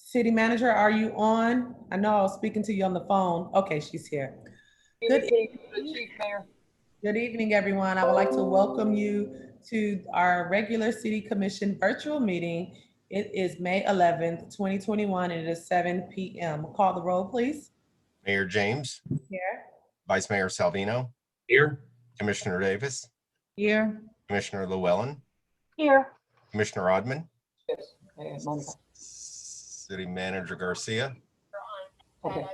City Manager, are you on? I know I was speaking to you on the phone. Okay, she's here. Good evening, Chief Mayor. Good evening, everyone. I would like to welcome you to our regular City Commission virtual meeting. It is May 11th, 2021, and it is 7 p.m. Call the roll, please. Mayor James. Here. Vice Mayor Salvino. Here. Commissioner Davis. Here. Commissioner Llewellyn. Here. Commissioner Rodman. Yes. Monica. City Manager Garcia. Okay.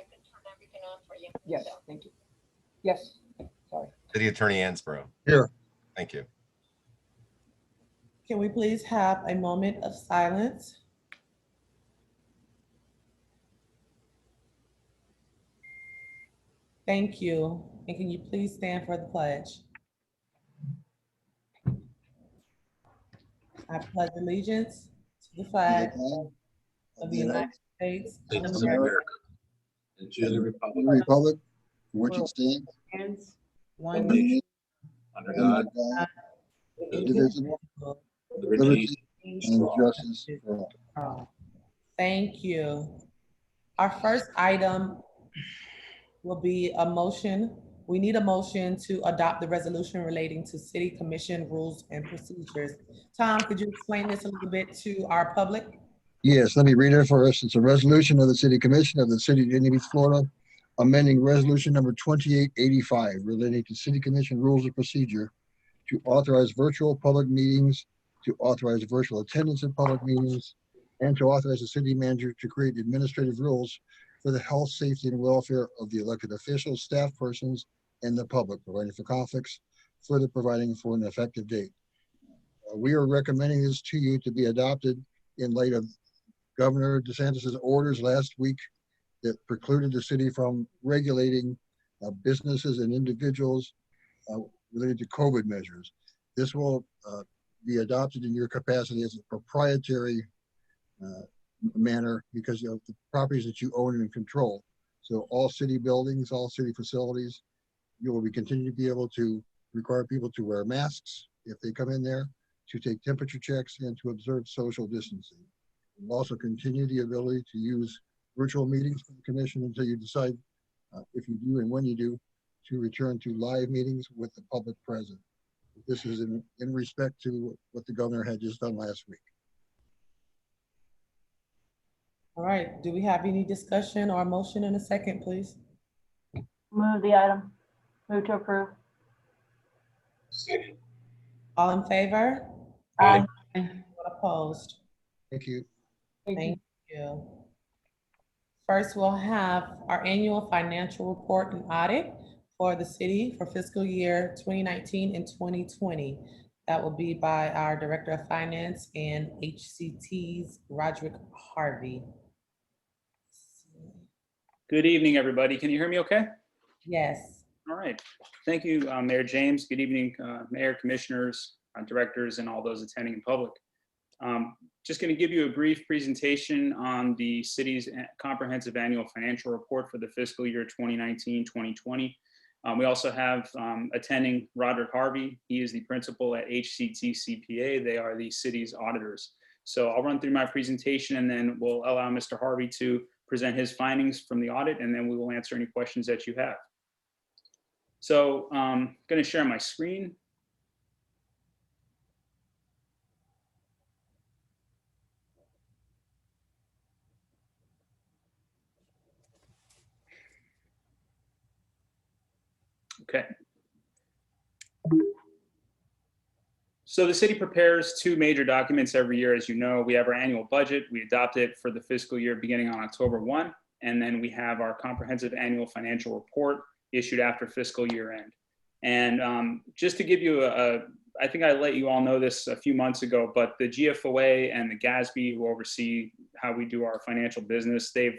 Yes, thank you. Yes, sorry. City Attorney Ansbro. Here. Thank you. Can we please have a moment of silence? Thank you. And can you please stand for the pledge? I pledge allegiance to the flag of the United States of America And to the republic for which it stands, one nation, under God, indivisible, liberty, liberty, and and justice for all. Thank you. Our first item will be a motion. We need a motion to adopt the resolution relating to City Commission rules and procedures. Tom, could you explain this a little bit to our public? Yes, let me read it for us. It's a resolution of the City Commission of the City of Dania Beach, Florida, amending resolution number 2885 relating to City Commission rules of procedure to authorize virtual public meetings, to authorize virtual attendance at public meetings, and to authorize the city manager to create administrative rules for the health, safety, and welfare of the elected officials, staff persons, and the public, providing for conflicts, further providing for an effective date. We are recommending this to you to be adopted in light of Governor DeSantis's orders last week that precluded the city from regulating businesses and individuals related to COVID measures. This will be adopted in your capacity as a proprietary manner because of the properties that you own and control. So all city buildings, all city facilities, you will continue to be able to require people to wear masks if they come in there, to take temperature checks, and to observe social distancing. We'll also continue the ability to use virtual meetings for the commission until you decide, if you do and when you do, to return to live meetings with the public present. This is in respect to what the governor had just done last week. All right, do we have any discussion or motion in a second, please? Move the item. Move to approve. Second. All in favor? Aye. Anyone opposed? Thank you. Thank you. First, we'll have our annual financial report and audit for the city for fiscal year 2019 and 2020. That will be by our Director of Finance and HCT's Roderick Harvey. Good evening, everybody. Can you hear me okay? Yes. All right. Thank you, Mayor James. Good evening, Mayor, Commissioners, Directors, and all those attending in public. Just going to give you a brief presentation on the city's comprehensive annual financial report for the fiscal year 2019-2020. We also have attending Roderick Harvey. He is the principal at HCT CPA. They are the city's auditors. So I'll run through my presentation and then we'll allow Mr. Harvey to present his findings from the audit, and then we will answer any questions that you have. So I'm going to share my screen. Okay. So the city prepares two major documents every year. As you know, we have our annual budget. We adopt it for the fiscal year beginning on October 1. And then we have our comprehensive annual financial report issued after fiscal year end. And just to give you I think I let you all know this a few months ago, but the GFOA and the GASB, who oversee how we do our financial business, they've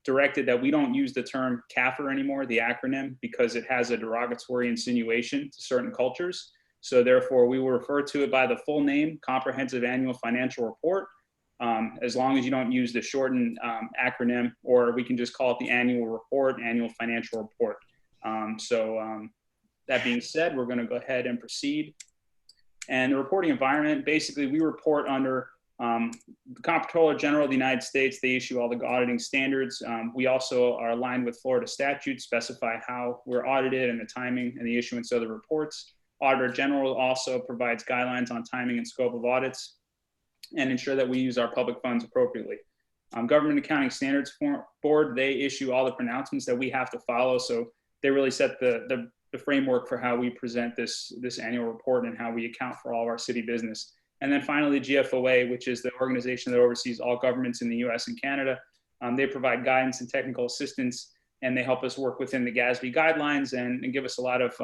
directed that we don't use the term CAFR anymore, the acronym, because it has a derogatory insinuation to certain cultures. So therefore, we will refer to it by the full name, Comprehensive Annual Financial Report, as long as you don't use the shortened acronym, or we can just call it the Annual Report, Annual Financial Report. That being said, we're going to go ahead and proceed. And the reporting environment, basically, we report under The Comptroller General of the United States, they issue all the auditing standards. We also are aligned with Florida statutes, specify how we're audited and the timing and the issuance of the reports. Auditor General also provides guidelines on timing and scope of audits and ensure that we use our public funds appropriately. Government Accounting Standards Board, they issue all the pronouncements that we have to follow. So they really set the framework for how we present this annual report and how we account for all of our city business. And then finally, GFOA, which is the organization that oversees all governments in the US and Canada. They provide guidance and technical assistance, and they help us work within the GASB guidelines and give us a lot of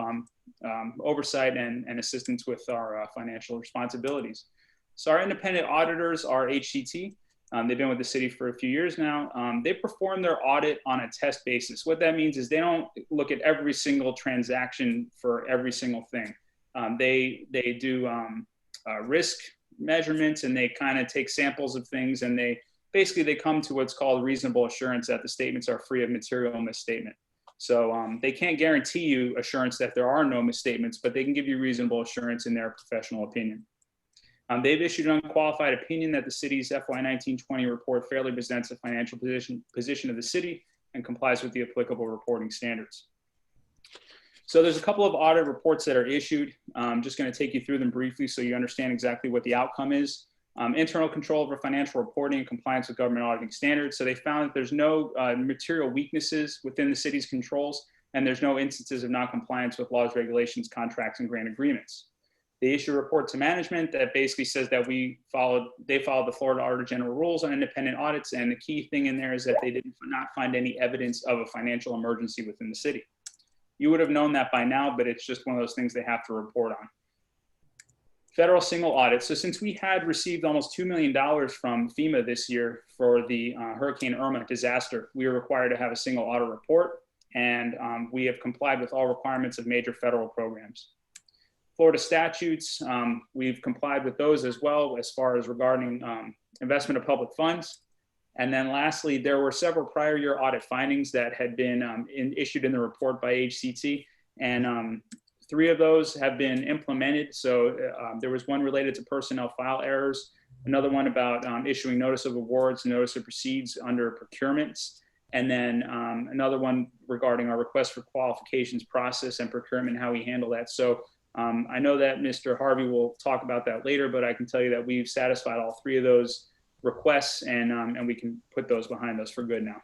oversight and assistance with our financial responsibilities. So our independent auditors are HCT. They've been with the city for a few years now. They perform their audit on a test basis. What that means is they don't look at every single transaction for every single thing. They do risk measurements, and they kind of take samples of things, and they come to what's called reasonable assurance that the statements are free of material misstatement. So they can't guarantee you assurance that there are no misstatements, but they can give you reasonable assurance in their professional opinion. They've issued an unqualified opinion that the city's FY 1920 report fairly presents the financial position of the city and complies with the applicable reporting standards. So there's a couple of audit reports that are issued. I'm just going to take you through them briefly so you understand exactly what the outcome is. Internal control over financial reporting and compliance with government auditing standards. So they found that there's no material weaknesses within the city's controls, and there's no instances of non-compliance with laws, regulations, contracts, and grant agreements. They issue a report to management that basically says that they followed the Florida Auditor General rules on independent audits, and the key thing in there is that they did not find any evidence of a financial emergency within the city. You would have known that by now, but it's just one of those things they have to report on. Federal single audit. So since we had received almost $2 million from FEMA this year for the Hurricane Irma disaster, we were required to have a single audit report, and we have complied with all requirements of major federal programs. Florida statutes, we've complied with those as well as far as regarding investment of public funds. And then lastly, there were several prior year audit findings that had been issued in the report by HCT, and 3 of those have been implemented. So there was one related to personnel file errors, another one about issuing notice of awards, notice of proceeds under procurements, and then another one regarding our request for qualifications process and procurement, how we handle that. So I know that Mr. Harvey will talk about that later, but I can tell you that we've satisfied all 3 of those requests, and we can put those behind us for good now.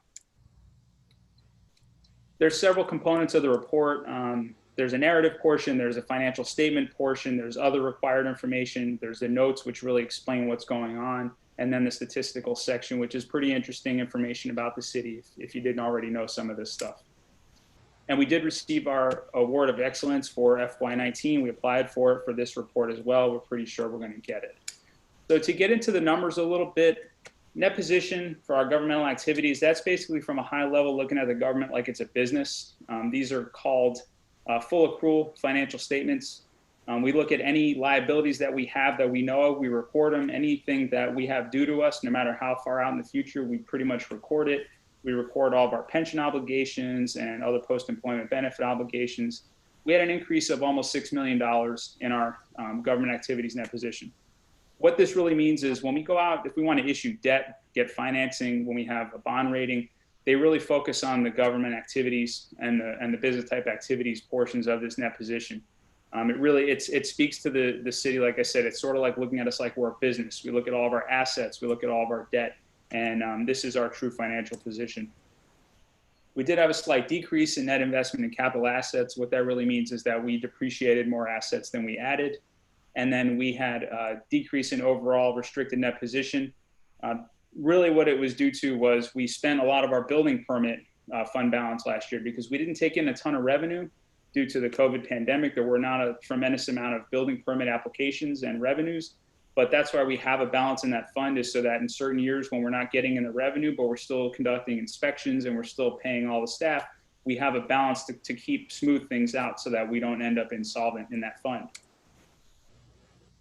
There's several components of the report. There's a narrative portion, there's a financial statement portion, there's other required information, there's the notes which really explain what's going on, and then the statistical section, which is pretty interesting information about the city if you didn't already know some of this stuff. And we did receive our Award of Excellence for FY19. We applied for it for this report as well. We're pretty sure we're going to get it. So to get into the numbers a little bit, net position for our governmental activities, that's basically from a high level looking at the government like it's a business. These are called full accrual financial statements. We look at any liabilities that we have that we know of, we record them. Anything that we have due to us, no matter how far out in the future, we pretty much record it. We record all of our pension obligations and other post-employment benefit obligations. We had an increase of almost $6 million in our government activities net position. What this really means is when we go out, if we want to issue debt, get financing, when we have a bond rating, they really focus on the government activities and the business type activities portions of this net position. It speaks to the city. Like I said, it's sort of like looking at us like we're a business. We look at all of our assets, we look at all of our debt, and this is our true financial position. We did have a slight decrease in net investment in capital assets. What that really means is that we depreciated more assets than we added. And then we had a decrease in overall restricted net position. Really what it was due to was we spent a lot of our building permit fund balance last year because we didn't take in a ton of revenue due to the COVID pandemic. There were not a tremendous amount of building permit applications and revenues, but that's why we have a balance in that fund, is so that in certain years when we're not getting in the revenue, but we're still conducting inspections and we're still paying all the staff, we have a balance to keep smooth things out so that we don't end up insolvent in that fund.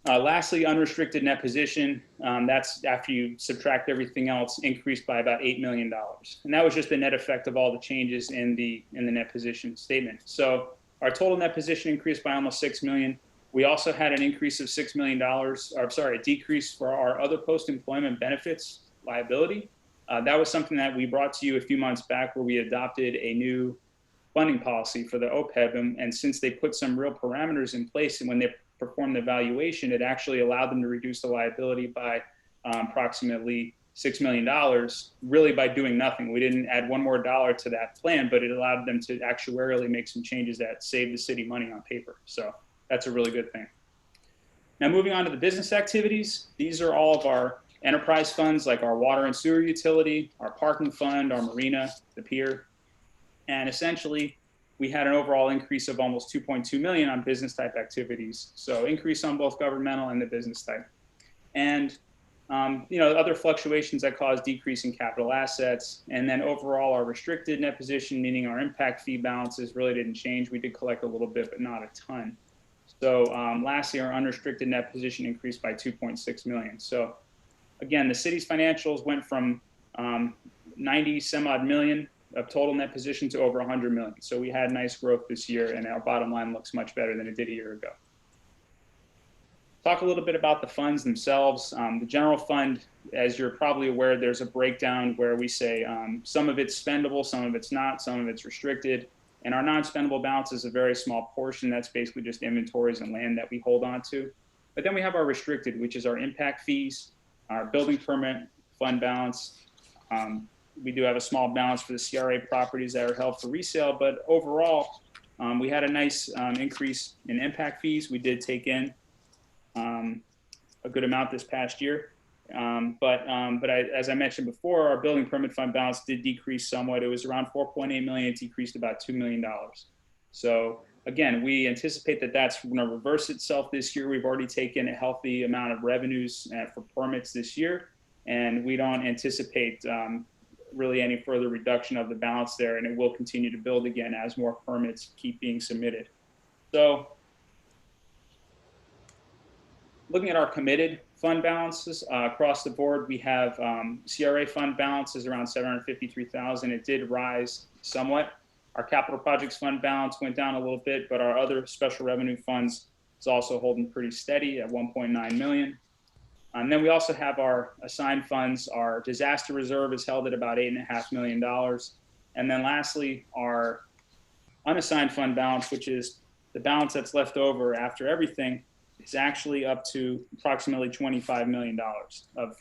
Lastly, unrestricted net position, that's after you subtract everything else, increased by about $8 million. And that was just the net effect of all the changes in the net position statement. So our total net position increased by almost $6 million. We also had an increase of $6 million, or sorry, a decrease for our other post-employment benefits liability. That was something that we brought to you a few months back where we adopted a new funding policy for the OPEB. And since they put some real parameters in place and when they performed the evaluation, it actually allowed them to reduce the liability by approximately $6 million, really by doing nothing. We didn't add one more dollar to that plan, but it allowed them to actuarially make some changes that saved the city money on paper. So that's a really good thing. Now moving on to the business activities, these are all of our enterprise funds like our water and sewer utility, our parking fund, our marina, the pier. And essentially, we had an overall increase of almost 2.2 million on business type activities. So increase on both governmental and the business type. And other fluctuations that cause decrease in capital assets. And then overall, our restricted net position, meaning our impact fee balances, really didn't change. We did collect a little bit, but not a ton. So lastly, our unrestricted net position increased by 2.6 million. So again, the city's financials went from 90 some odd million of total net position to over 100 million. So we had nice growth this year, and our bottom line looks much better than it did a year ago. Talk a little bit about the funds themselves. The general fund, as you're probably aware, there's a breakdown where we say some of it's spendable, some of it's not, some of it's restricted. And our non-spendable balance is a very small portion. That's basically just inventories and land that we hold on to. But then we have our restricted, which is our impact fees, our building permit fund balance. We do have a small balance for the CRA properties that are held for resale, but overall, we had a nice increase in impact fees. We did take in a good amount this past year. As I mentioned before, our building permit fund balance did decrease somewhat. It was around 4.8 million. It decreased about $2 million. So again, we anticipate that that's going to reverse itself this year. We've already taken a healthy amount of revenues for permits this year, and we don't anticipate really any further reduction of the balance there, and it will continue to build again as more permits keep being submitted. So looking at our committed fund balances across the board, we have CRA fund balances around 753,000. It did rise somewhat. Our capital projects fund balance went down a little bit, but our other special revenue funds is also holding pretty steady at 1.9 million. And then we also have our assigned funds. Our disaster reserve is held at about $8.5 million. And then lastly, our unassigned fund balance, which is the balance that's left over after everything, is actually up to approximately $25 million.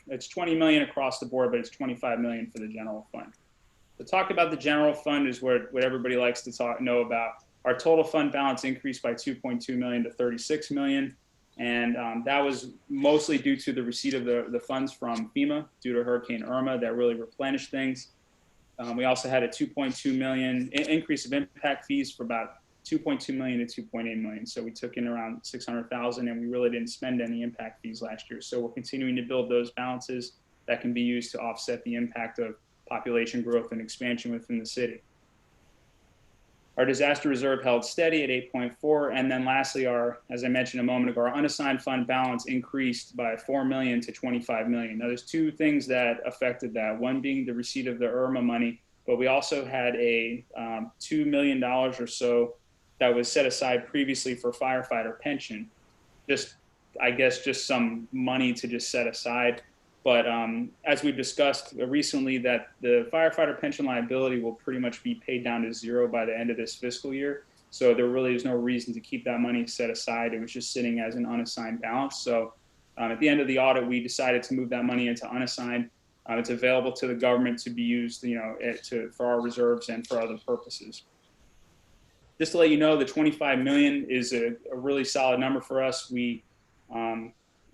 It's 20 million across the board, but it's 25 million for the general fund. To talk about the general fund is what everybody likes to know about. Our total fund balance increased by 2.2 million to 36 million. And that was mostly due to the receipt of the funds from FEMA due to Hurricane Irma that really replenished things. We also had a 2.2 million increase of impact fees for about 2.2 million to 2.8 million. So we took in around 600,000, and we really didn't spend any impact fees last year. So we're continuing to build those balances that can be used to offset the impact of population growth and expansion within the city. Our disaster reserve held steady at 8.4. And then lastly, as I mentioned a moment ago, our unassigned fund balance increased by 4 million to 25 million. Now there's two things that affected that. One being the receipt of the Irma money, but we also had a $2 million or so that was set aside previously for firefighter pension. I guess just some money to just set aside. But as we've discussed recently, that the firefighter pension liability will pretty much be paid down to zero by the end of this fiscal year. So there really is no reason to keep that money set aside. It was just sitting as an unassigned balance. So at the end of the audit, we decided to move that money into unassigned. It's available to the government to be used, for our reserves and for other purposes. Just to let you know, the 25 million is a really solid number for us.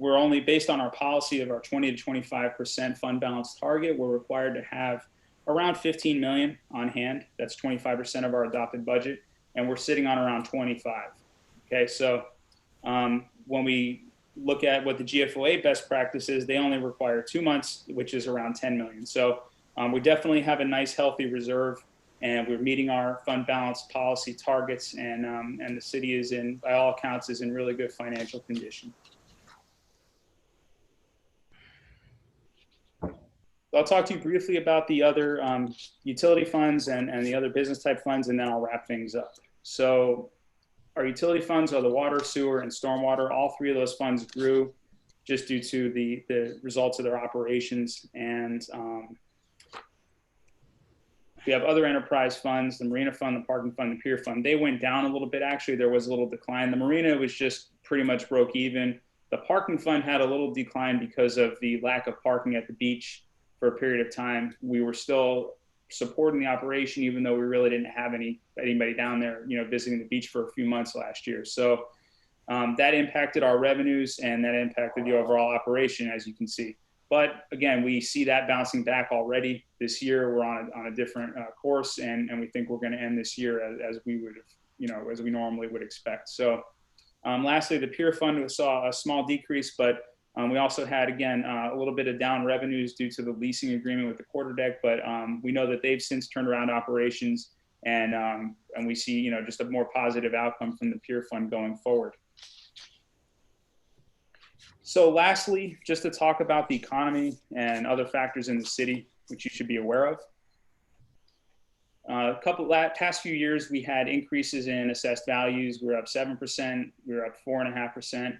We're only based on our policy of our 20 to 25% fund balance target. We're required to have around 15 million on hand. That's 25% of our adopted budget, and we're sitting on around 25. Okay, so when we look at what the GFOA best practice is, they only require 2 months, which is around 10 million. So we definitely have a nice, healthy reserve, and we're meeting our fund balance policy targets, and the city is by all accounts, is in really good financial condition. I'll talk to you briefly about the other utility funds and the other business type funds, and then I'll wrap things up. So Our utility funds are the water, sewer, and stormwater. All three of those funds grew just due to the results of their operations. And we have other enterprise funds, the marina fund, the parking fund, the pier fund. They went down a little bit. Actually, there was a little decline. The marina was just pretty much broke even. The parking fund had a little decline because of the lack of parking at the beach for a period of time. We were still supporting the operation, even though we really didn't have anybody down there, visiting the beach for a few months last year. So that impacted our revenues and that impacted the overall operation, as you can see. But again, we see that bouncing back already this year. We're on a different course, and we think we're going to end this year as we would have, as we normally would expect. So lastly, the pier fund saw a small decrease, but we also had, again, a little bit of down revenues due to the leasing agreement with the quarterdeck, but we know that they've since turned around operations, and we see, just a more positive outcome from the pier fund going forward. So lastly, just to talk about the economy and other factors in the city, which you should be aware of. Past few years, we had increases in assessed values. We were up 7%, we were up 4.5%.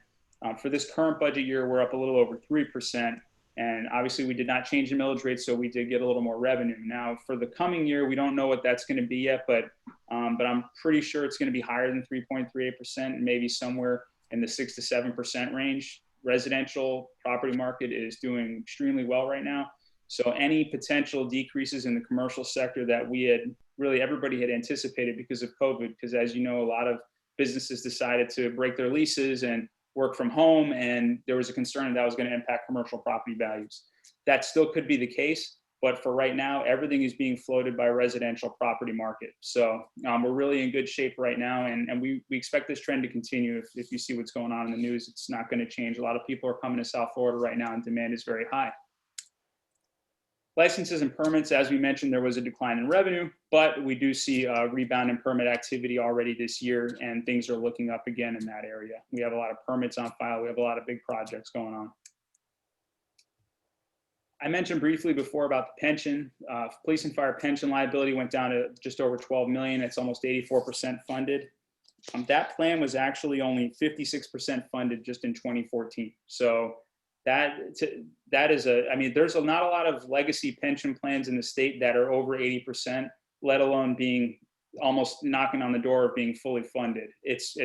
For this current budget year, we're up a little over 3%. And obviously we did not change the millage rate, so we did get a little more revenue. Now for the coming year, we don't know what that's gonna be yet, but I'm pretty sure it's gonna be higher than 3.38%, maybe somewhere in the 6 to 7% range. Residential property market is doing extremely well right now. So any potential decreases in the commercial sector that everybody had anticipated because of COVID, because as you know, a lot of businesses decided to break their leases and work from home, and there was a concern that was going to impact commercial property values. That still could be the case, but for right now, everything is being floated by residential property market. So we're really in good shape right now, and we expect this trend to continue. If you see what's going on in the news, it's not going to change. A lot of people are coming to South Florida right now, and demand is very high. Licenses and permits, as we mentioned, there was a decline in revenue, but we do see a rebound in permit activity already this year, and things are looking up again in that area. We have a lot of permits on file. We have a lot of big projects going on. I mentioned briefly before about the pension. Police and fire pension liability went down to just over 12 million. It's almost 84% funded. That plan was actually only 56% funded just in 2014. So that is there's not a lot of legacy pension plans in the state that are over 80%, let alone being almost knocking on the door of being fully funded. It's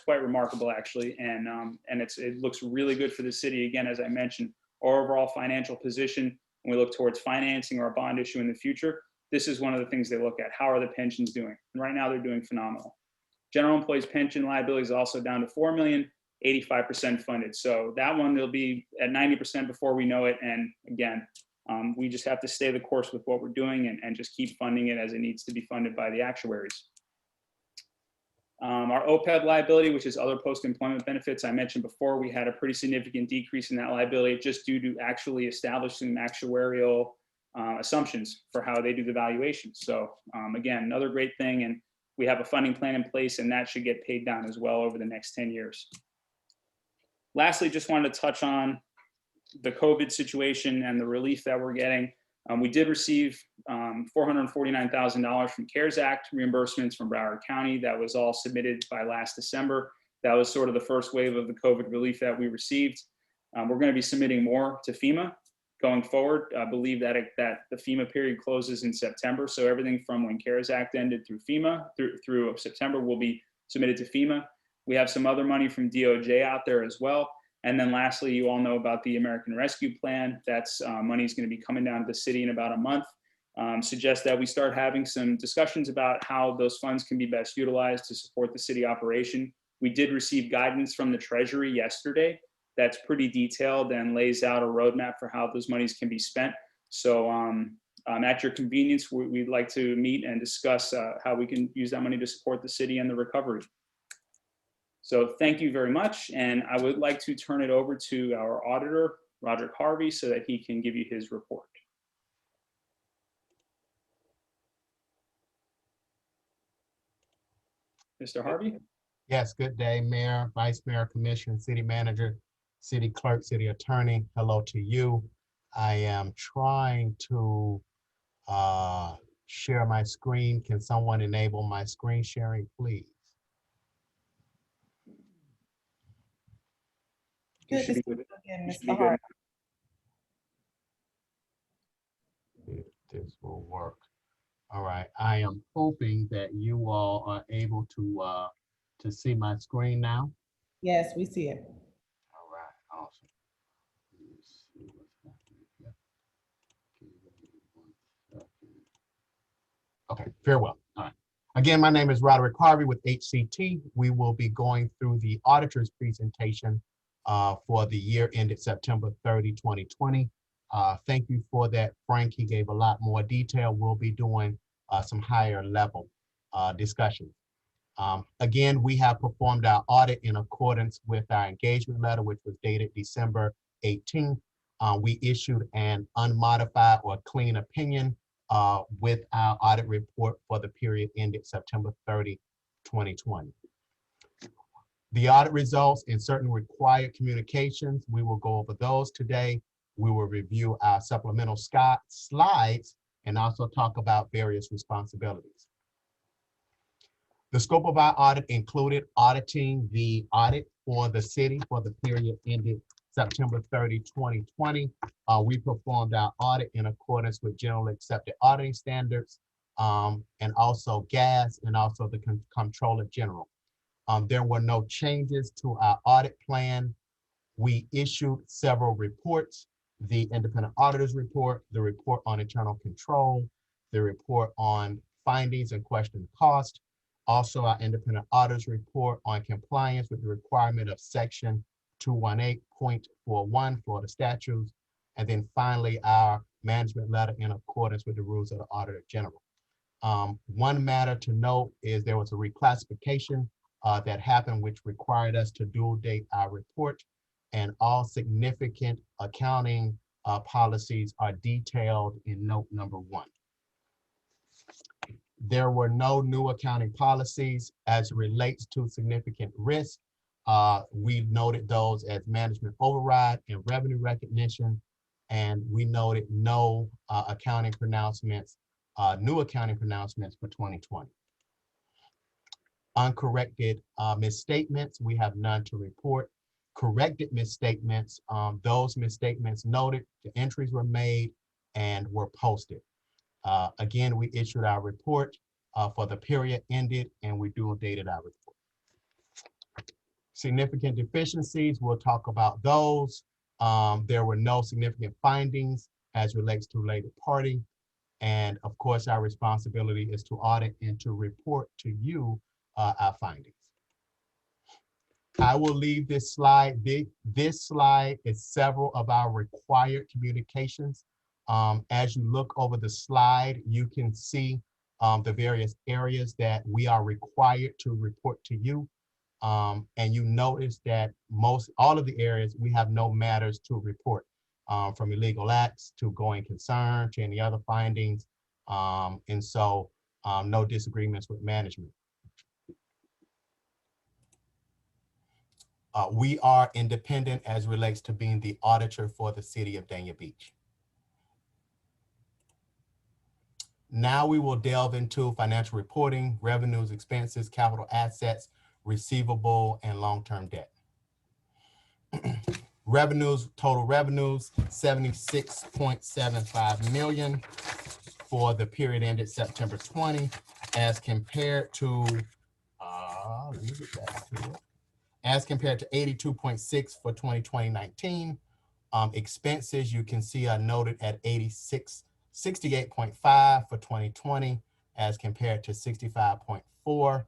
quite remarkable actually, and it looks really good for the city. Again, as I mentioned, our overall financial position when we look towards financing our bond issue in the future, this is one of the things they look at. How are the pensions doing? And right now they're doing phenomenal. General employees pension liability is also down to 4 million. 85% funded. So that one will be at 90% before we know it. And again, we just have to stay the course with what we're doing and just keep funding it as it needs to be funded by the actuaries. Our OPEB liability, which is other post-employment benefits, I mentioned before, we had a pretty significant decrease in that liability just due to actually establishing actuarial assumptions for how they do the valuation. So again, another great thing, and we have a funding plan in place, and that should get paid down as well over the next 10 years. Lastly, just wanted to touch on the COVID situation and the relief that we're getting. We did receive $449,000 from CARES Act reimbursements from Broward County. That was all submitted by last December. That was sort of the first wave of the COVID relief that we received. We're going to be submitting more to FEMA going forward. I believe that the FEMA period closes in September. So everything from when CARES Act ended through FEMA through September will be submitted to FEMA. We have some other money from DOJ out there as well. And then lastly, you all know about the American Rescue Plan. That's money is going to be coming down to the city in about a month. Suggest that we start having some discussions about how those funds can be best utilized to support the city operation. We did receive guidance from the Treasury yesterday that's pretty detailed and lays out a roadmap for how those monies can be spent. So at your convenience, we'd like to meet and discuss how we can use that money to support the city and the recovery. So thank you very much. And I would like to turn it over to our auditor, Roderick Harvey, so that he can give you his report. Mr. Harvey? Yes, good day, Mayor, Vice Mayor, Commissioner, City Manager, City Clerk, City Attorney. Hello to you. I am trying to share my screen. Can someone enable my screen sharing, please? You Good to should be see you good. again, You should be Mr. good. Hart. If this will work. All right, I am hoping that you all are able to see my screen now. Yes, we see it. All right, awesome. Let me see what's happening here. Give me 1 second. Okay, very well. All right. Again, my name is Roderick Harvey with HCT. We will be going through the auditor's presentation for the year ended September 30, 2020. Thank you for that, Frank. He gave a lot more detail. We'll be doing some higher level discussions. Again, we have performed our audit in accordance with our engagement letter, which was dated December 18th. We issued an unmodified or clean opinion with our audit report for the period ended September 30, 2020. The audit results and certain required communications, we will go over those today. We will review our supplemental slides and also talk about various responsibilities. The scope of our audit included auditing the audit for the city for the period ended September 30, 2020. We performed our audit in accordance with generally accepted auditing standards and also GAS and also the Comptroller General. There were no changes to our audit plan. We issued several reports: the independent auditor's report, the report on internal control, the report on findings and question cost, also our independent auditor's report on compliance with the requirement of section 218.41 Florida statutes, and then finally our management letter in accordance with the rules of the Auditor General. One matter to note is there was a reclassification that happened, which required us to dual date our report, and all significant accounting policies are detailed in note number 1. There were no new accounting policies as it relates to significant risk. We noted those as management override and revenue recognition, and we noted no accounting pronouncements, new accounting pronouncements for 2020. Uncorrected misstatements, we have none to report. Corrected misstatements, those misstatements noted, the entries were made and were posted. Again, we issued our report for the period ended, and we dual dated our report. Significant deficiencies, we'll talk about those. There were no significant findings as relates to related party. And of course, our responsibility is to audit and to report to you our findings. I will leave this slide. This slide is several of our required communications. As you look over the slide, you can see the various areas that we are required to report to you. And you notice that all of the areas we have no matters to report, from illegal acts to going concern to any other findings. And so no disagreements with management. We are independent as relates to being the auditor for the city of Dania Beach. Now we will delve into financial reporting, revenues, expenses, capital assets, receivable, and long-term debt. Revenues, total revenues, 76.75 million for the period ended September 20, as compared to, let me get back to it. As compared to 82.6 for 2019. Expenses, you can see are noted at 68.5 for 2020 as compared to 65.4.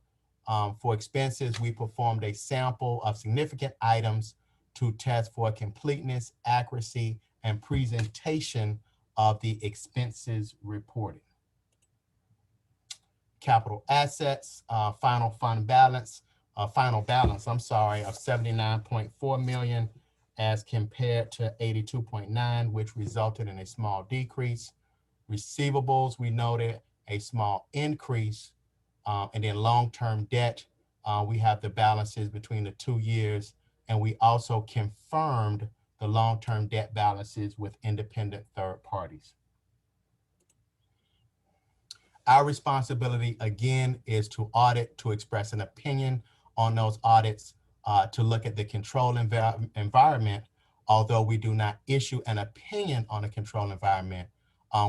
For expenses, we performed a sample of significant items to test for completeness, accuracy, and presentation of the expenses reported. Capital assets, final balance of 79.4 million as compared to 82.9, which resulted in a small decrease. Receivables, we noted a small increase. And then long-term debt, we have the balances between the 2 years, and we also confirmed the long-term debt balances with independent third parties. Our responsibility, again, is to audit, to express an opinion on those audits. to look at the control environment. Although we do not issue an opinion on a control environment,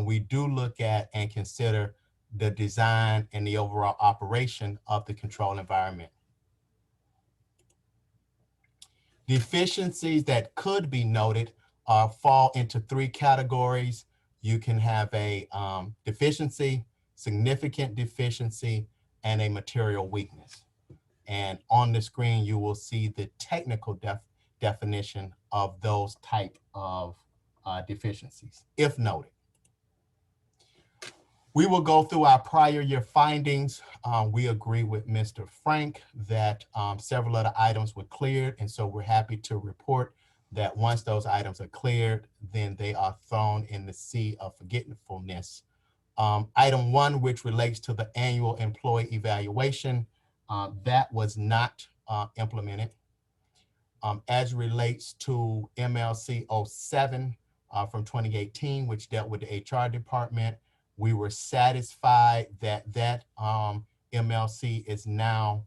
we do look at and consider the design and the overall operation of the control environment. Deficiencies that could be noted fall into 3 categories. You can have a deficiency, significant deficiency, and a material weakness. And on the screen, you will see the technical definition of those type of deficiencies, if noted. We will go through our prior year findings. We agree with Mr. Frank that several of the items were cleared, and so we're happy to report that once those items are cleared, then they are thrown in the sea of forgetfulness. Item 1, which relates to the annual employee evaluation, that was not implemented. As relates to MLC 07 from 2018, which dealt with the HR department, we were satisfied that that MLC is now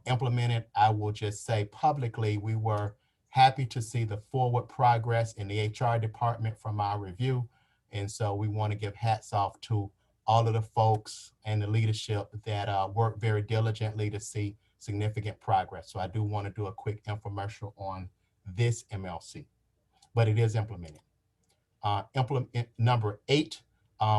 implemented. I will just say publicly, we were happy to see the forward progress in the HR department from our review. And so we want to give hats off to all of the folks and the leadership that worked very diligently to see significant progress. So I do want to do a quick infomercial on this MLC, but it is implemented. Implement number 8,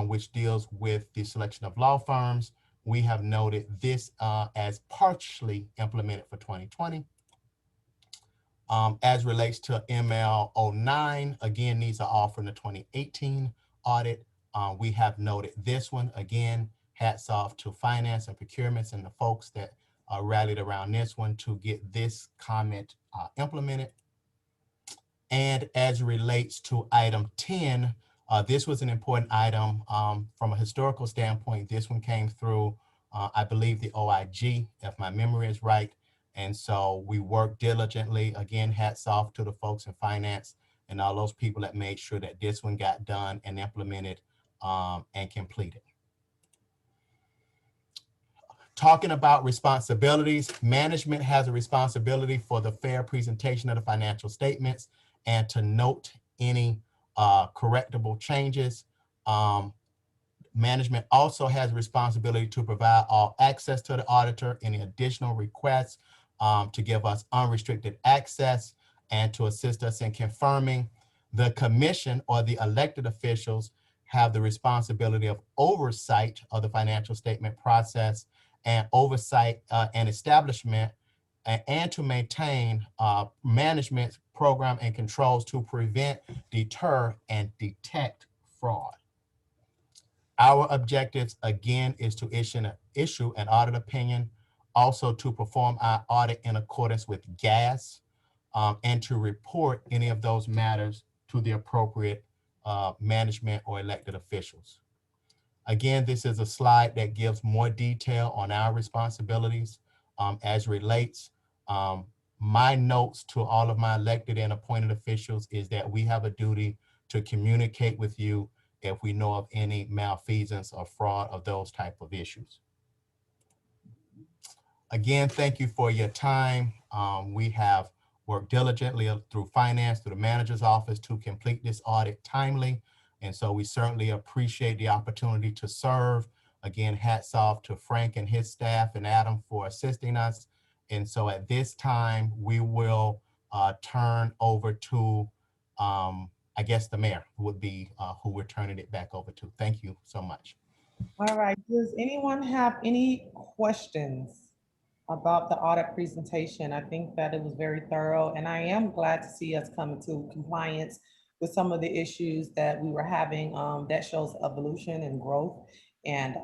which deals with the selection of law firms. We have noted this as partially implemented for 2020. As relates to ML09, again, these are all from the 2018 audit. We have noted this one. Again, hats off to finance and procurements and the folks that rallied around this one to get this comment implemented. And as relates to item 10, this was an important item from a historical standpoint. This one came through, I believe, the OIG, if my memory is right. And so we worked diligently. Again, hats off to the folks in finance and all those people that made sure that this one got done and implemented and completed. Talking about responsibilities, management has a responsibility for the fair presentation of the financial statements and to note any correctable changes. Management also has a responsibility to provide all access to the auditor, any additional requests to give us unrestricted access and to assist us in confirming. The commission or the elected officials have the responsibility of oversight of the financial statement process and oversight and establishment and to maintain management program and controls to prevent, deter, and detect fraud. Our objectives, again, is to issue an audit opinion, also to perform our audit in accordance with GAS, and to report any of those matters to the appropriate management or elected officials. Again, this is a slide that gives more detail on our responsibilities as relates. My notes to all of my elected and appointed officials is that we have a duty to communicate with you if we know of any malfeasance or fraud of those type of issues. Again, thank you for your time. We have worked diligently through finance, through the manager's office to complete this audit timely. And so we certainly appreciate the opportunity to serve. Again, hats off to Frank and his staff and Adam for assisting us. And so at this time, we will turn over to, I guess the mayor would be who we're turning it back over to. Thank you so much. All right, does anyone have any questions about the audit presentation? I think that it was very thorough, and I am glad to see us come into compliance with some of the issues that we were having. That shows evolution and growth, and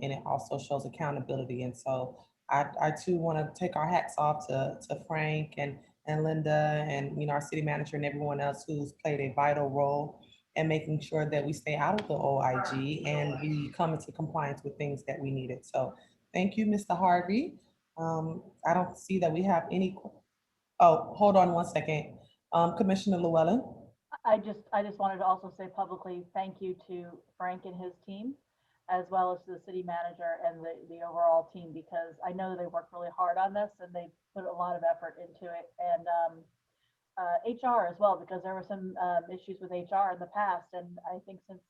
it also shows accountability. And so I too want to take our hats off to Frank and Linda and our city manager and everyone else who's played a vital role in making sure that we stay out of the OIG and we come into compliance with things that we needed. So thank you, Mr. Harvey. I don't see that we have any. Oh, hold on one second. Commissioner Llewellyn. I just wanted to also say publicly, thank you to Frank and his team. as well as to the city manager and the overall team, because I know they work really hard on this and they put a lot of effort into it. And HR as well, because there were some issues with HR in the past. And I think since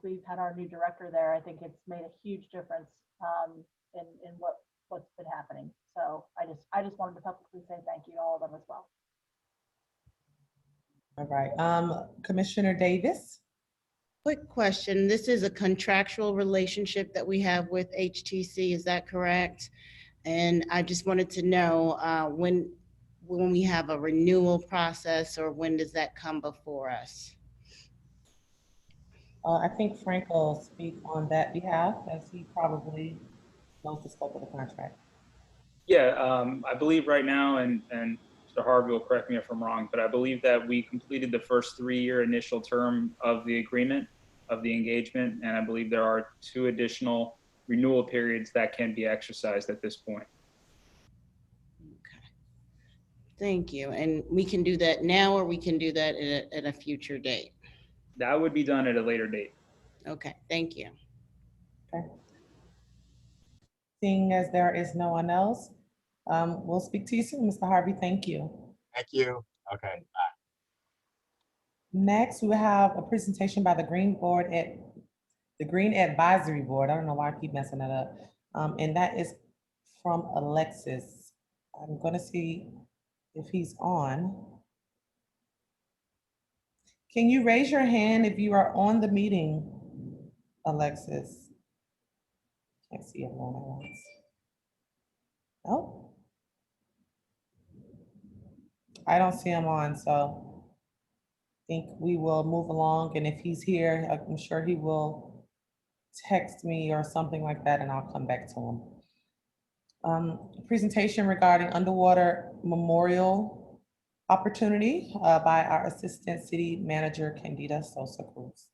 we've had our new director there, I think it's made a huge difference in what's been happening. So I just wanted to publicly say thank you to all of them as well. All right, Commissioner Davis? Quick question. This is a contractual relationship that we have with HTC, is that correct? And I just wanted to know when we have a renewal process, or when does that come before us? I think Frank will speak on that behalf, as he probably knows the scope of the contract. Yeah, I believe right now, and Mr. Harvey will correct me if I'm wrong, but I believe that we completed the first 3-year initial term of the agreement, of the engagement, and I believe there are 2 additional renewal periods that can be exercised at this point. Okay. Thank you. And we can do that now, or we can do that at a future date? That would be done at a later date. Okay, thank you. Okay. Seeing as there is no one else, we'll speak to you soon, Mr. Harvey. Thank you. Thank you. Okay. Next, we have a presentation by the Green Advisory Board. I don't know why I keep messing that up. And that is from Alexis. I'm gonna see if he's on. Can you raise your hand if you are on the meeting, Alexis? Can't see everyone at once. Oh. I don't see him on, so I think we will move along, and if he's here, I'm sure he will text me or something like that, and I'll come back to him. Presentation regarding underwater memorial opportunity by our Assistant City Manager, Candida Sosa Cruz.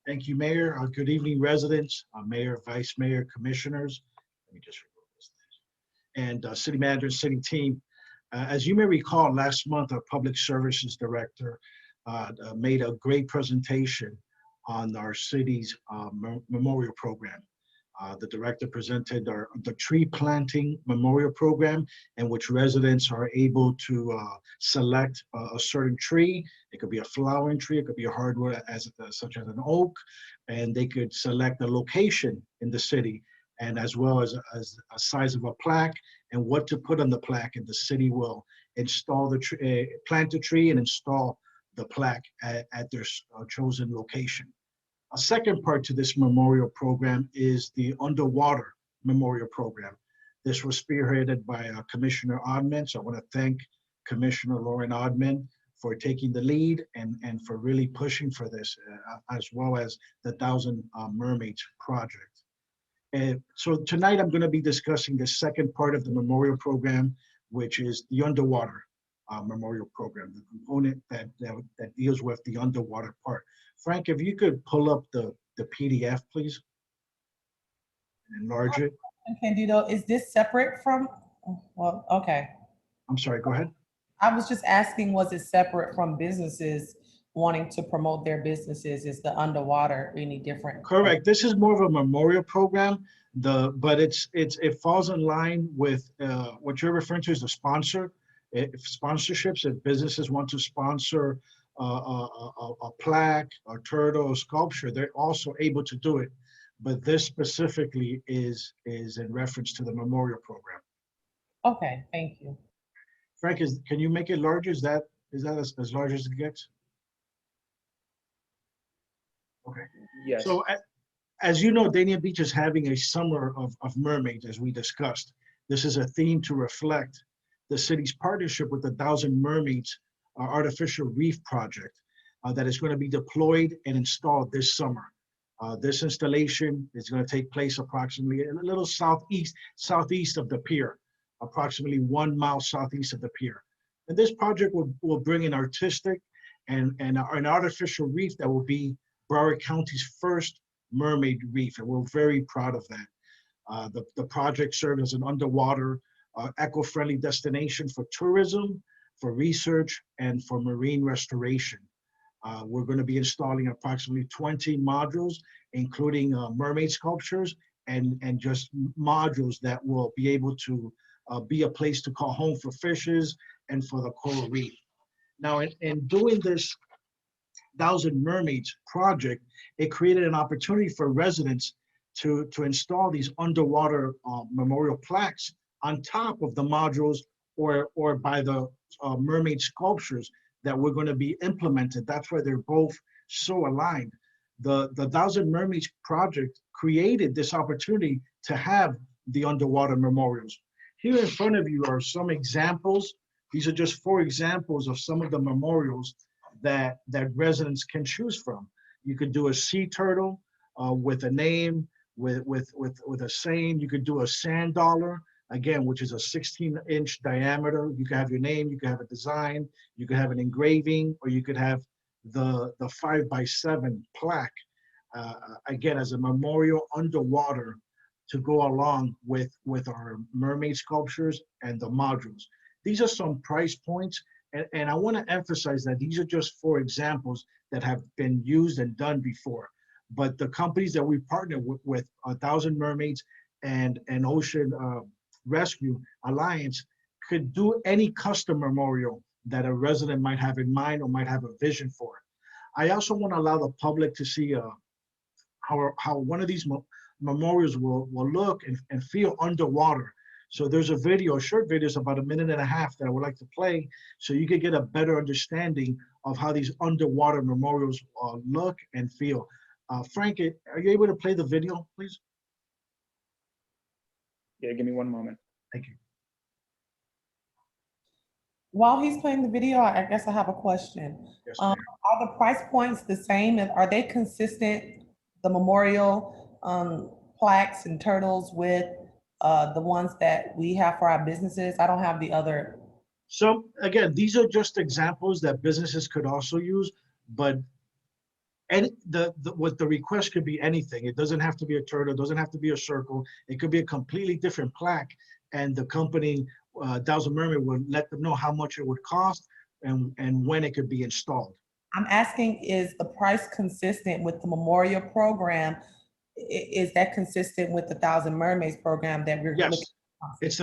Thank you, Mayor. Good evening, residents, Mayor, Vice Mayor, Commissioners. Let me just remove this thing. And City Manager, City Team. As you may recall, last month, our Public Services Director made a great presentation on our city's memorial program. The director presented the tree planting memorial program, in which residents are able to select a certain tree. It could be a flowering tree, it could be a hardwood such as an oak, and they could select a location in the city, and as well as a size of a plaque and what to put on the plaque, and the city will install the tree, plant the tree and install the plaque at their chosen location. A second part to this memorial program is the underwater memorial program. This was spearheaded by Commissioner Odman, so I want to thank Commissioner Lauren Odman for taking the lead and for really pushing for this, as well as the 1,000 Mermaids project. So tonight I'm going to be discussing the second part of the memorial program, which is the underwater memorial program, the component that deals with the underwater part. Frank, if you could pull up the PDF, please, and enlarge it. Candido, is this separate from, well, okay. I'm sorry, go ahead. I was just asking, was it separate from businesses wanting to promote their businesses? Is the underwater any different? Correct. This is more of a memorial program, but it falls in line with what you're referring to as the sponsor. Sponsorships, if businesses want to sponsor a plaque, a turtle, a sculpture, they're also able to do it. But this specifically is in reference to the memorial program. Okay, thank you. Frank, can you make it larger? Is that as large as it gets? Okay. Yes. So as you know, Dania Beach is having a summer of mermaids, as we discussed. This is a theme to reflect the city's partnership with the 1,000 Mermaids artificial reef project that is going to be deployed and installed this summer. This installation is going to take place approximately a little southeast of the pier, approximately 1 mile southeast of the pier. And this project will bring an artistic and an artificial reef that will be Broward County's first mermaid reef, and we're very proud of that. The project serves as an underwater eco-friendly destination for tourism, for research, and for marine restoration. We're going to be installing approximately 20 modules, including mermaid sculptures and just modules that will be able to be a place to call home for fishes and for the coral reef. Now, in doing this Thousand Mermaids project, it created an opportunity for residents to install these underwater memorial plaques on top of the modules or by the mermaid sculptures that we're going to be implemented. That's why they're both so aligned. The Thousand Mermaids project created this opportunity to have the underwater memorials. Here in front of you are some examples. These are just 4 examples of some of the memorials that residents can choose from. You could do a sea turtle with a name, with a saying. You could do a sand dollar, again, which is a 16-inch diameter. You could have your name, you could have a design, you could have an engraving, or you could have the 5x7 plaque, again, as a memorial underwater to go along with our mermaid sculptures and the modules. These are some price points, and I want to emphasize that these are just 4 examples that have been used and done before. But the companies that we partner with Thousand Mermaids and Ocean Rescue Alliance could do any custom memorial that a resident might have in mind or might have a vision for. I also want to allow the public to see how one of these memorials will look and feel underwater. So there's a video, a short video, it's about 1.5 minutes that I would like to play so you can get a better understanding of how these underwater memorials look and feel. Frank, are you able to play the video, please? Yeah, give me one moment. Thank you. While he's playing the video, I guess I have a question. Yes, Are the price points the same? Are they consistent, the memorial plaques and turtles with the ones that we have for our businesses? I don't have the other. So again, these are just examples that businesses could also use, but what the request could be anything. It doesn't have to be a turtle, it doesn't have to be a circle. It could be a completely different plaque, and the company, Thousand Mermaid, would let them know how much it would cost and when it could be installed. I'm asking, is the price consistent with the memorial program? Is that consistent with the Thousand Mermaids program that we're Yes, looking?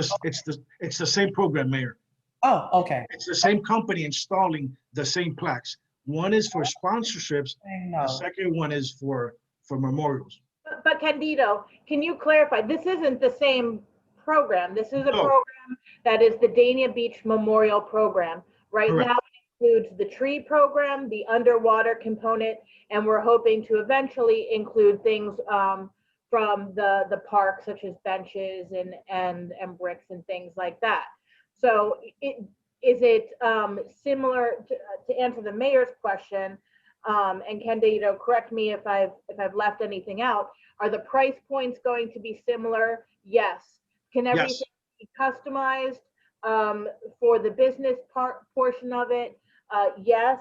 it's the same program, Mayor. Oh, okay. It's the same company installing the same plaques. One is for sponsorships, No. the second one is for memorials. But Candido, can you clarify? This isn't the same program. This is a No. program that is the Dania Beach Memorial Program. Right Correct. now, it includes the tree program, the underwater component, and we're hoping to eventually include things from the park, such as benches and bricks and things like that. So is it similar to answer the mayor's question? And Candido, correct me if I've left anything out. Are the price points going to be similar? Yes. Can everything be customized for the business portion of it? Yes.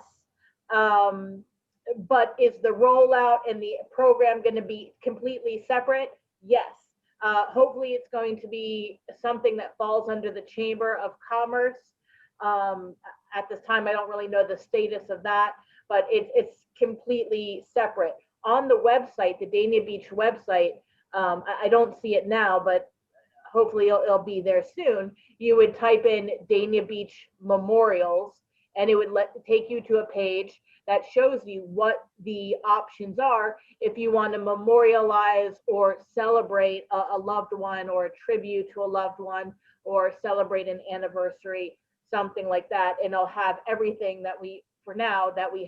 But is the rollout and the program going to be completely separate? Yes. Hopefully it's going to be something that falls under the Chamber of Commerce. At this time, I don't really know the status of that, but it's completely separate. On the website, the Dania Beach website, I don't see it now, but hopefully it'll be there soon. You would type in Dania Beach Memorials, and it would take you to a page that shows you what the options are if you want to memorialize or celebrate a loved one, or a tribute to a loved one, or celebrate an anniversary, something like that. And it'll have everything that we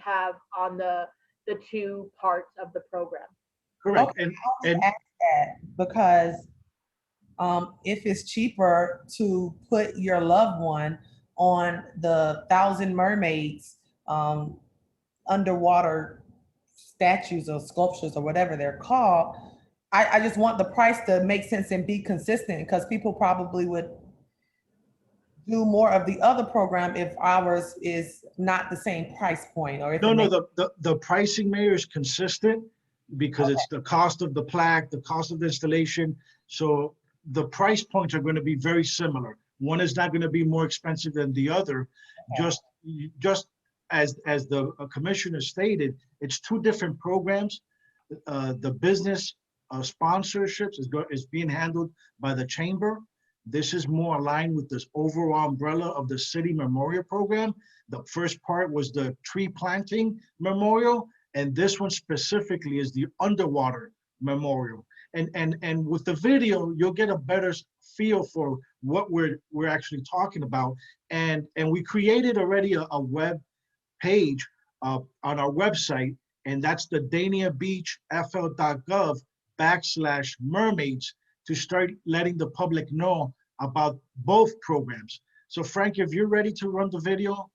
have on the 2 parts of the program. Correct. Okay, And ask that because if it's cheaper to put your loved one on the Thousand Mermaids underwater statues or sculptures or whatever they're called, I just want the price to make sense and be consistent, because people probably would do more of the other program if ours is not the same price point, or if the pricing, Mayor, is consistent because it's the cost of the plaque, the cost of the installation. So the price points are going to be very similar. One is not going to be more expensive than the other. Okay. Just as the commissioner stated, it's two different programs. The business sponsorships is being handled by the chamber. This is more aligned with this overall umbrella of the city memorial program. The first part was the tree planting memorial, and this one specifically is the underwater memorial. And with the video, you'll get a better feel for what we're actually talking about. And we created already a web page on our website, and that's the daniabeachfl.gov/mermaids to start letting the public know about both programs. So Frank, if you're ready to run the video,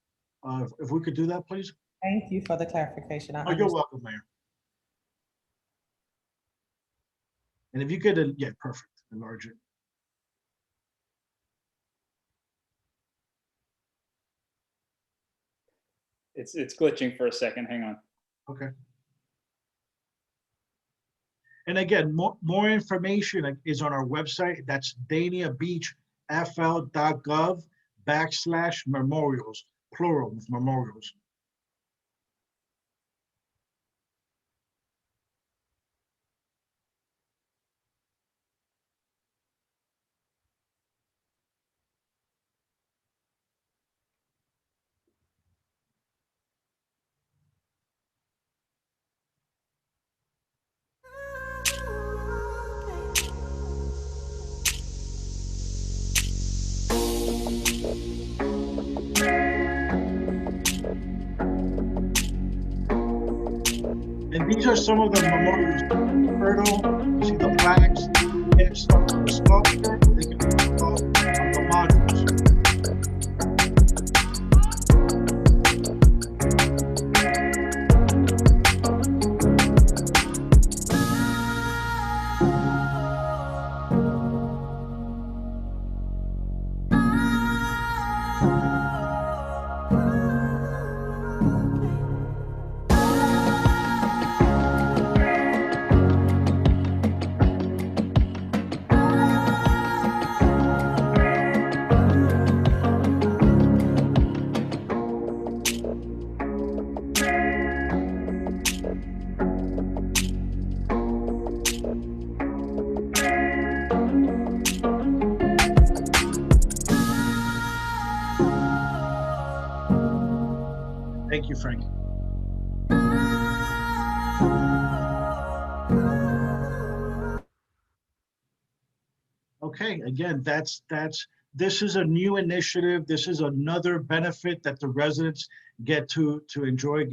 if we could do that, please. Thank you for the clarification. I Oh, you're understand. welcome, Mayor. And if you could, yeah, perfect, enlarge it. It's glitching for a second. Hang on. Okay. And again, more information is on our website. That's daniabeachfl.gov/memorials, plural with memorials. And these are some of the memorials. Fertile, you see the plaques, yes, the sculpture, they can be installed on the modules. Thank you, Frank. Okay, again, this is a new initiative. This is another benefit that the residents get to enjoy,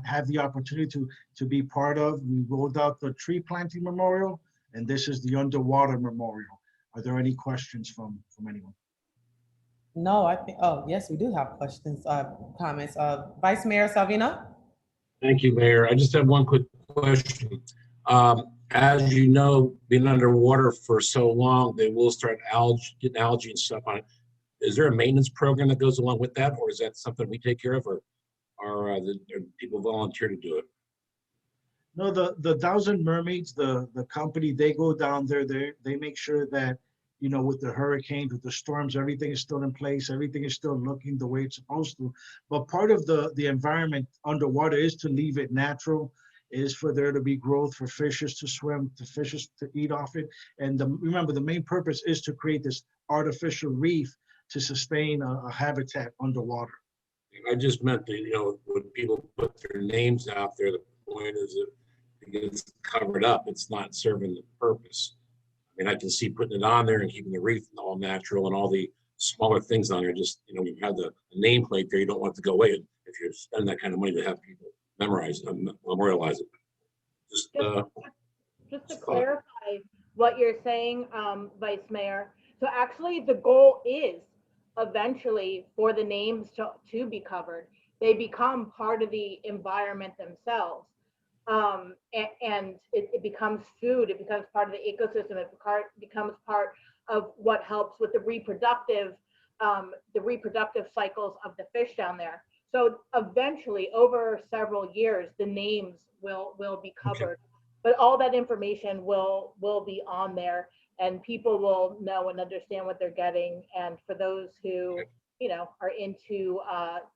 have the opportunity to be part of. We rolled out the tree planting memorial, and this is the underwater memorial. Are there any questions from anyone? No, I think, oh, yes, we do have questions, comments. Vice Mayor Salvino? Thank you, Mayor. I just have one quick question. As you know, being underwater for so long, they will start getting algae and stuff on it. Is there a maintenance program that goes along with that, or is that something we take care of, or are people volunteer to do it? No, the Thousand Mermaids, the company, they go down there, they make sure that, you know, with the hurricanes, with the storms, everything is still in place, everything is still looking the way it's supposed to. But part of the environment underwater is to leave it natural, is for there to be growth, for fishes to swim, to fishes to eat off it. And remember, the main purpose is to create this artificial reef to sustain a habitat underwater. I just meant that, you know, when people put their names out there, the point is that it gets covered up. It's not serving the purpose. I mean, I can see putting it on there and keeping the reef all natural and all the smaller things on there. Just, you know, you have the nameplate there, you don't want it to go away. If you're spending that kind of money to have people memorize it, memorialize it. Just to clarify what you're saying, Vice Mayor. So actually the goal is eventually for the names to be covered. They become part of the environment themselves. And it becomes food, it becomes part of the ecosystem, it becomes part of what helps with the reproductive cycles of the fish down there. So eventually, over several years, the names will be covered, but all that information will be on there, and people will know and understand what they're getting. And for those who, are into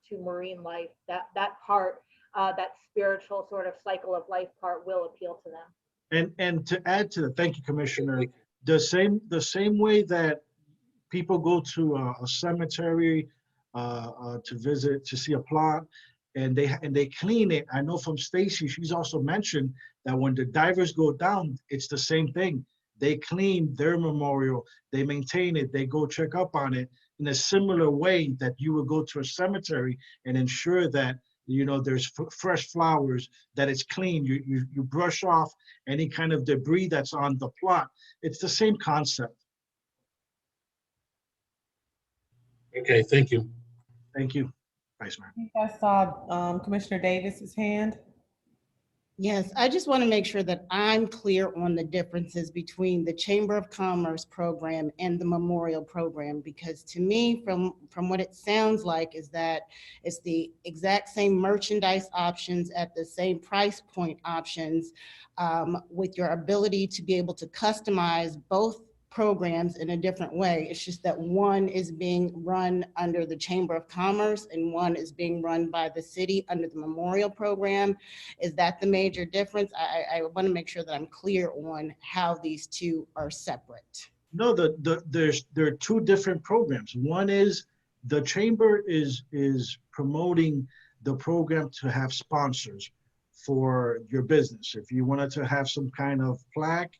to marine life, that part, that spiritual sort of cycle of life part will appeal to them. And to add to that, thank you, Commissioner, the same way that people go to a cemetery to visit, to see a plot, and they clean it. I know from Stacy, she's also mentioned that when the divers go down, it's the same thing. They clean their memorial, they maintain it, they go check up on it in a similar way that you would go to a cemetery and ensure that there's fresh flowers, that it's clean. You brush off any kind of debris that's on the plot. It's the same concept. Okay, thank you. Thank you, Vice Mayor. I think I saw Commissioner Davis's hand. Yes, I just want to make sure that I'm clear on the differences between the Chamber of Commerce program and the Memorial program, because to me, from what it sounds like, is that it's the exact same merchandise options at the same price point options, with your ability to be able to customize both programs in a different way. It's just that one is being run under the Chamber of Commerce and one is being run by the city under the Memorial program. Is that the major difference? I want to make sure that I'm clear on how these two are separate. No, there are two different programs. One is the Chamber is promoting the program to have sponsors for your business. If you wanted to have some kind of plaque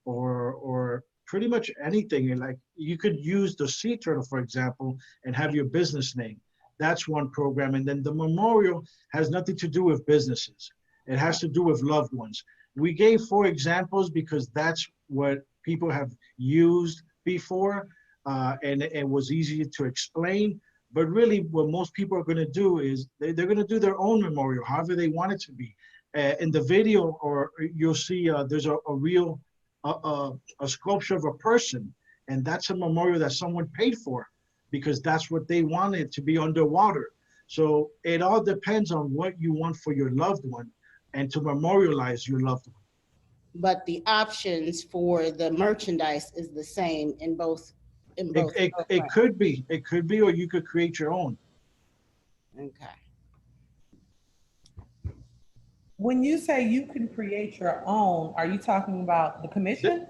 or pretty much anything, like you could use the sea turtle, for example, and have your business name. That's one program. And then the Memorial has nothing to do with businesses. It has to do with loved ones. We gave 4 examples because that's what people have used before, and it was easy to explain. But really, what most people are going to do is they're going to do their own memorial, however they want it to be. In the video, or you'll see there's a real a sculpture of a person, and that's a memorial that someone paid for because that's what they wanted to be underwater. So it all depends on what you want for your loved one and to memorialize your loved one. But the options for the merchandise is the same in both. It could be, or you could create your own. Okay. When you say you can create your own, are you talking about the commission?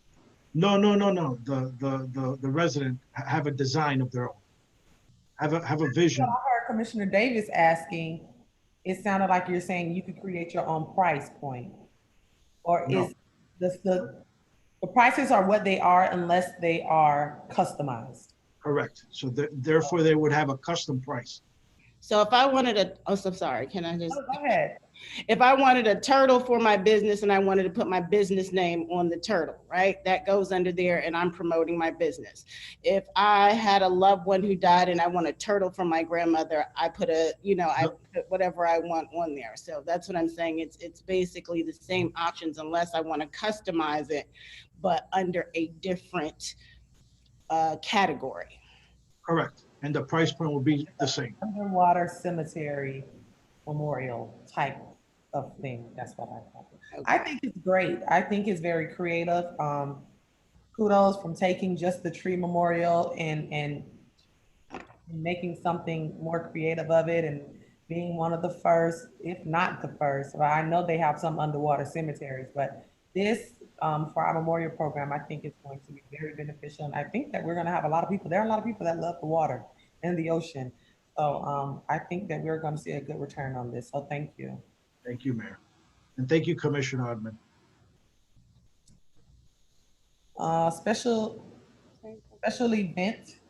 No. The resident have a design of their own. Have a vision. So I heard Commissioner Davis asking, it sounded like you're saying you could create your own price point. Or No. is the prices are what they are unless they are customized? Correct. So therefore they would have a custom price. So if I wanted I'm so sorry, can I just? Oh, go ahead. If I wanted a turtle for my business and I wanted to put my business name on the turtle, right? That goes under there and I'm promoting my business. If I had a loved one who died and I want a turtle from my grandmother, I put I put whatever I want on there. So that's what I'm saying. It's basically the same options unless I want to customize it, but under a different category. Correct. And the price point will be the same. Underwater cemetery memorial type of thing. That's what I thought. Okay. I think it's great. I think it's very creative. Kudos from taking just the tree memorial and making something more creative of it and being one of the first, if not the first. Well, I know they have some underwater cemeteries, but this for our memorial program, I think it's going to be very beneficial. And I think that we're going to have a lot of people. There are a lot of people that love the water and the ocean. So I think that we're going to see a good return on this. So thank you. Thank you, Mayor. And thank you, Commissioner Odman. Special event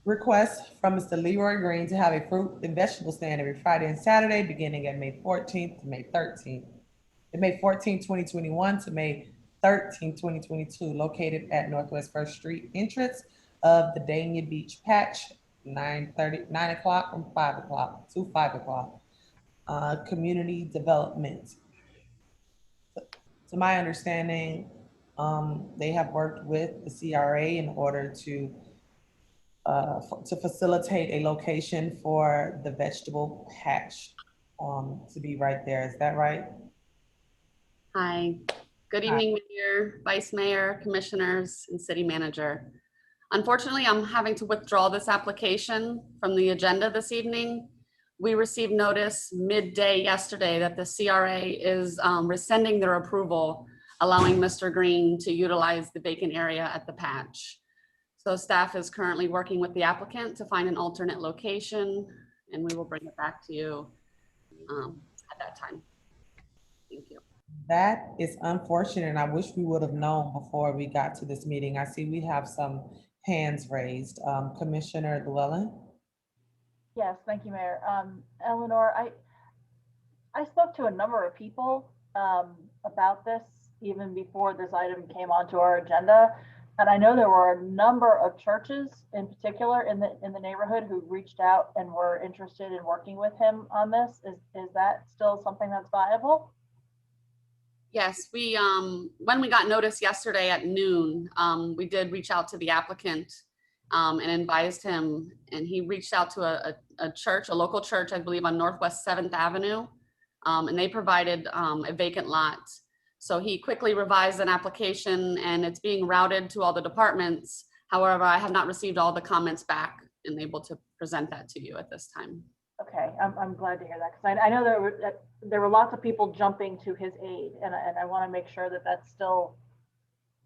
request from Mr. Leroy Green to have a fruit and vegetable stand every Friday and Saturday, beginning at May 14th to May 13th. May 14th, 2021 to May 13th, 2022, located at Northwest First Street entrance of the Dania Beach Patch, 9 o'clock from 5 o'clock to 5 o'clock. Community development. To my understanding, they have worked with the CRA in order to facilitate a location for the vegetable patch to be right there. Is that right? Hi, good evening, Mayor, Vice Mayor, Commissioners, and City Manager. Unfortunately, I'm having to withdraw this application from the agenda this evening. We received notice midday yesterday that the CRA is rescinding their approval, allowing Mr. Green to utilize the vacant area at the patch. So staff is currently working with the applicant to find an alternate location, and we will bring it back to you at that time. Thank you. That is unfortunate, and I wish we would have known before we got to this meeting. I see we have some hands raised. Commissioner Llewellyn? Yes, thank you, Mayor. Eleanor, I spoke to a number of people about this even before this item came onto our agenda. And I know there were a number of churches in particular in the neighborhood who reached out and were interested in working with him on this. Is that still something that's viable? Yes, we when we got notice yesterday at noon, we did reach out to the applicant and advised him, and he reached out to a church, a local church, I believe on Northwest 7th Avenue, and they provided a vacant lot. So he quickly revised an application and it's being routed to all the departments. However, I have not received all the comments back and able to present that to you at this time. Okay, I'm glad to hear that, because I know there were lots of people jumping to his aid, and I want to make sure that that's still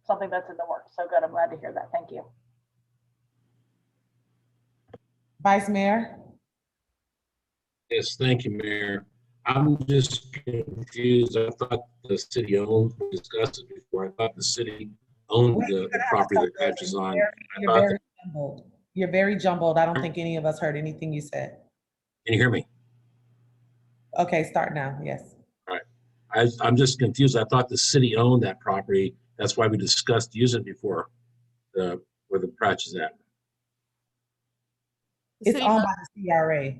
something that's in the works. So good, I'm glad to hear that. Thank you. Vice Mayor? Yes, thank you, Mayor. I'm just confused. I thought the city owned, we discussed it before. I thought the city owned the property that patches on. You're very jumbled. You're very jumbled. I don't think any of us heard anything you said. Can you hear me? Okay, start now, yes. All right. I'm just confused. I thought the city owned that property. That's why we discussed using it before, where the patch is at. It's owned by the CRA.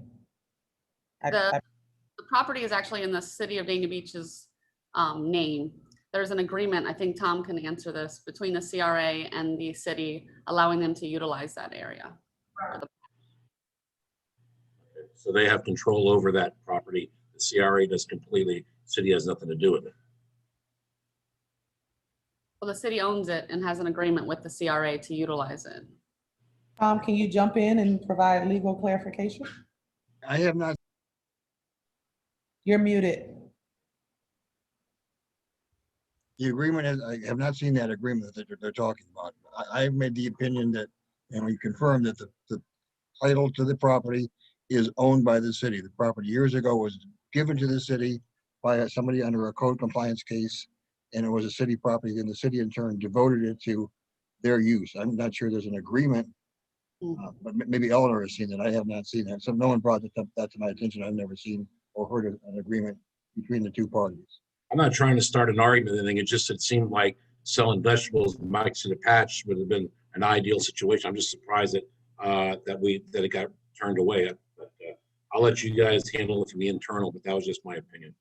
The property is actually in the city of Dania Beach's name. There's an agreement, I think Tom can answer this, between the CRA and the city, allowing them to utilize that area. So they have control over that property. The CRA does completely, city has nothing to do with it. Well, the city owns it and has an agreement with the CRA to utilize it. Tom, can you jump in and provide legal clarification? I have not. You're muted. The agreement is, I have not seen that agreement that they're talking about. I've made the opinion that, and we confirmed that the title to the property is owned by the city. The property years ago was given to the city by somebody under a code compliance case, and it was a city property, and the city in turn devoted it to their use. I'm not sure there's an agreement, but maybe Eleanor has seen it. I have not seen that. So no one brought that to my attention. I've never seen or heard of an agreement between the two parties. I'm not trying to start an argument or anything. It seemed like selling vegetables next to the patch would have been an ideal situation. I'm just surprised that it got turned away. But I'll let you guys handle it from the internal, but that was just my opinion.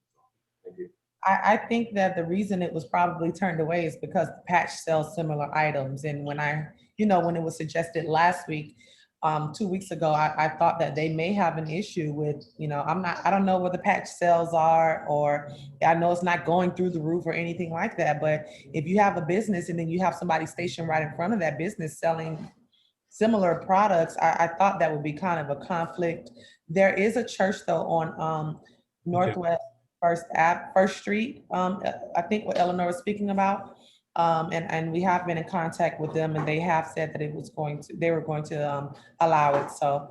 Thank you. I think that the reason it was probably turned away is because the patch sells similar items. And when when it was suggested last week, 2 weeks ago, I thought that they may have an issue with, I don't know where the patch sales are, or I know it's not going through the roof or anything like that. But if you have a business and then you have somebody stationed right in front of that business selling similar products, I thought that would be kind of a conflict. There is a church though on Northwest First Street, I think what Eleanor was speaking about. And we have been in contact with them, and they have said that they were going to allow it. So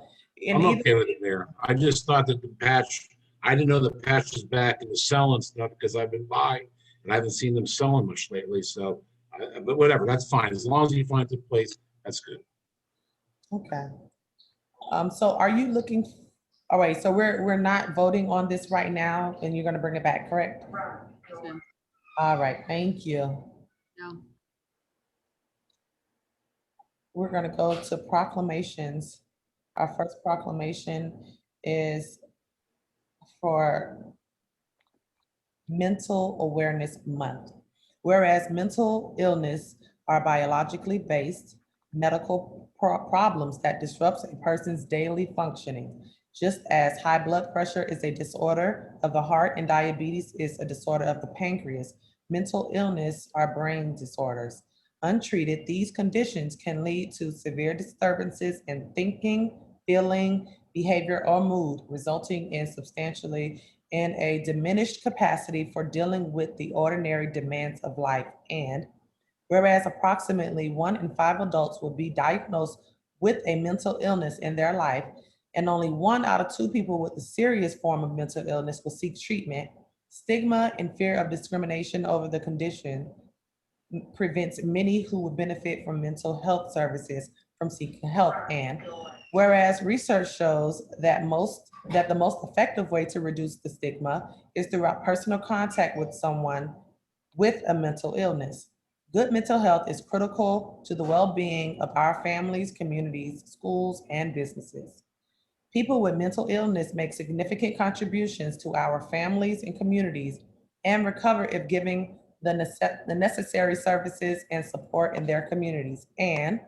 I'm okay with it there. I just thought that the patch, I didn't know the patch was back into selling stuff because I've been buying and I haven't seen them selling much lately. So, but whatever, that's fine. As long as you find the place, that's good. Okay. So are you looking, all right, so we're not voting on this right now, and you're gonna bring it back, correct? Right. All right, thank you. Yeah. We're gonna go to proclamations. Our first proclamation is for Mental Awareness Month. Whereas mental illness are biologically based medical problems that disrupts a person's daily functioning. Just as high blood pressure is a disorder of the heart and diabetes is a disorder of the pancreas, mental illness are brain disorders. Untreated, these conditions can lead to severe disturbances in thinking, feeling, behavior, or mood, resulting in substantially in a diminished capacity for dealing with the ordinary demands of life. And whereas approximately 1 in 5 adults will be diagnosed with a mental illness in their life, and only 1 out of 2 people with a serious form of mental illness will seek treatment, stigma and fear of discrimination over the condition prevents many who would benefit from mental health services from seeking help. And whereas research shows that the most effective way to reduce the stigma is throughout personal contact with someone with a mental illness. Good mental health is critical to the well-being of our families, communities, schools, and businesses. People with mental illness make significant contributions to our families and communities and recover if given the necessary services and support in their communities. And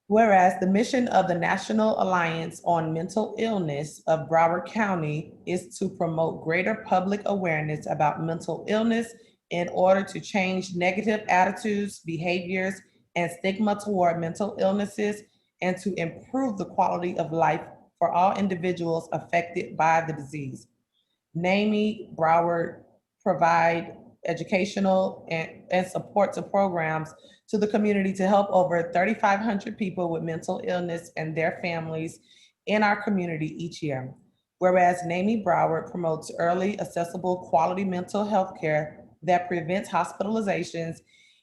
whereas the mission of the National Alliance on Mental Illness of Broward County is to promote greater public awareness about mental illness in order to change negative attitudes, behaviors, and stigma toward mental illnesses, and to improve the quality of life for all individuals affected by the disease. NAMI Broward provide educational and support to programs to the community to help over 3,500 people with mental illness and their families in our community each year. Whereas NAMI Broward promotes early, accessible, quality mental health care that prevents hospitalizations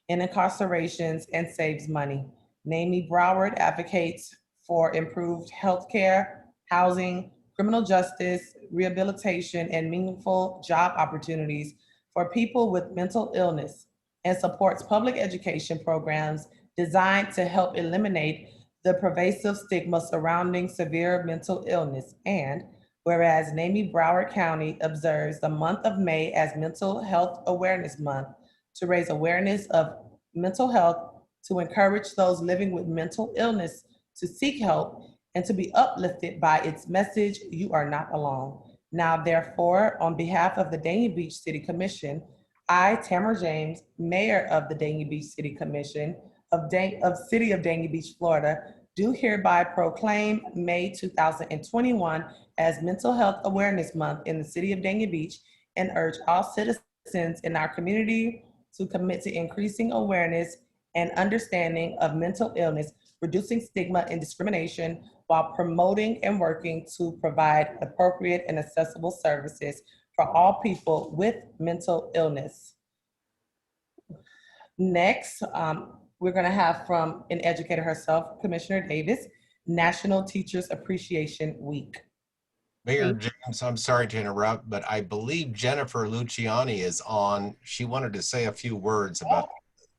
and incarcerations and saves money. NAMI Broward advocates for improved health care, housing, criminal justice, rehabilitation, and meaningful job opportunities for people with mental illness, and supports public education programs designed to help eliminate the pervasive stigma surrounding severe mental illness. And whereas NAMI Broward County observes the month of May as Mental Health Awareness Month to raise awareness of mental health, to encourage those living with mental illness to seek help, and to be uplifted by its message, "You are not alone." Now, therefore, on behalf of the Dania Beach City Commission, I, Tamara James, Mayor of the Dania Beach City Commission of City of Dania Beach, Florida, do hereby proclaim May 2021 as Mental Health Awareness Month in the City of Dania Beach, and urge all citizens in our community to commit to increasing awareness and understanding of mental illness, reducing stigma and discrimination, while promoting and working to provide appropriate and accessible services for all people with mental illness. Next, we're going to have from an educator herself, Commissioner Davis, National Teachers Appreciation Week. Mayor James, I'm sorry to interrupt, but I believe Jennifer Luciani is on. She wanted to say a few words about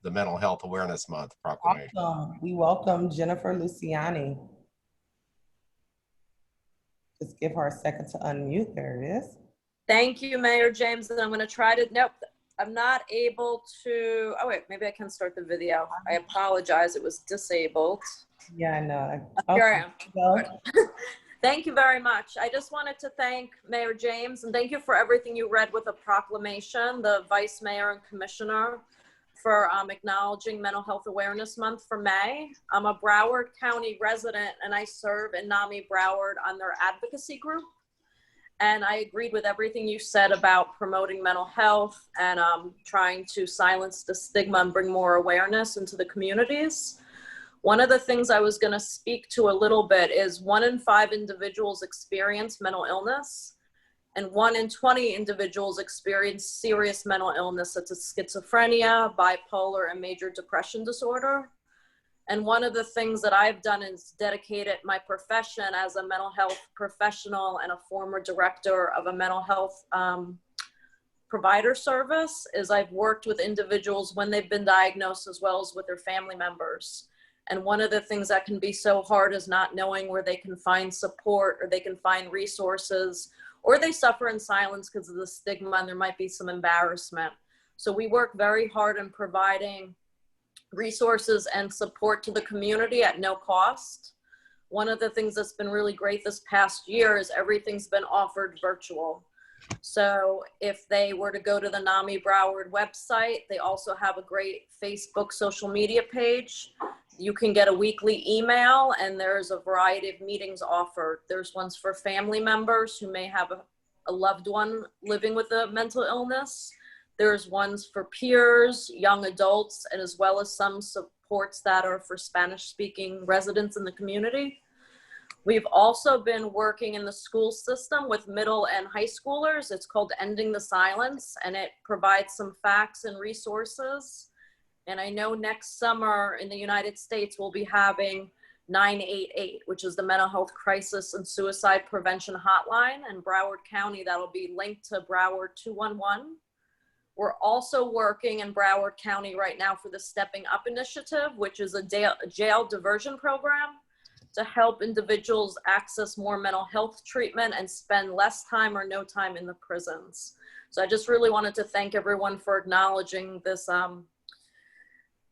the Mental Health Awareness Month proclamation. Awesome. We welcome Jennifer Luciani. Just give her a second to unmute. There it is. Thank you, Mayor James. And I'm going to try to, nope, I'm not able to, oh wait, maybe I can start the video. I apologize, it was disabled. Yeah, I know. Here I am. Well, Thank you very much. I just wanted to thank Mayor James and thank you for everything you read with the proclamation, the Vice Mayor and Commissioner for acknowledging Mental Health Awareness Month for May. I'm a Broward County resident and I serve in NAMI Broward on their advocacy group. And I agreed with everything you said about promoting mental health and trying to silence the stigma and bring more awareness into the communities. One of the things I was going to speak to a little bit is 1 in 5 individuals experience mental illness, and 1 in 20 individuals experience serious mental illness such as schizophrenia, bipolar, and major depression disorder. And one of the things that I've done is dedicated my profession as a mental health professional and a former director of a mental health provider service is I've worked with individuals when they've been diagnosed as well as with their family members. And one of the things that can be so hard is not knowing where they can find support or they can find resources, or they suffer in silence because of the stigma and there might be some embarrassment. So we work very hard in providing resources and support to the community at no cost. One of the things that's been really great this past year is everything's been offered virtual. So if they were to go to the NAMI Broward website, they also have a great Facebook social media page. You can get a weekly email, and there's a variety of meetings offered. There's ones for family members who may have a loved one living with a mental illness. There's ones for peers, young adults, and as well as some supports that are for Spanish-speaking residents in the community. We've also been working in the school system with middle and high schoolers. It's called Ending the Silence, and it provides some facts and resources. And I know next summer in the United States, we'll be having 988, which is the mental health crisis and suicide prevention hotline. In Broward County, that'll be linked to Broward 211. We're also working in Broward County right now for the Stepping Up Initiative, which is a jail diversion program to help individuals access more mental health treatment and spend less time or no time in the prisons. So I just really wanted to thank everyone for acknowledging this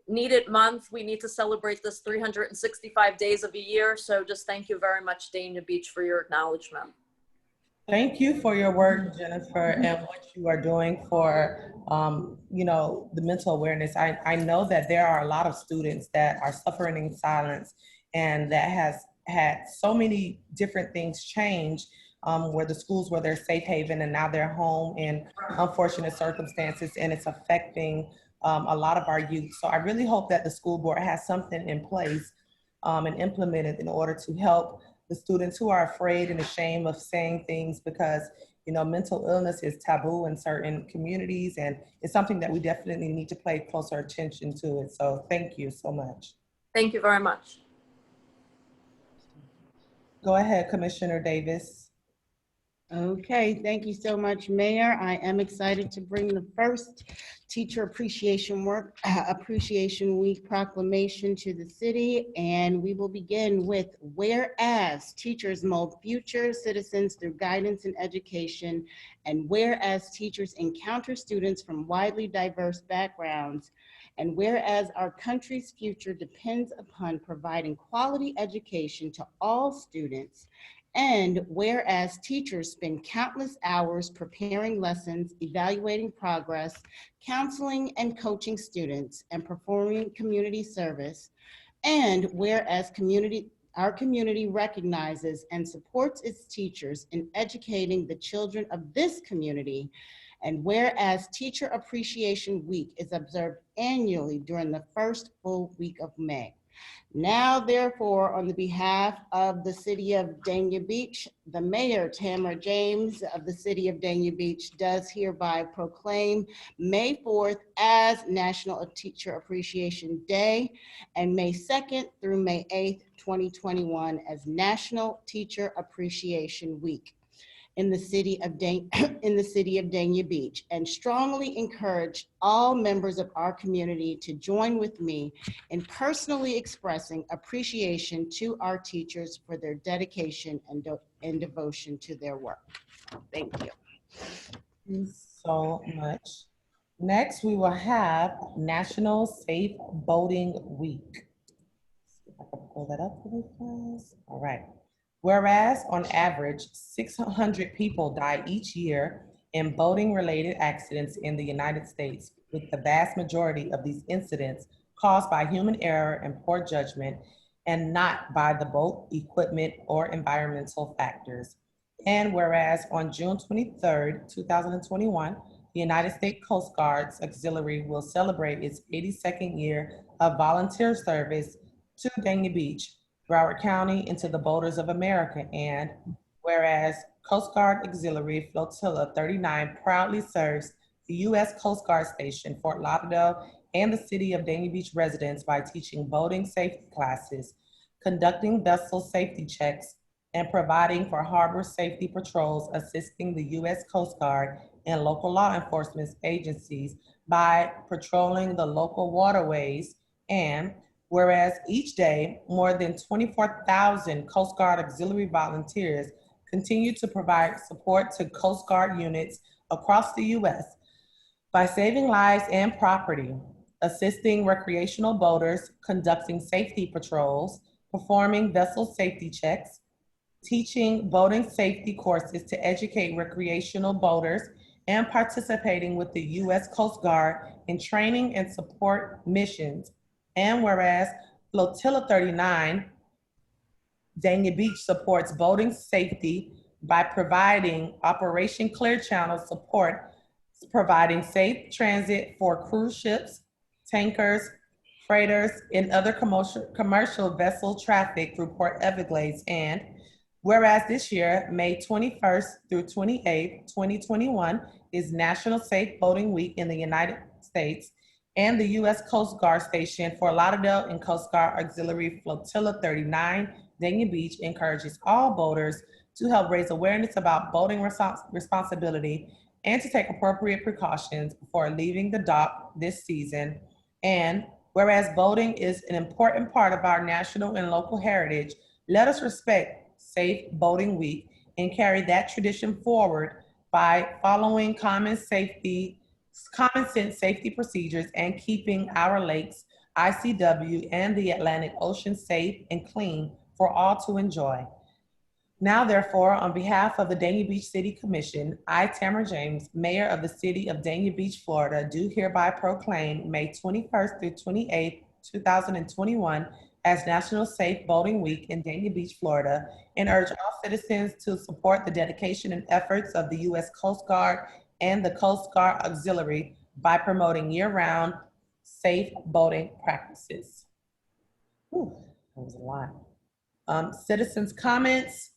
needed month. We need to celebrate this 365 days of a year. So just thank you very much, Dania Beach, for your acknowledgement. Thank you for your work, Jennifer, and what you are doing for, you know, the mental awareness. I know that there are a lot of students that are suffering in silence, and that has had so many different things change, where the schools were their safe haven and now they're home in unfortunate circumstances, and it's affecting a lot of our youth. So I really hope that the school board has something in place and implemented in order to help the students who are afraid and ashamed of saying things, because, you know, mental illness is taboo in certain communities, and it's something that we definitely need to pay closer attention to it. So thank you so much. Thank you very much. Go ahead, Commissioner Davis. Okay, thank you so much, Mayor. I am excited to bring the first Teacher Appreciation Week proclamation to the city, and we will begin with whereas teachers mold future citizens through guidance and education, and whereas teachers encounter students from widely diverse backgrounds, and whereas our country's future depends upon providing quality education to all students, and whereas teachers spend countless hours preparing lessons, evaluating progress, counseling and coaching students, and performing community service, and whereas our community recognizes and supports its teachers in educating the children of this community, and whereas Teacher Appreciation Week is observed annually during the first full week of May. Now, therefore, on the behalf of the city of Dania Beach, the mayor, Tamara James of the city of Dania Beach, does hereby proclaim May 4th as National Teacher Appreciation Day, and May 2nd through May 8th, 2021 as National Teacher Appreciation Week in the city of Dania Beach, and strongly encourage all members of our community to join with me in personally expressing appreciation to our teachers for their dedication and devotion to their work. Thank you. Thank you so much. Next, we will have National Safe Boating Week. See if I can pull that up really fast. All right. Whereas on average, 600 people die each year in boating-related accidents in the United States, with the vast majority of these incidents caused by human error and poor judgment, and not by the boat, equipment, or environmental factors. And whereas on June 23rd, 2021, the United States Coast Guard's Auxiliary will celebrate its 82nd year of volunteer service to Dania Beach, Broward County, and to the Boaters of America. And whereas Coast Guard Auxiliary Flotilla 39 proudly serves the U.S. Coast Guard Station, Fort Lauderdale, and the city of Dania Beach residents by teaching boating safety classes, conducting vessel safety checks, and providing for harbor safety patrols, assisting the U.S. Coast Guard and local law enforcement agencies by patrolling the local waterways. And whereas each day, more than 24,000 Coast Guard Auxiliary volunteers continue to provide support to Coast Guard units across the U.S. by saving lives and property, assisting recreational boaters, conducting safety patrols, performing vessel safety checks, teaching boating safety courses to educate recreational boaters, and participating with the U.S. Coast Guard in training and support missions. And whereas Flotilla 39 Dania Beach supports boating safety by providing Operation Clear Channel support, providing safe transit for cruise ships, tankers, freighters, and other commercial vessel traffic through Port Everglades. And whereas this year, May 21st through 28th, 2021, is National Safe Boating Week in the United States, and the U.S. Coast Guard Station Fort Lauderdale and Coast Guard Auxiliary Flotilla 39 Dania Beach encourages all boaters to help raise awareness about boating responsibility and to take appropriate precautions before leaving the dock this season. And whereas boating is an important part of our national and local heritage, let us respect Safe Boating Week and carry that tradition forward by following common sense safety procedures and keeping our lakes, ICW, and the Atlantic Ocean safe and clean for all to enjoy. Now, therefore, on behalf of the Dania Beach City Commission, I, Tamara James, Mayor of the City of Dania Beach, Florida, do hereby proclaim May 21st through 28th, 2021 as National Safe Boating Week in Dania Beach, Florida, and urge all citizens to support the dedication and efforts of the U.S. Coast Guard and the Coast Guard Auxiliary by promoting year-round safe boating practices. Whew, that was a lot. Citizens' comments.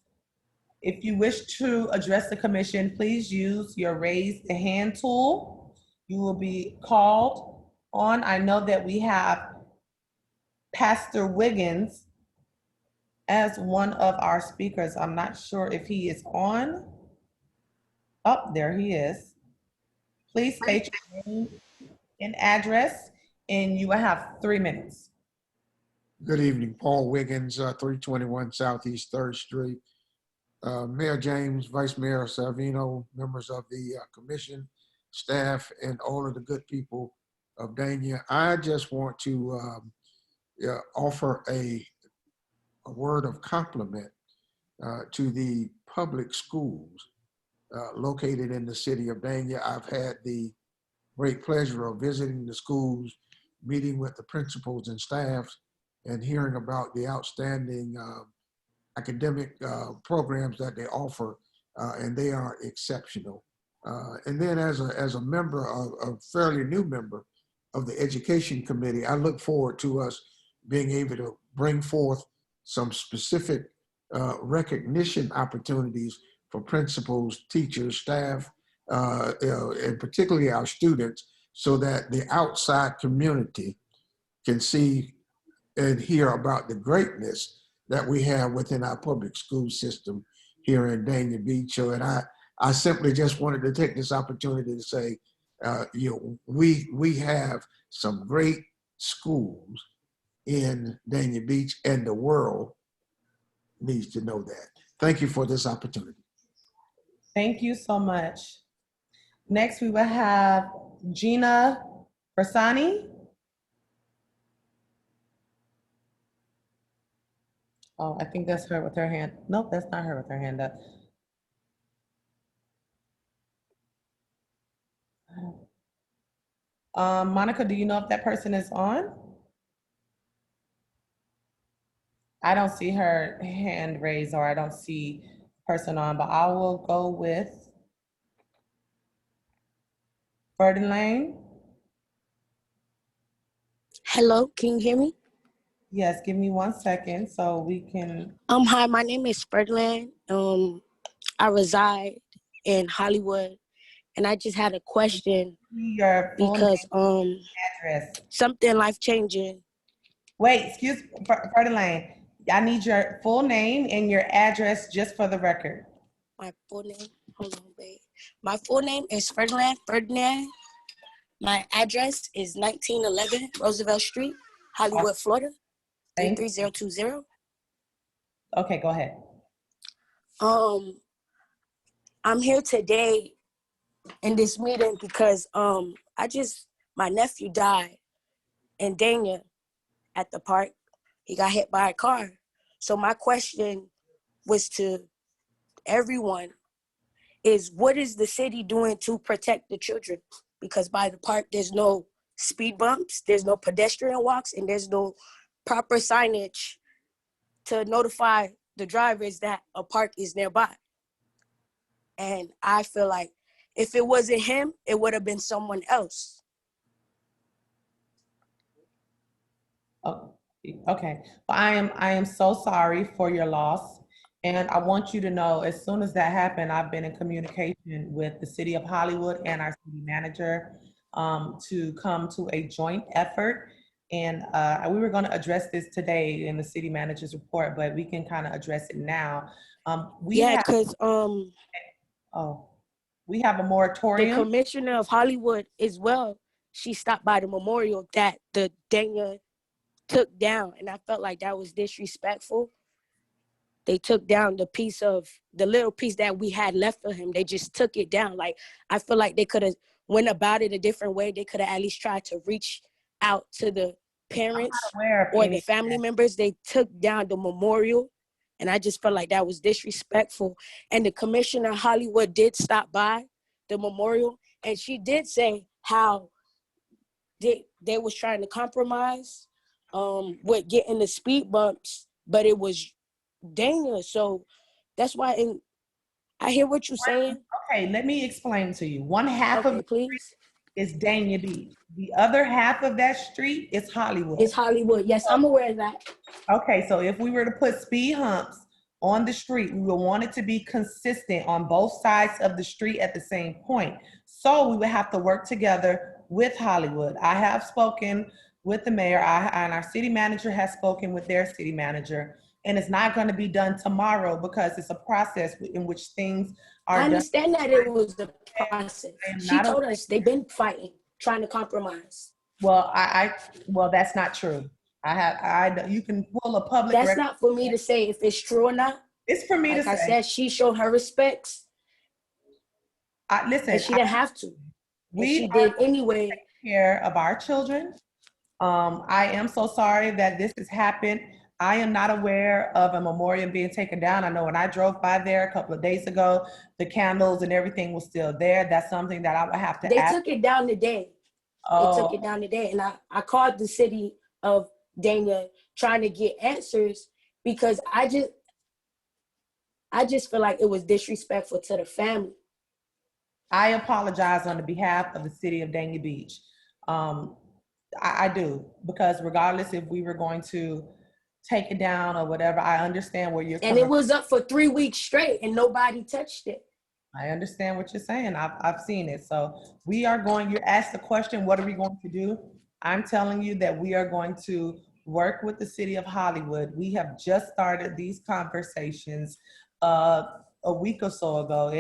If you wish to address the commission, please use your raise the hand tool. You will be called on. I know that we have Pastor Wiggins as one of our speakers. I'm not sure if he is on. Oh, there he is. Please state your name and address, and you will have 3 minutes. Good evening, Paul Wiggins, 321 Southeast 3rd Street. Mayor James, Vice Mayor Salvino, members of the commission, staff, and all of the good people of Dania. I just want to offer a word of compliment to the public schools located in the city of Dania. I've had the great pleasure of visiting the schools, meeting with the principals and staffs, and hearing about the outstanding academic programs that they offer, and they are exceptional. And then as a member, a fairly new member of the Education Committee, I look forward to us being able to bring forth some specific recognition opportunities for principals, teachers, staff, and particularly our students, so that the outside community can see and hear about the greatness that we have within our public school system here in Dania Beach. And I simply just wanted to take this opportunity to say, we have some great schools in Dania Beach, and the world needs to know that. Thank you for this opportunity. Thank you so much. Next, we will have Gina Bersani. Oh, I think that's her with her hand. Nope, that's not her with her hand up. Monica, do you know if that person is on? I don't see her hand raised, or I don't see person on, but I will go with Ferdinand. Hello, can you hear me? Yes, give me 1 second so we can. Hi, my name is Ferdinand. I reside in Hollywood, and I just had a question Your full because name, address. Something life-changing. Wait, excuse Ferdinand. I need your full name and your address just for the record. My full name, hold on, wait. My full name is Ferdinand. My address is 1911 Roosevelt Street, Hollywood, Florida, 33020. Okay, go ahead. I'm here today in this meeting because my nephew died in Dania at the park. He got hit by a car. So my question was to everyone is, what is the city doing to protect the children? Because by the park, there's no speed bumps, there's no pedestrian walks, and there's no proper signage to notify the drivers that a park is nearby. And I feel like if it wasn't him, it would have been someone else. Oh, okay. Well, I am so sorry for your loss. And I want you to know, as soon as that happened, I've been in communication with the city of Hollywood and our city manager to come to a joint effort. And we were going to address this today in the city manager's report, but we can kind of address it now. We have a moratorium. The commissioner of Hollywood as well, she stopped by the memorial that the Dania took down, and I felt like that was disrespectful. They took down the little piece that we had left of him. They just took it down. Like, I feel like they could have went about it a different way. They could have at least tried to reach out to the parents or the family members. They took down the memorial, and I just felt like that was disrespectful. And the commissioner of Hollywood did stop by the memorial, and she did say how they was trying to compromise with getting the speed bumps, but it was Dania. So that's why, and I hear what you're saying. Okay, let me explain to you. One half of the please. street is Dania Beach. The other half of that street is Hollywood. It's Hollywood. Yes, I'm aware of that. Okay, so if we were to put speed humps on the street, we would want it to be consistent on both sides of the street at the same point. So we would have to work together with Hollywood. I have spoken with the mayor, and our city manager has spoken with their city manager. And it's not going to be done tomorrow because it's a process in which things are done. I understand that it was a process. She told us they've been fighting, trying to compromise. Well, well, that's not true. You can pull a public. That's not for me to say if it's true or not. It's for me to say. Like I said, she showed her respects. Listen, and she didn't have to. She did anyway. Take care of our children. I am so sorry that this has happened. I am not aware of a memorial being taken down. I know when I drove by there a couple of days ago, the candles and everything was still there. That's something that I would have to ask. They took it down today. Oh. They took it down today. And I called the city of Dania trying to get answers because I just feel like it was disrespectful to the family. I apologize on the behalf of the city of Dania Beach. I do, because regardless if we were going to take it down or whatever, I understand where you're coming from. And it was up for 3 weeks straight and nobody touched it. I understand what you're saying. I've seen it. So we are going, you asked the question, what are we going to do? I'm telling you that we are going to work with the city of Hollywood. We have just started these conversations a week or so ago.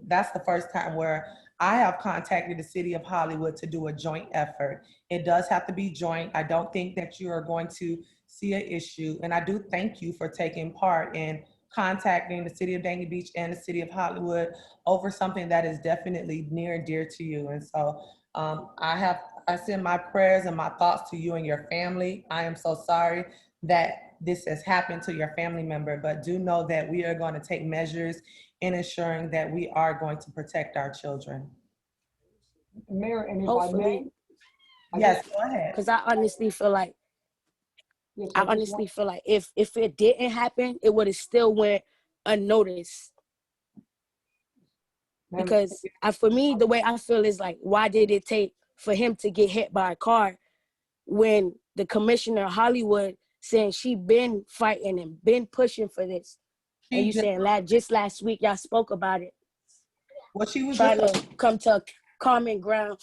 That's the first time where I have contacted the city of Hollywood to do a joint effort. It does have to be joint. I don't think that you are going to see an issue. And I do thank you for taking part in contacting the city of Dania Beach and the city of Hollywood over something that is definitely near and dear to you. And so I send my prayers and my thoughts to you and your family. I am so sorry that this has happened to your family member, but do know that we are going to take measures in ensuring that we are going to protect our children. Mayor, and if I may. Yes, go ahead. Because I honestly feel like, if it didn't happen, it would have still went unnoticed. Because for me, the way I feel is like, why did it take for him to get hit by a car when the commissioner of Hollywood saying she been fighting and been pushing for this? And you saying just last week y'all spoke about it. Well, she was trying to come to a common ground.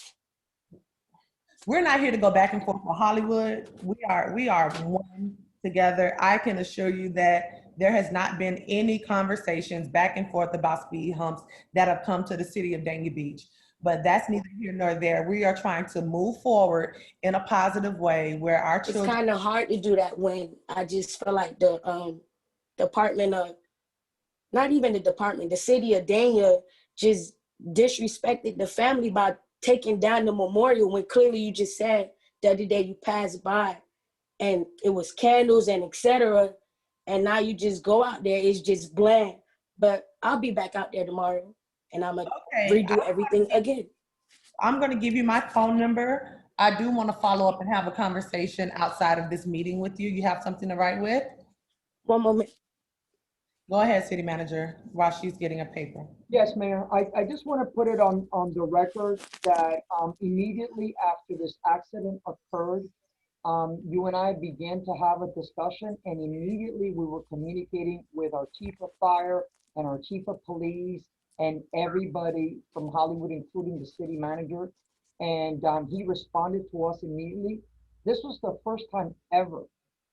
We're not here to go back and forth with Hollywood. We are one together. I can assure you that there has not been any conversations back and forth about speed humps that have come to the city of Dania Beach. But that's neither here nor there. We are trying to move forward in a positive way where our children. It's kind of hard to do that when I just feel like the department of, not even the department, the city of Dania just disrespected the family by taking down the memorial when clearly you just said the other day you passed by and it was candles and etc. and now you just go out there, it's just bland. But I'll be back out there tomorrow, and I'm gonna redo everything again. I'm gonna give you my phone number. I do want to follow up and have a conversation outside of this meeting with you. You have something to write with? One moment. Go ahead, city manager, while she's getting a paper. Yes, Mayor, I just want to put it on the record that immediately after this accident occurred, you and I began to have a discussion, and immediately we were communicating with our chief of fire and our chief of police and everybody from Hollywood, including the city manager. And he responded to us immediately. This was the first time ever,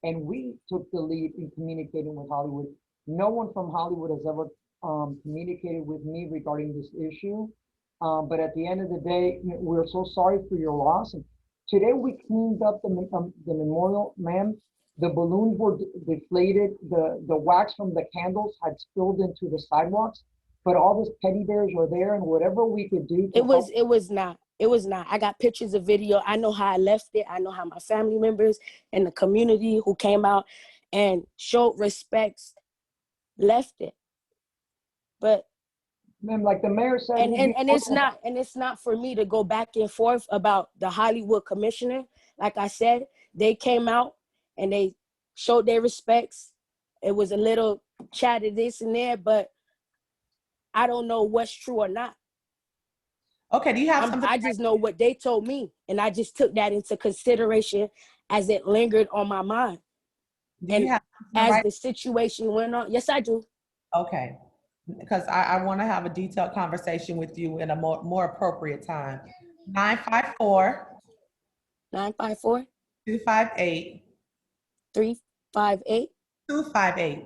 and we took the lead in communicating with Hollywood. No one from Hollywood has ever communicated with me regarding this issue. But at the end of the day, we're so sorry for your loss. And today we cleaned up the memorial, ma'am. The balloons were deflated. The wax from the candles had spilled into the sidewalks. But all those teddy bears were there, and whatever we could do. It was not. I got pictures of video. I know how I left it. I know how my family members and the community who came out and showed respects left it. But ma'am, like the mayor said, and it's not for me to go back and forth about the Hollywood commissioner. Like I said, they came out and they showed their respects. It was a little chat of this and there, but I don't know what's true or not. Okay, do you have something? I just know what they told me, and I just took that into consideration as it lingered on my mind. And as the situation went on, yes, I do. Okay, because I want to have a detailed conversation with you in a more appropriate time. 954. 954. 258. 358. 258.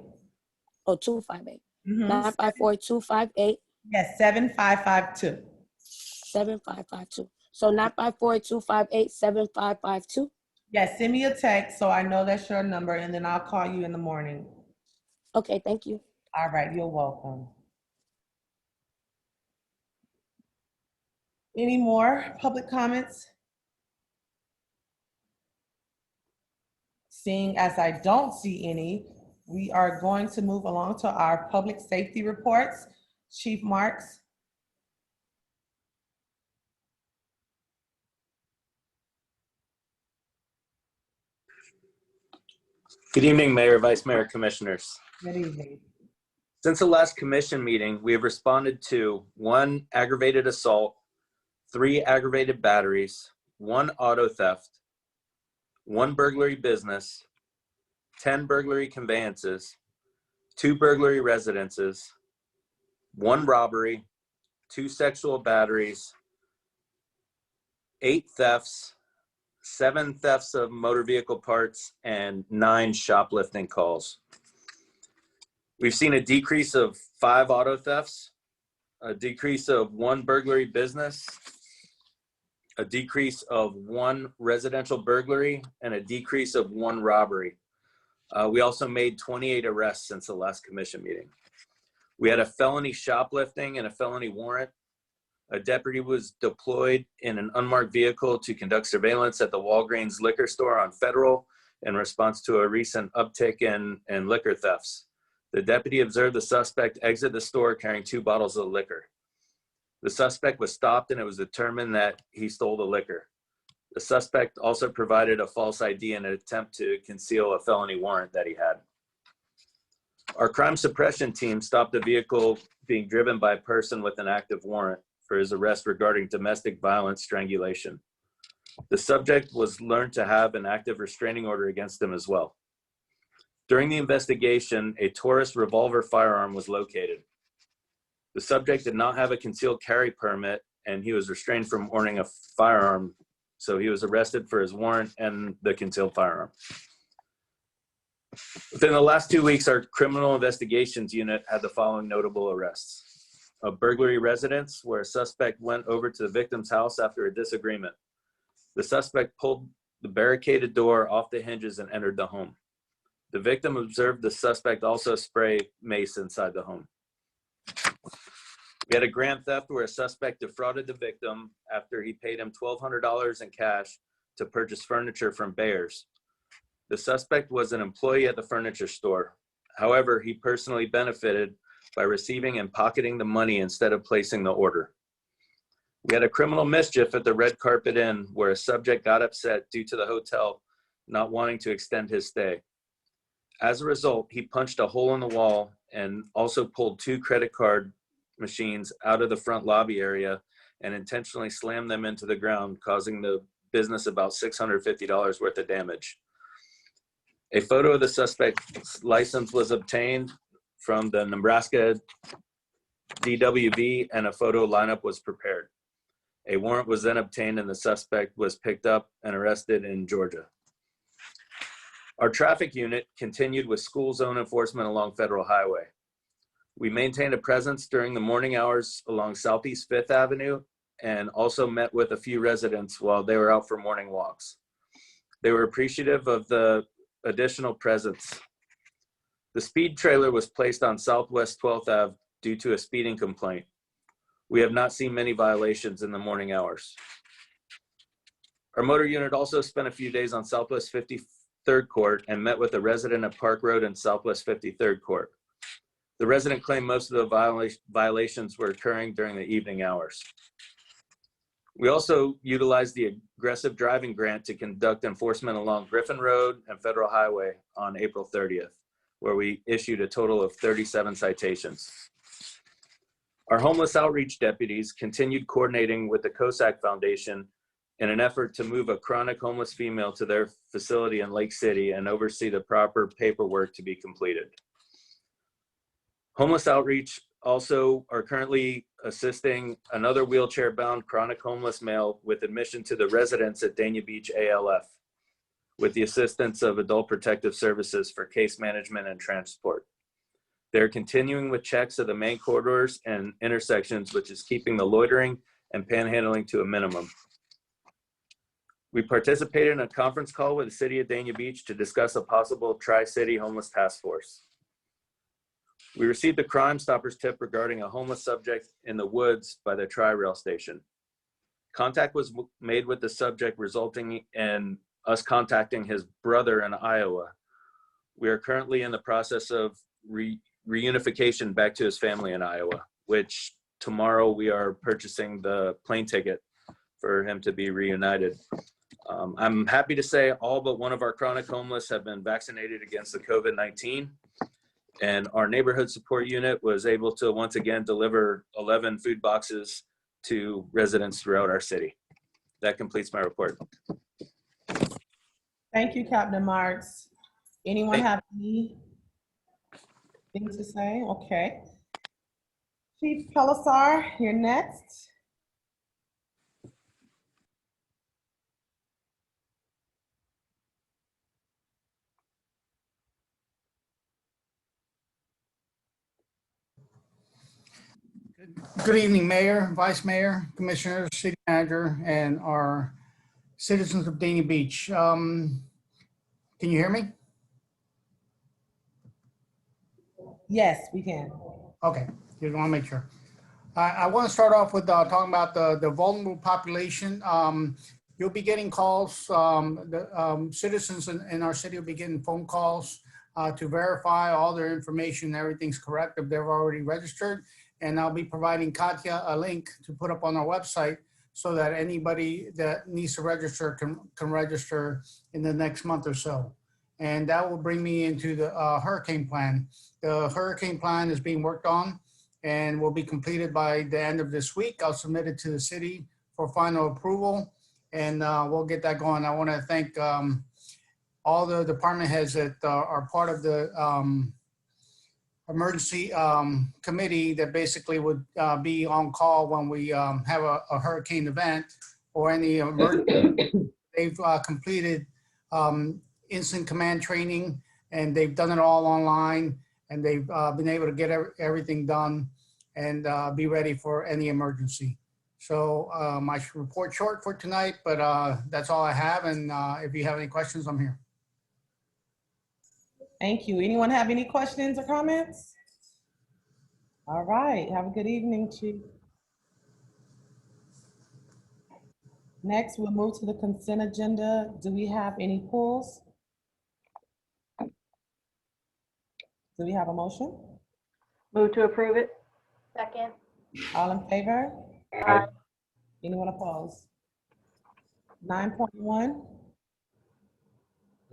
Oh, 258. 954 258. Yes, 7552. 7552. So 954 258 7552. Yes, send me a text so I know that's your number, and then I'll call you in the morning. Okay, thank you. All right, you're welcome. Any more public comments? Seeing as I don't see any, we are going to move along to our public safety reports. Chief Marks. Good evening, Mayor, Vice Mayor, Commissioners. Good evening. Since the last commission meeting, we have responded to 1 aggravated assault, 3 aggravated batteries, 1 auto theft, 1 burglary business, 10 burglary conveyances, 2 burglary residences, 1 robbery, 2 sexual batteries, 8 thefts, 7 thefts of motor vehicle parts, and 9 shoplifting calls. We've seen a decrease of 5 auto thefts, a decrease of 1 burglary business, a decrease of 1 residential burglary, and a decrease of 1 robbery. We also made 28 arrests since the last commission meeting. We had a felony shoplifting and a felony warrant. A deputy was deployed in an unmarked vehicle to conduct surveillance at the Walgreens liquor store on Federal in response to a recent uptick in liquor thefts. The deputy observed the suspect exit the store carrying 2 bottles of liquor. The suspect was stopped, and it was determined that he stole the liquor. The suspect also provided a false ID in an attempt to conceal a felony warrant that he had. Our crime suppression team stopped a vehicle being driven by a person with an active warrant for his arrest regarding domestic violence strangulation. The subject was learned to have an active restraining order against him as well. During the investigation, a Taurus revolver firearm was located. The subject did not have a concealed carry permit, and he was restrained from owning a firearm, so he was arrested for his warrant and the concealed firearm. Within the last 2 weeks, our criminal investigations unit had the following notable arrests. A burglary residence where a suspect went over to the victim's house after a disagreement. The suspect pulled the barricaded door off the hinges and entered the home. The victim observed the suspect also spray mace inside the home. We had a grand theft where a suspect defrauded the victim after he paid him $1,200 in cash to purchase furniture from Bayers. The suspect was an employee at the furniture store. However, he personally benefited by receiving and pocketing the money instead of placing the order. We had a criminal mischief at the Red Carpet Inn where a subject got upset due to the hotel not wanting to extend his stay. As a result, he punched a hole in the wall and also pulled 2 credit card machines out of the front lobby area and intentionally slammed them into the ground, causing the business about $650 worth of damage. A photo of the suspect's license was obtained from the Nebraska DWV and a photo lineup was prepared. A warrant was then obtained and the suspect was picked up and arrested in Georgia. Our traffic unit continued with school zone enforcement along Federal Highway. We maintained a presence during the morning hours along Southeast 5th Avenue and also met with a few residents while they were out for morning walks. They were appreciative of the additional presence. The speed trailer was placed on Southwest 12th Ave due to a speeding complaint. We have not seen many violations in the morning hours. Our motor unit also spent a few days on Southwest 53rd Court and met with a resident at Park Road and Southwest 53rd Court. The resident claimed most of the violations were occurring during the evening hours. We also utilized the aggressive driving grant to conduct enforcement along Griffin Road and Federal Highway on April 30th, where we issued a total of 37 citations. Our homeless outreach deputies continued coordinating with the COSAC Foundation in an effort to move a chronic homeless female to their facility in Lake City and oversee the proper paperwork to be completed. Homeless outreach also are currently assisting another wheelchair-bound chronic homeless male with admission to the residence at Dania Beach ALF with the assistance of Adult Protective Services for case management and transport. They're continuing with checks of the main corridors and intersections, which is keeping the loitering and panhandling to a minimum. We participated in a conference call with the city of Dania Beach to discuss a possible Tri-City Homeless Task Force. We received a Crime Stoppers tip regarding a homeless subject in the woods by the Tri-Rail station. Contact was made with the subject, resulting in us contacting his brother in Iowa. We are currently in the process of reunification back to his family in Iowa, which tomorrow we are purchasing the plane ticket for him to be reunited. I'm happy to say all but one of our chronic homeless have been vaccinated against the COVID-19. And our neighborhood support unit was able to once again deliver 11 food boxes to residents throughout our city. That completes my report. Thank you, Captain Marks. Anyone have anything to say? Okay. Chief Pelisar, you're next. Good evening, Mayor, Vice Mayor, Commissioners, City Manager, and our citizens of Dania Beach. Can you hear me? Yes, we can. Okay, just want to make sure. I want to start off with talking about the vulnerable population. You'll be getting calls, citizens in our city will be getting phone calls to verify all their information, everything's correct if they've already registered. And I'll be providing Katya a link to put up on our website so that anybody that needs to register can register in the next month or so. And that will bring me into the hurricane plan. The hurricane plan is being worked on and will be completed by the end of this week. I'll submit it to the city for final approval and we'll get that going. I want to thank all the department heads that are part of the emergency committee that basically would be on call when we have a hurricane event or any emergency. They've completed instant command training and they've done it all online and they've been able to get everything done and be ready for any emergency. So my report short for tonight, but that's all I have. And if you have any questions, I'm here. Thank you. Anyone have any questions or comments? All right. Have a good evening, Chief. Next, we'll move to the consent agenda. Do we have any pulls? Do we have a motion? Move to approve it. Second. All in favor? Aye. Anyone opposed? 9.1,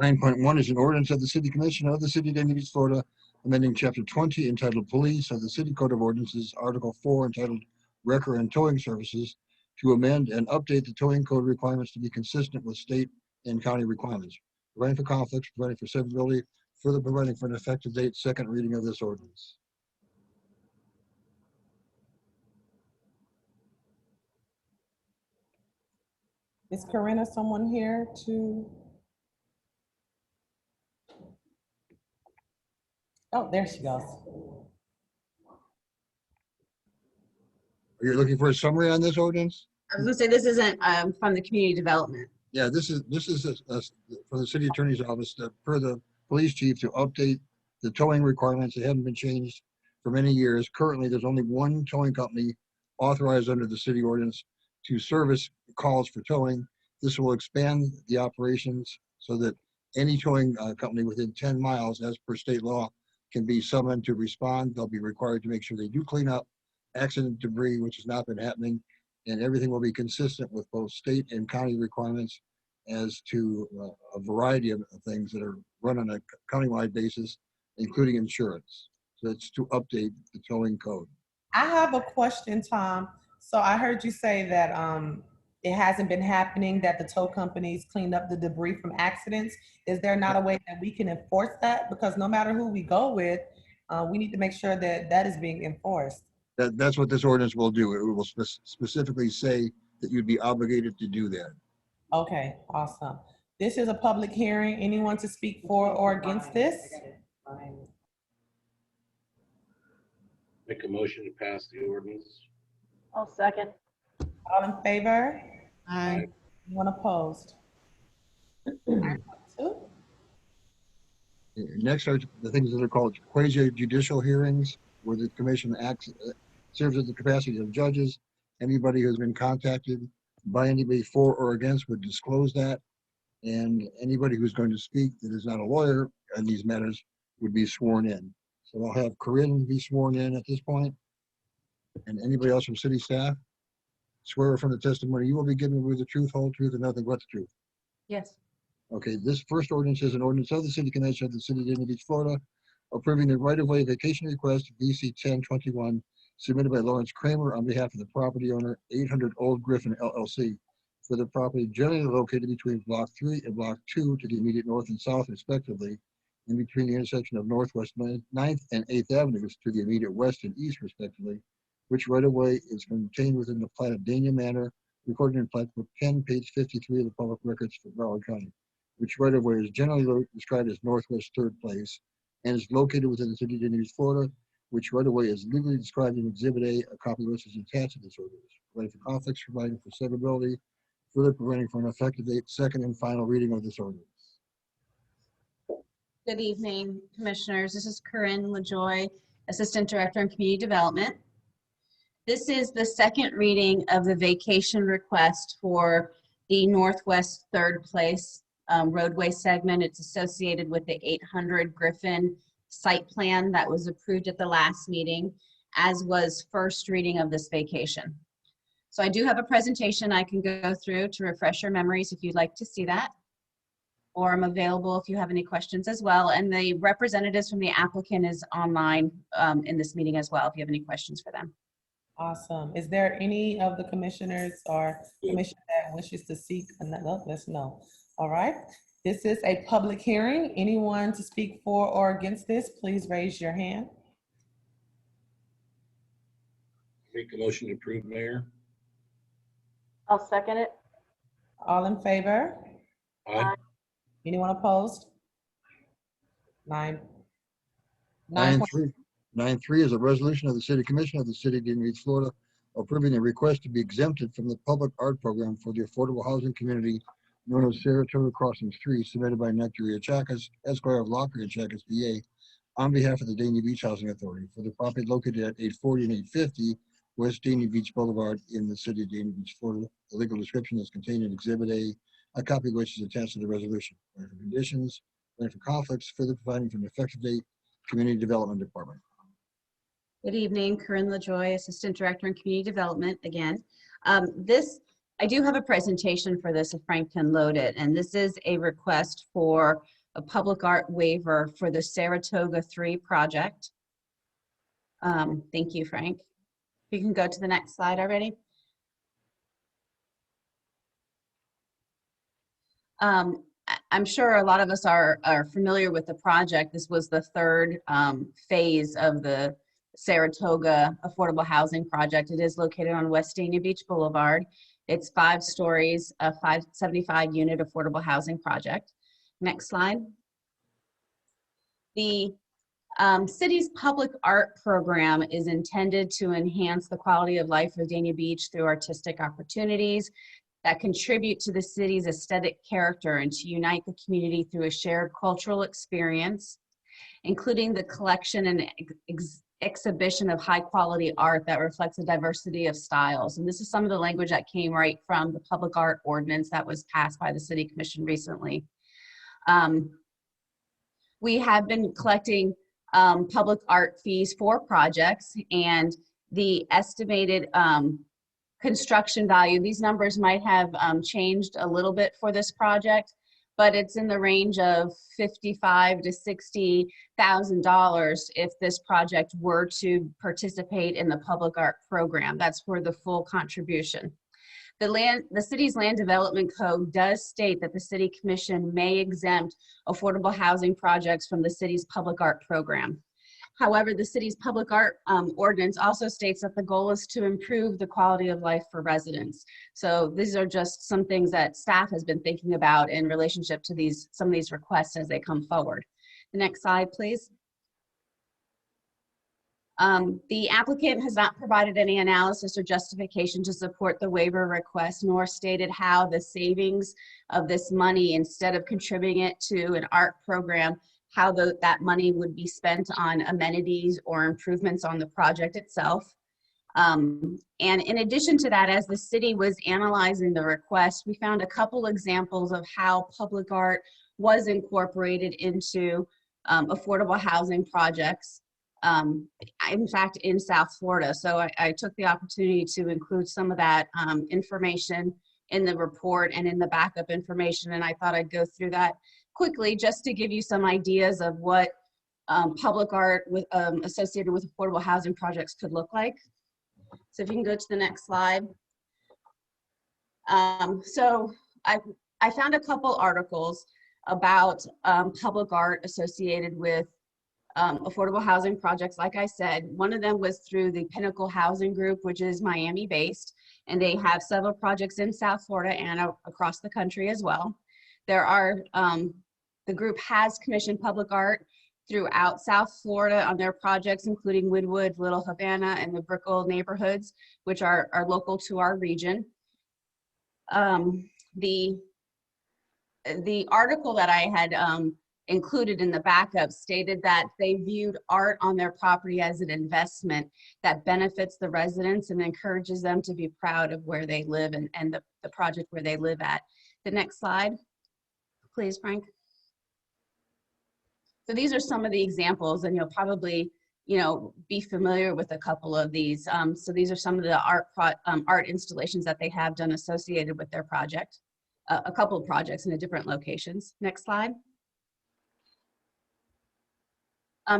9.1 is an ordinance of the City Commission of the City of Dania Beach, Florida, amending Chapter 20 entitled Police of the City Code of Ordinances, Article 4 entitled Wrecker and Towing Services, to amend and update the towing code requirements to be consistent with state and county requirements, providing for conflicts, providing for severability, further providing for an effective date. Second reading of this ordinance. is Corinna someone here to? Oh, there she goes. Are you looking for a summary on this ordinance? I was gonna say, this isn't from the community development. Yeah, this is for the city attorney's office, per the police chief, to update the towing requirements. They haven't been changed for many years. Currently, there's only one towing company authorized under the city ordinance to service calls for towing. This will expand the operations so that any towing company within 10 miles, as per state law, can be summoned to respond. They'll be required to make sure they do clean up accident debris, which has not been happening, and everything will be consistent with both state and county requirements as to a variety of things that are run on a countywide basis, including insurance. So it's to update the towing code. I have a question, Tom. So I heard you say that it hasn't been happening, that the tow companies clean up the debris from accidents. Is there not a way that we can enforce that? Because no matter who we go with, we need to make sure that that is being enforced. That's what this ordinance will do. It will specifically say that you'd be obligated to do that. Okay, awesome. This is a public hearing. Anyone to speak for or against this? Make a motion to pass the ordinance. I'll second. All in favor? Aye. Anyone opposed? 9.2, Next are the things that are called quasi judicial hearings, where the commission acts, serves as the capacity of judges. Anybody who's been contacted by anybody for or against would disclose that. And anybody who's going to speak that is not a lawyer on these matters would be sworn in. So I'll have Corinne be sworn in at this point. And anybody else from city staff, swear from the testimony you will be giving with the truth, whole truth, and nothing but the truth. Yes. Okay, this first ordinance is an ordinance of the City Commission of the City of Dania Beach, Florida, approving the right-of-way vacation request VC 1021 submitted by Lawrence Kramer on behalf of the property owner 800 Old Griffin LLC for the property generally located between Block 3 and Block 2 to the immediate north and south respectively, and between the intersection of Northwest 9th and 8th Avenues to the immediate west and east respectively, which right-of-way is contained within the plat of Dania Manor, recorded in Plat Book 10, page 53 of the Public Records for Broward County, which right-of-way is generally described as Northwest 3rd Place and is located within the City of Dania Beach, Florida, which right-of-way is legally described in Exhibit A, a copy of which is attached to this ordinance, providing for conflicts, providing for severability, further providing for an effective date, second and final reading of this ordinance. Good evening, Commissioners. This is Corinne LaJoy, Assistant Director in Community Development. This is the second reading of the vacation request for the Northwest 3rd Place roadway segment. It's associated with the 800 Griffin site plan that was approved at the last meeting, as was first reading of this vacation. So I do have a presentation I can go through to refresh your memories if you'd like to see that. Or I'm available if you have any questions as well. And the representatives from the applicant is online in this meeting as well, if you have any questions for them. awesome. Is there any of the commissioners or commission that wishes to seek? Let's know. All right. This is a public hearing. Anyone to speak for or against this, please raise your hand. Make a motion to approve, Mayor. I'll second it. All in favor? Aye. Anyone opposed? 9. 9.3 is a resolution of the City Commission of the City of Dania Beach, Florida, approving a request to be exempted from the public art program for the affordable housing community known as Saratoga Crossings 3, submitted by Nectaria Chakas, Esquire of Lockyer Chakas, VA, on behalf of the Dania Beach Housing Authority for the property located at 840 and 850 West Dania Beach Boulevard in the City of Dania Beach, Florida. The legal description is contained in Exhibit A copy of which is attached to the resolution. For conditions, for conflicts, further providing for an effective date, Community Development Department. Good evening, Corinne LaJoy, Assistant Director in Community Development again. I do have a presentation for this if Frank can load it, and this is a request for a public art waiver for the Saratoga 3 project. Thank you, Frank. You can go to the next slide already. I'm sure a lot of us are familiar with the project. This was the third phase of the Saratoga Affordable Housing Project. It is located on West Dania Beach Boulevard. It's 5 stories, a 575 unit affordable housing project. Next slide. The city's public art program is intended to enhance the quality of life of Dania Beach through artistic opportunities that contribute to the city's aesthetic character and to unite the community through a shared cultural experience, including the collection and exhibition of high quality art that reflects a diversity of styles. And this is some of the language that came right from the public art ordinance that was passed by the City Commission recently. We have been collecting public art fees for projects, and the estimated construction value, these numbers might have changed a little bit for this project, but it's in the range of $55,000 to $60,000 if this project were to participate in the public art program. That's for the full contribution. The city's land development code does state that the City Commission may exempt affordable housing projects from the city's public art program. However, the city's public art ordinance also states that the goal is to improve the quality of life for residents. So these are just some things that staff has been thinking about in relationship to some of these requests as they come forward. The next slide, please. The applicant has not provided any analysis or justification to support the waiver request, nor stated how the savings of this money, instead of contributing it to an art program, how that money would be spent on amenities or improvements on the project itself. And in addition to that, as the city was analyzing the request, we found a couple examples of how public art was incorporated into affordable housing projects, in fact, in South Florida. So I took the opportunity to include some of that information in the report and in the backup information, and I thought I'd go through that quickly just to give you some ideas of what public art associated with affordable housing projects could look like. So if you can go to the next slide. So I found a couple articles about public art associated with affordable housing projects. Like I said, one of them was through the Pinnacle Housing Group, which is Miami based, and they have several projects in South Florida and across the country as well. There are, the group has commissioned public art throughout South Florida on their projects, including Woodwood, Little Havana, and the Brickell neighborhoods, which are local to our region. The article that I had included in the backup stated that they viewed art on their property as an investment that benefits the residents and encourages them to be proud of where they live and the project where they live at. The next slide, please, Frank. So these are some of the examples, and you'll probably, be familiar with a couple of these. So these are some of the art installations that they have done associated with their project, a couple of projects in different locations. Next slide.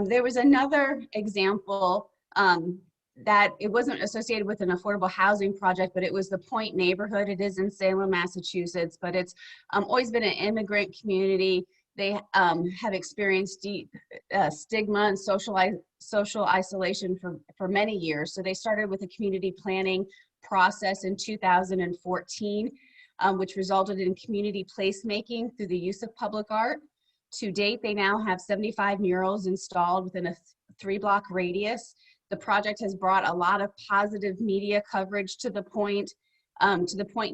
There was another example that it wasn't associated with an affordable housing project, but it was the Point neighborhood. It is in Salem, Massachusetts, but it's always been an immigrant community. They have experienced deep stigma and social isolation for many years. So they started with a community planning process in 2014, which resulted in community placemaking through the use of public art. To date, they now have 75 murals installed within a 3-block radius. The project has brought a lot of positive media coverage to the Point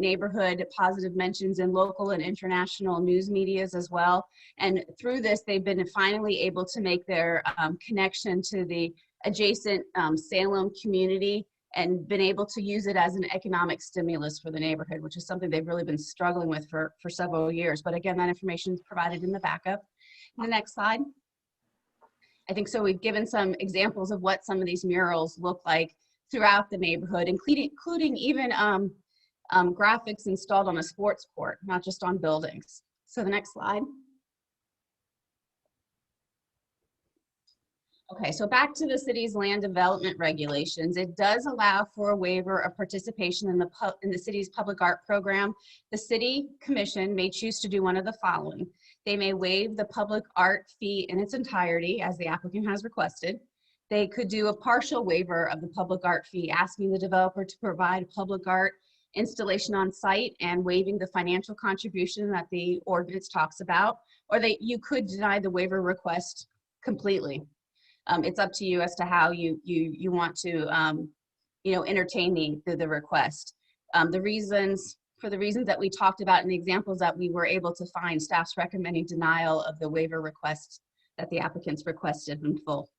neighborhood, positive mentions in local and international news medias as well. And through this, they've been finally able to make their connection to the adjacent Salem community and been able to use it as an economic stimulus for the neighborhood, which is something they've really been struggling with for several years. But again, that information is provided in the backup. The next slide. I think so we've given some examples of what some of these murals look like throughout the neighborhood, including even graphics installed on a sports court, not just on buildings. So the next slide. Okay, so back to the city's land development regulations. It does allow for a waiver of participation in the city's public art program. The city commission may choose to do one of the following. They may waive the public art fee in its entirety, as the applicant has requested. They could do a partial waiver of the public art fee, asking the developer to provide public art installation on site and waiving the financial contribution that the ordinance talks about, or you could deny the waiver request completely. It's up to you as to how you want to, entertain the request. For the reasons that we talked about in the examples that we were able to find, staff's recommending denial of the waiver request that the applicants requested in full.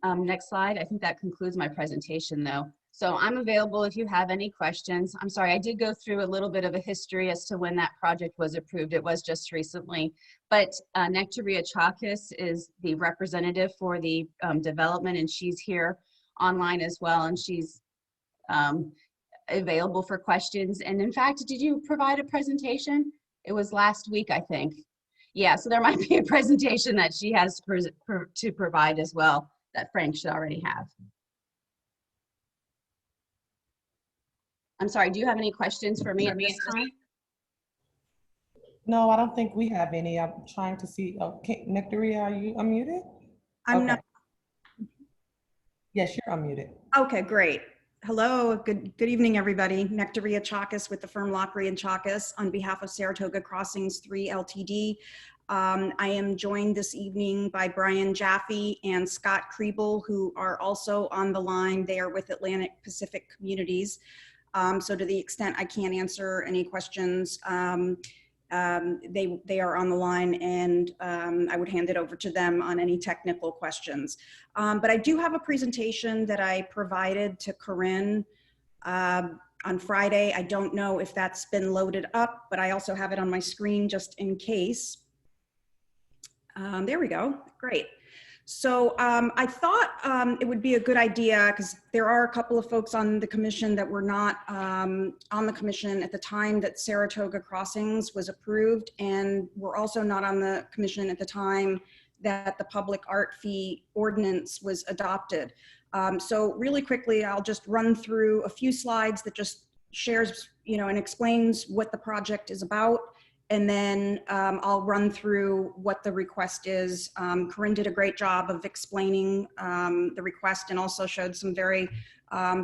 Next slide. I think that concludes my presentation though. So I'm available if you have any questions. I'm sorry, I did go through a little bit of a history as to when that project was approved. It was just recently, but Nectaria Chakis is the representative for the development, and she's here online as well, and she's available for questions. And in fact, did you provide a presentation? It was last week, I think. Yeah, so there might be a presentation that she has to provide as well that Frank should already have. I'm sorry, do you have any questions for me at this time? No, I don't think we have any. I'm trying to see. Okay, Nectaria, are you unmuted? I'm not. Yes, you're unmuted. Okay, great. Hello, good evening, everybody. Nectaria Chakis with the firm Lockery and Chakis on behalf of Saratoga Crossings 3 Ltd. I am joined this evening by Brian Jaffe and Scott Kriebel, who are also on the line. They are with Atlantic Pacific Communities. So to the extent I can't answer any questions, they are on the line, and I would hand it over to them on any technical questions. But I do have a presentation that I provided to Corinne on Friday. I don't know if that's been loaded up, but I also have it on my screen just in case. There we go, great. So I thought it would be a good idea, because there are a couple of folks on the commission that were not on the commission at the time that Saratoga Crossings was approved, and were also not on the commission at the time that the public art fee ordinance was adopted. So really quickly, I'll just run through a few slides that just shares, and explains what the project is about. And then I'll run through what the request is. Corinne did a great job of explaining the request, and also showed some very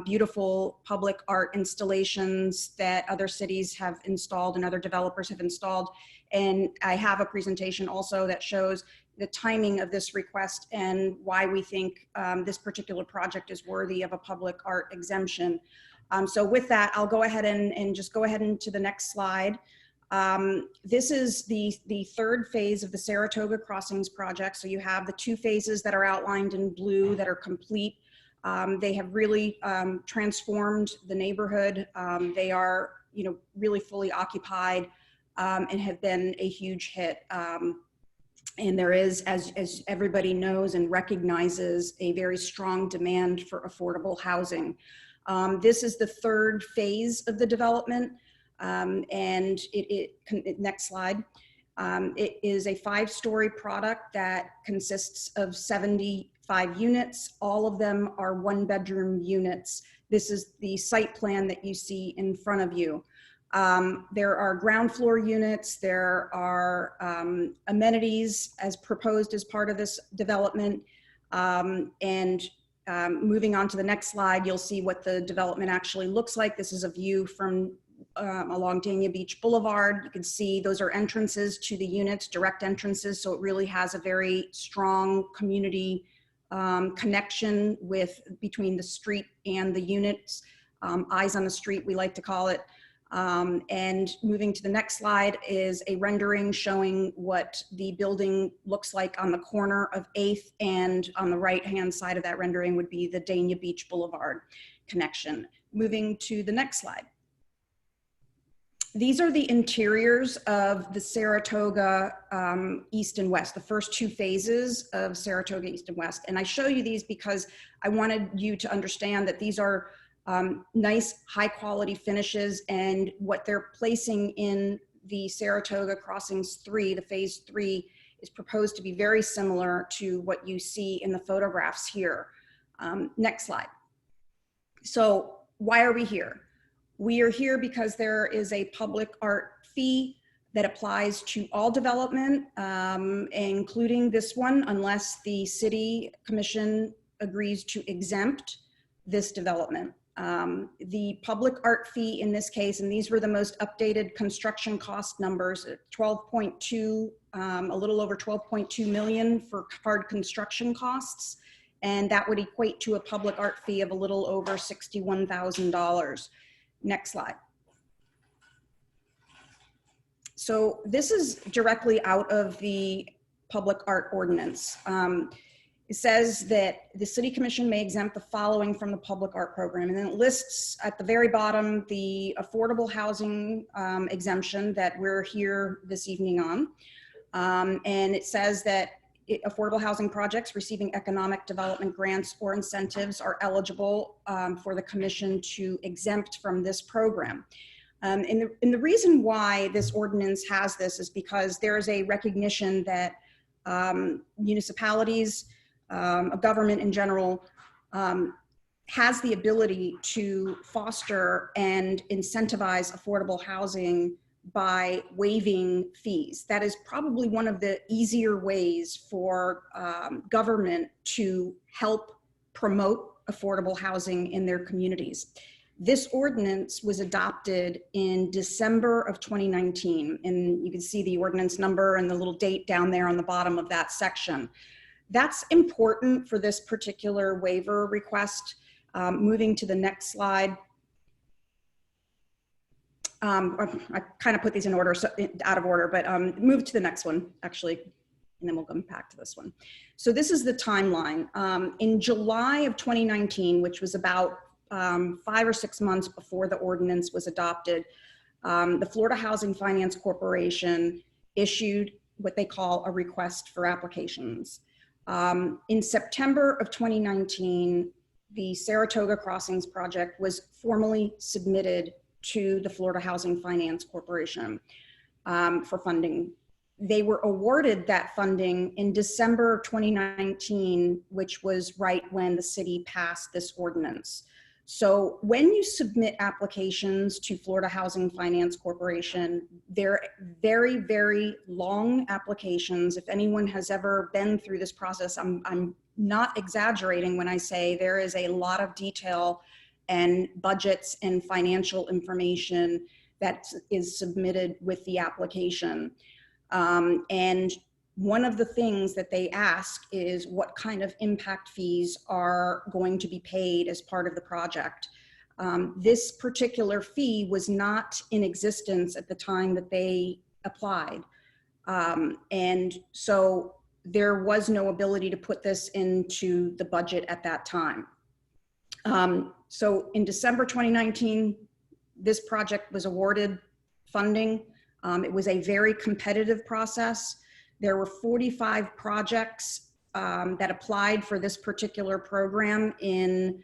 beautiful public art installations that other cities have installed and other developers have installed. And I have a presentation also that shows the timing of this request and why we think this particular project is worthy of a public art exemption. So with that, I'll go ahead and just go ahead into the next slide. This is the third phase of the Saratoga Crossings project. So you have the two phases that are outlined in blue that are complete. They have really transformed the neighborhood. They are, really fully occupied and have been a huge hit. And there is, as everybody knows and recognizes, a very strong demand for affordable housing. This is the third phase of the development. And next slide. It is a 5-story product that consists of 75 units. All of them are 1-bedroom units. This is the site plan that you see in front of you. There are ground floor units. There are amenities as proposed as part of this development. Moving on to the next slide, you'll see what the development actually looks like. This is a view from along Dania Beach Boulevard. You can see those are entrances to the units, direct entrances. So it really has a very strong community connection between the street and the units. Eyes on the street, we like to call it. And moving to the next slide is a rendering showing what the building looks like on the corner of 8th, and on the right-hand side of that rendering would be the Dania Beach Boulevard connection. Moving to the next slide. These are the interiors of the Saratoga East and West, the first two phases of Saratoga East and West. And I show you these because I wanted you to understand that these are nice, high quality finishes, and what they're placing in the Saratoga Crossings 3, the phase 3, is proposed to be very similar to what you see in the photographs here. Next slide. So why are we here? We are here because there is a public art fee that applies to all development, including this one, unless the city commission agrees to exempt this development. The public art fee in this case, and these were the most updated construction cost numbers, 12.2, a little over 12.2 million for hard construction costs. And that would equate to a public art fee of a little over $61,000. Next slide. So this is directly out of the public art ordinance. It says that the city commission may exempt the following from the public art program. And then it lists at the very bottom the affordable housing exemption that we're here this evening on. And it says that affordable housing projects receiving economic development grants or incentives are eligible for the commission to exempt from this program. And the reason why this ordinance has this is because there is a recognition that municipalities, government in general, has the ability to foster and incentivize affordable housing by waiving fees. That is probably one of the easier ways for government to help promote affordable housing in their communities. This ordinance was adopted in December of 2019, and you can see the ordinance number and the little date down there on the bottom of that section. That's important for this particular waiver request. Moving to the next slide. I kind of put these in order, so out of order, but move to the next one, actually, and then we'll come back to this one. So this is the timeline. In July of 2019, which was about 5 or 6 months before the ordinance was adopted, the Florida Housing Finance Corporation issued what they call a request for applications. In September of 2019, the Saratoga Crossings project was formally submitted to the Florida Housing Finance Corporation for funding. They were awarded that funding in December 2019, which was right when the city passed this ordinance. So when you submit applications to Florida Housing Finance Corporation, they're very, very long applications. If anyone has ever been through this process, I'm not exaggerating when I say there is a lot of detail and budgets and financial information that is submitted with the application. And one of the things that they ask is what kind of impact fees are going to be paid as part of the project. This particular fee was not in existence at the time that they applied. And so there was no ability to put this into the budget at that time. So in December 2019, this project was awarded funding. It was a very competitive process. There were 45 projects that applied for this particular program in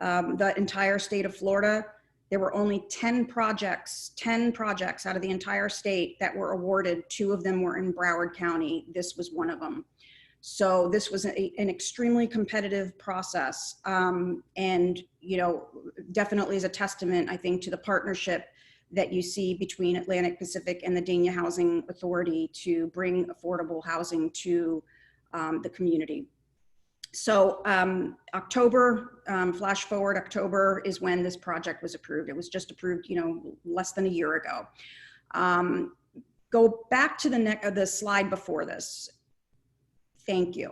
the entire state of Florida. There were only 10 projects out of the entire state that were awarded. 2 of them were in Broward County. This was one of them. So this was an extremely competitive process, and definitely is a testament, I think, to the partnership that you see between Atlantic Pacific and the Dania Housing Authority to bring affordable housing to the community. So October, flash forward, October is when this project was approved. It was just approved, less than a year ago. Go back to the slide before this. Thank you.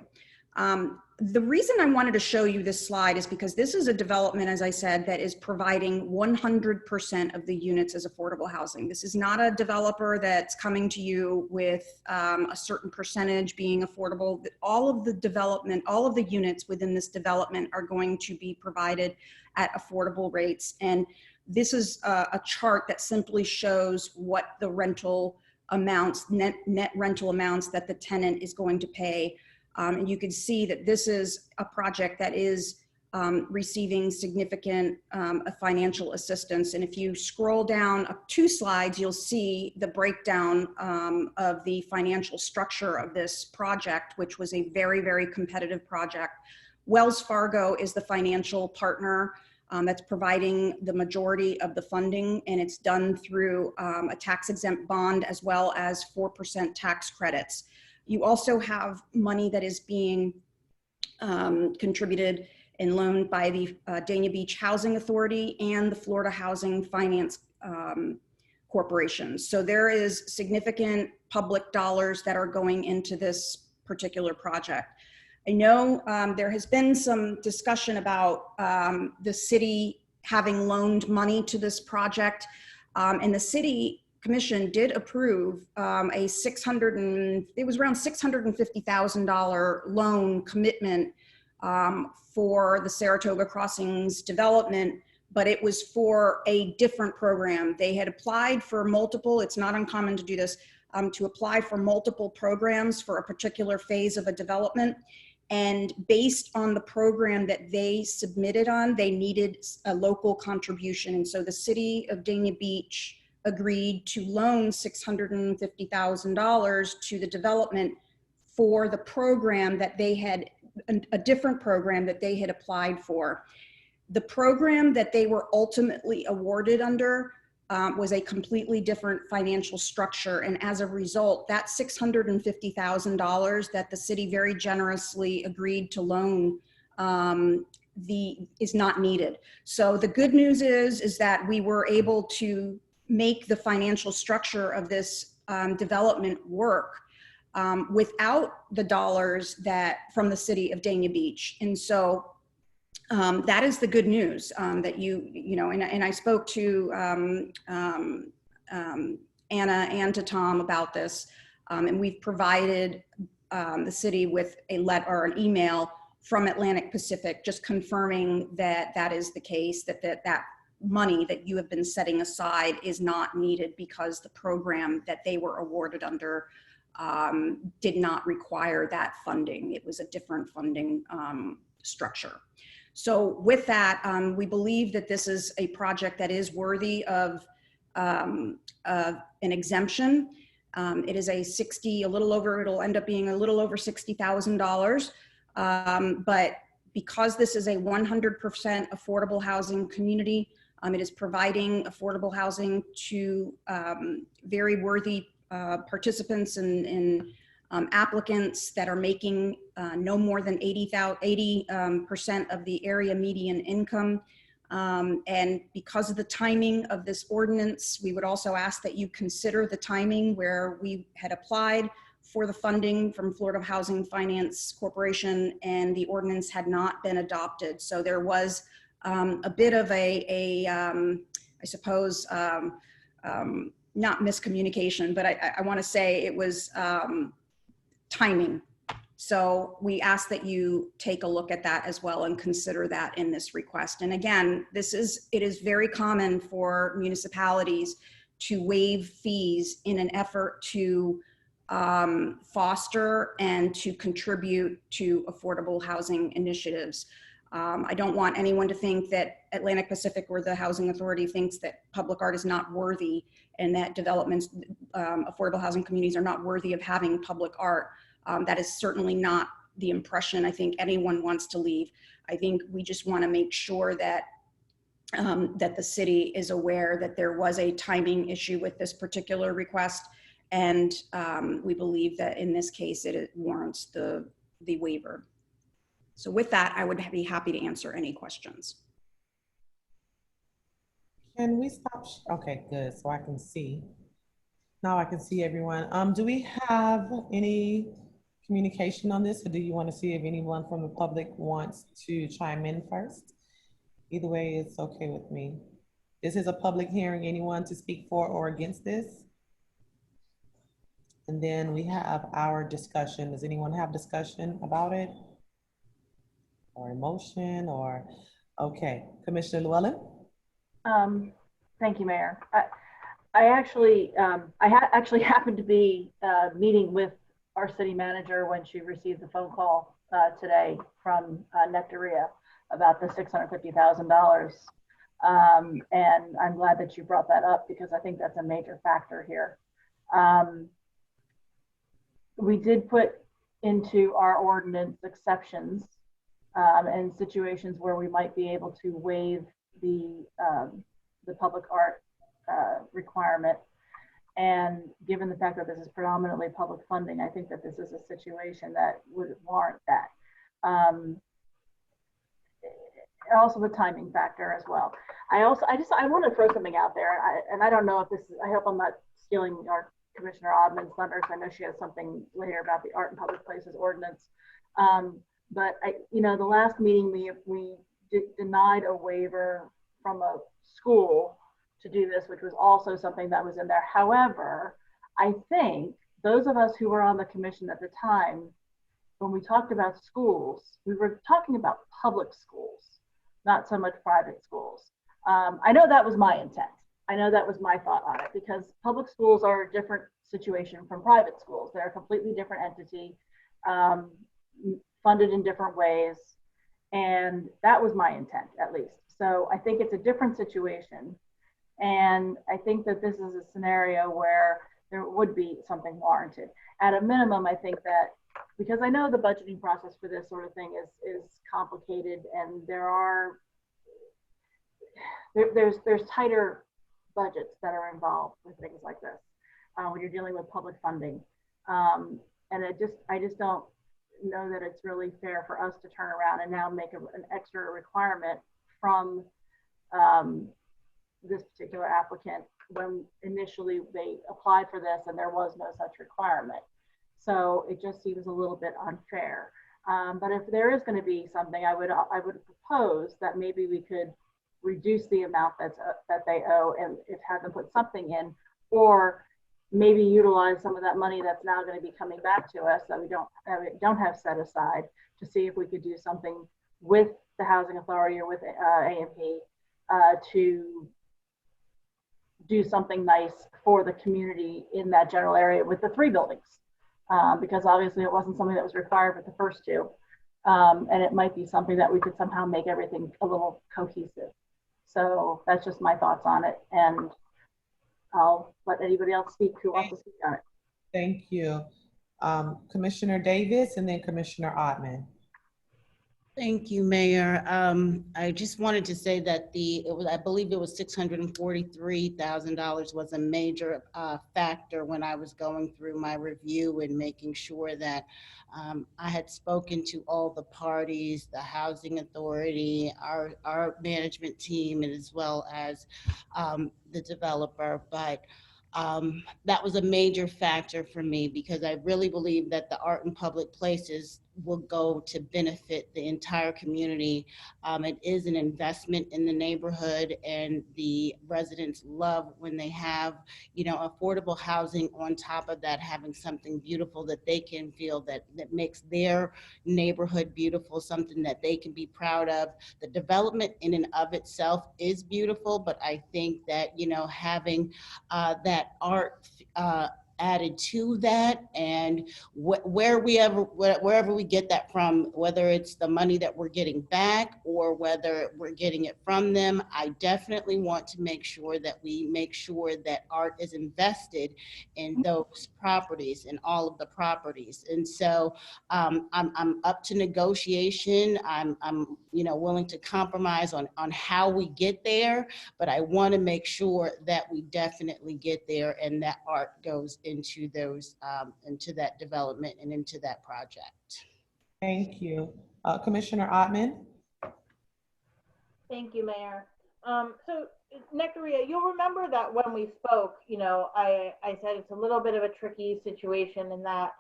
The reason I wanted to show you this slide is because this is a development, as I said, that is providing 100% of the units as affordable housing. This is not a developer that's coming to you with a certain percentage being affordable. All of the development, all of the units within this development are going to be provided at affordable rates. And This is a chart that simply shows what the rental amounts, net rental amounts that the tenant is going to pay. And you can see that this is a project that is receiving significant financial assistance. And if you scroll down 2 slides, you'll see the breakdown of the financial structure of this project, which was a very, very competitive project. Wells Fargo is the financial partner that's providing the majority of the funding, and it's done through a tax-exempt bond as well as 4% tax credits. You also have money that is being contributed and loaned by the Dania Beach Housing Authority and the Florida Housing Finance Corporation. So there is significant public dollars that are going into this particular project. I know there has been some discussion about the city having loaned money to this project, and the city commission did approve it was around $650,000 loan commitment for the Saratoga Crossings development, but it was for a different program. They had applied for multiple, it's not uncommon to do this, to apply for multiple programs for a particular phase of a development. And based on the program that they submitted on, they needed a local contribution. And so the city of Dania Beach agreed to loan $650,000 to the development for the program that they had, a different program that they had applied for. The program that they were ultimately awarded under was a completely different financial structure. And as a result, that $650,000 that the city very generously agreed to loan is not needed. So the good news is that we were able to make the financial structure of this development work without the dollars from the city of Dania Beach. And so that is the good news that you know, and I spoke to Anna and to Tom about this, and we've provided the city with a letter or an email from Atlantic Pacific just confirming that that is the case, that money that you have been setting aside is not needed because the program that they were awarded under did not require that funding. It was a different funding structure. So with that, we believe that this is a project that is worthy of an exemption. It is it'll end up being a little over $60,000. But because this is a 100% affordable housing community, it is providing affordable housing to very worthy participants and applicants that are making no more than 80% of the area median income. And because of the timing of this ordinance, we would also ask that you consider the timing where we had applied for the funding from Florida Housing Finance Corporation and the ordinance had not been adopted. So there was a bit of I suppose, not miscommunication, but I want to say it was timing. So we ask that you take a look at that as well and consider that in this request. And again, it is very common for municipalities to waive fees in an effort to foster and to contribute to affordable housing initiatives. I don't want anyone to think that Atlantic Pacific or the Housing Authority thinks that public art is not worthy and that developments, affordable housing communities are not worthy of having public art. That is certainly not the impression I think anyone wants to leave. I think we just want to make sure that that the city is aware that there was a timing issue with this particular request, and we believe that in this case it warrants the waiver. So with that, I would be happy to answer any questions. Can we stop? Okay, good. So I can see. Now I can see everyone. Do we have any communication on this, or do you want to see if anyone from the public wants to chime in first? Either way, it's okay with me. This is a public hearing. Anyone to speak for or against this? And then we have our discussion. Does anyone have discussion about it? Or emotion or, okay. Commissioner Llewellyn? Thank you, Mayor. I actually, actually happened to be meeting with our city manager when she received the phone call today from Nectaria about the $650,000. And I'm glad that you brought that up because I think that's a major factor here. We did put into our ordinance exceptions and situations where we might be able to waive the public art requirement. And given the fact that this is predominantly public funding, I think that this is a situation that would warrant that. Also the timing factor as well. I want to throw something out there, and I don't know if this is, I hope I'm not stealing our Commissioner Oddman's thunder, because I know she has something later about the Art in Public Places ordinance. But the last meeting we denied a waiver from a school to do this, which was also something that was in there. However, I think those of us who were on the commission at the time, when we talked about schools, we were talking about public schools, not so much private schools. I know that was my intent. I know that was my thought on it, because public schools are a different situation from private schools. They're a completely different entity, funded in different ways. And that was my intent, at least. So I think it's a different situation. And I think that this is a scenario where there would be something warranted. At a minimum, I think that, because I know the budgeting process for this sort of thing is complicated, and there's tighter budgets that are involved with things like this when you're dealing with public funding. And I just don't know that it's really fair for us to turn around and now make an extra requirement from this particular applicant when initially they applied for this and there was no such requirement. So it just seems a little bit unfair. But if there is going to be something, I would propose that maybe we could reduce the amount that they owe and have them put something in, or maybe utilize some of that money that's now going to be coming back to us that we don't have set aside, to see if we could do something with the Housing Authority or with AMP to do something nice for the community in that general area with the 3 buildings. Because obviously it wasn't something that was required with the first 2. And it might be something that we could somehow make everything a little cohesive. So that's just my thoughts on it. And I'll let anybody else speak who wants to speak on it. Thank you. Commissioner Davis and then Commissioner Oddman. Thank you, Mayor. I just wanted to say that I believe it was $643,000 was a major factor when I was going through my review and making sure that I had spoken to all the parties, the Housing Authority, our management team, and as well as the developer. But that was a major factor for me, because I really believe that the Art in Public Places will go to benefit the entire community. It is an investment in the neighborhood, and the residents love when they have, affordable housing on top of that, having something beautiful that they can feel that makes their neighborhood beautiful, something that they can be proud of. The development in and of itself is beautiful, but I think that, having that art added to that, and wherever we get that from, whether it's the money that we're getting back or whether we're getting it from them, I definitely want to make sure that art is invested in those properties, in all of the properties. And so I'm up to negotiation. I'm willing to compromise on how we get there, but I want to make sure that we definitely get there and that art goes into those into that development and into that project. Thank you. Commissioner Ottman. Thank you, Mayor. So Nectaria, you'll remember that when we spoke, I said it's a little bit of a tricky situation in that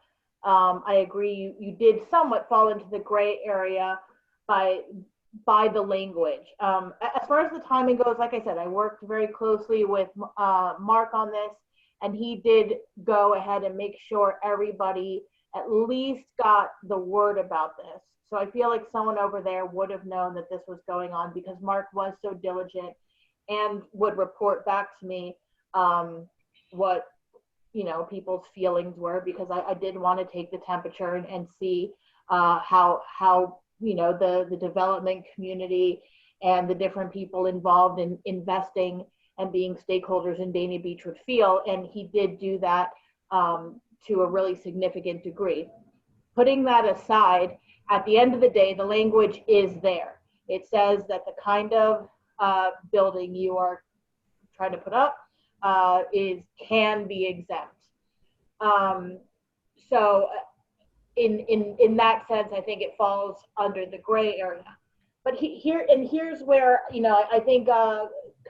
I agree you did somewhat fall into the gray area by the language. As far as the timing goes, like I said, I worked very closely with Mark on this, and he did go ahead and make sure everybody at least got the word about this. So I feel like someone over there would have known that this was going on, because Mark was so diligent and would report back to me what, you know, people's feelings were, because I did want to take the temperature and see how you know, the development community and the different people involved in investing and being stakeholders in Dania Beach would feel. And he did do that to a really significant degree. Putting that aside, at the end of the day, the language is there. It says that the kind of building you are trying to put up can be exempt. So in that sense, I think it falls under the gray area. But here's where, you know, I think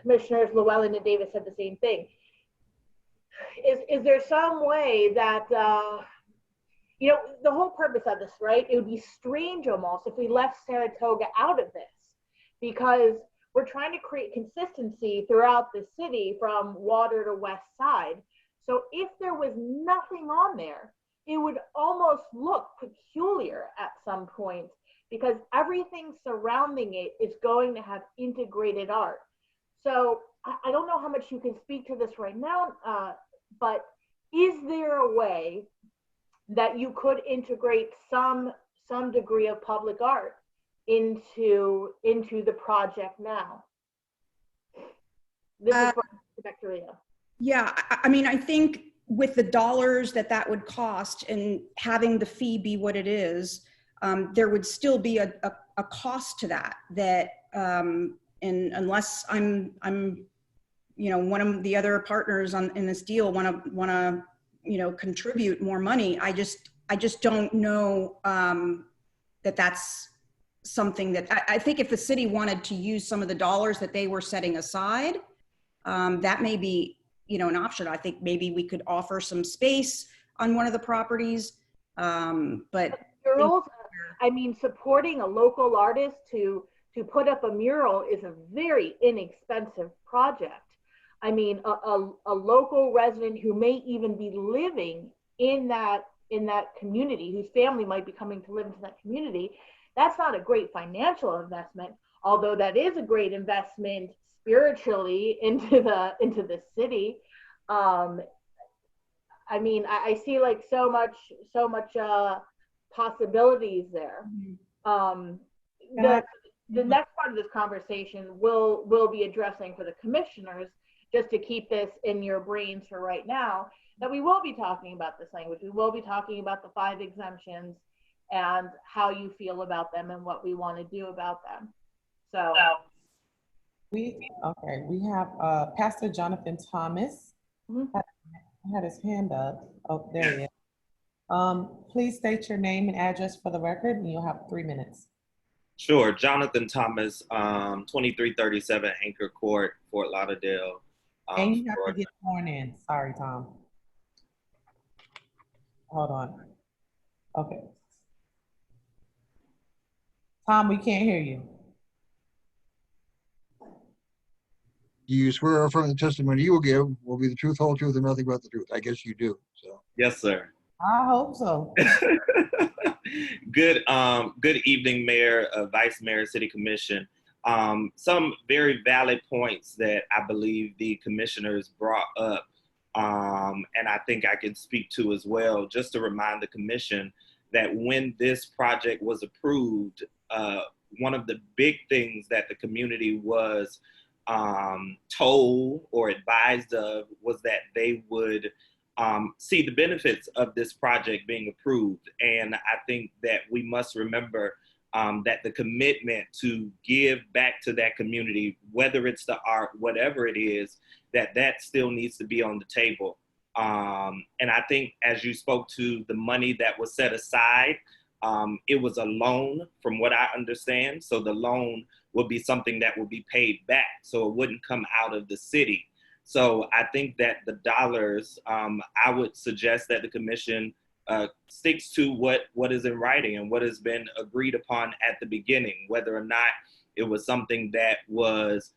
Commissioners Llewellyn and Davis said the same thing. Is there some way that, you know, the whole purpose of this, right? It would be strange almost if we left Saratoga out of this, because we're trying to create consistency throughout the city from water to west side. So if there was nothing on there, it would almost look peculiar at some point, because everything surrounding it is going to have integrated art. So I don't know how much you can speak to this right now, but is there a way that you could integrate some degree of public art into the project now? This is for Victoria. Yeah, I mean, I think with the dollars that would cost and having the fee be what it is, there would still be a cost to that, and unless I'm, you know, one of the other partners in this deal want to, you know, contribute more money. I just don't know that's something that I think if the city wanted to use some of the dollars that they were setting aside, that may be, you know, an option. I think maybe we could offer some space on one of the properties, but murals, I mean, supporting a local artist to put up a mural is a very inexpensive project. I mean, a local resident who may even be living in that community, whose family might be coming to live into that community, that's not a great financial investment, although that is a great investment spiritually into the city. I mean, I see like so much possibilities there. The next part of this conversation will be addressing for the commissioners, just to keep this in your brains for right now, that we will be talking about this language. We will be talking about the 5 exemptions and how you feel about them and what we want to do about them. So we have Pastor Jonathan Thomas. Had his hand up. Oh, there he is. Please state your name and address for the record, and you'll have 3 minutes. Sure. Jonathan Thomas, 2337 Anchor Court, Fort Lauderdale. And you have to get sworn in. Sorry, Tom. Hold on. Okay. Tom, we can't hear you. Do you swear or affirm the testimony you will give will be the truth, whole truth, and nothing but the truth? I guess you do. So. Yes, sir. I hope so. Good evening, Mayor, Vice Mayor, City Commission. Some very valid points that I believe the commissioners brought up, and I think I can speak to as well, just to remind the commission that when this project was approved, one of the big things that the community was told or advised of was that they would see the benefits of this project being approved. And I think that we must remember that the commitment to give back to that community, whether it's the art, whatever it is, that still needs to be on the table. And I think as you spoke to the money that was set aside, it was a loan from what I understand. So the loan will be something that will be paid back. So it wouldn't come out of the city. So I think that the dollars, I would suggest that the commission sticks to what is in writing and what has been agreed upon at the beginning, whether or not it was something that was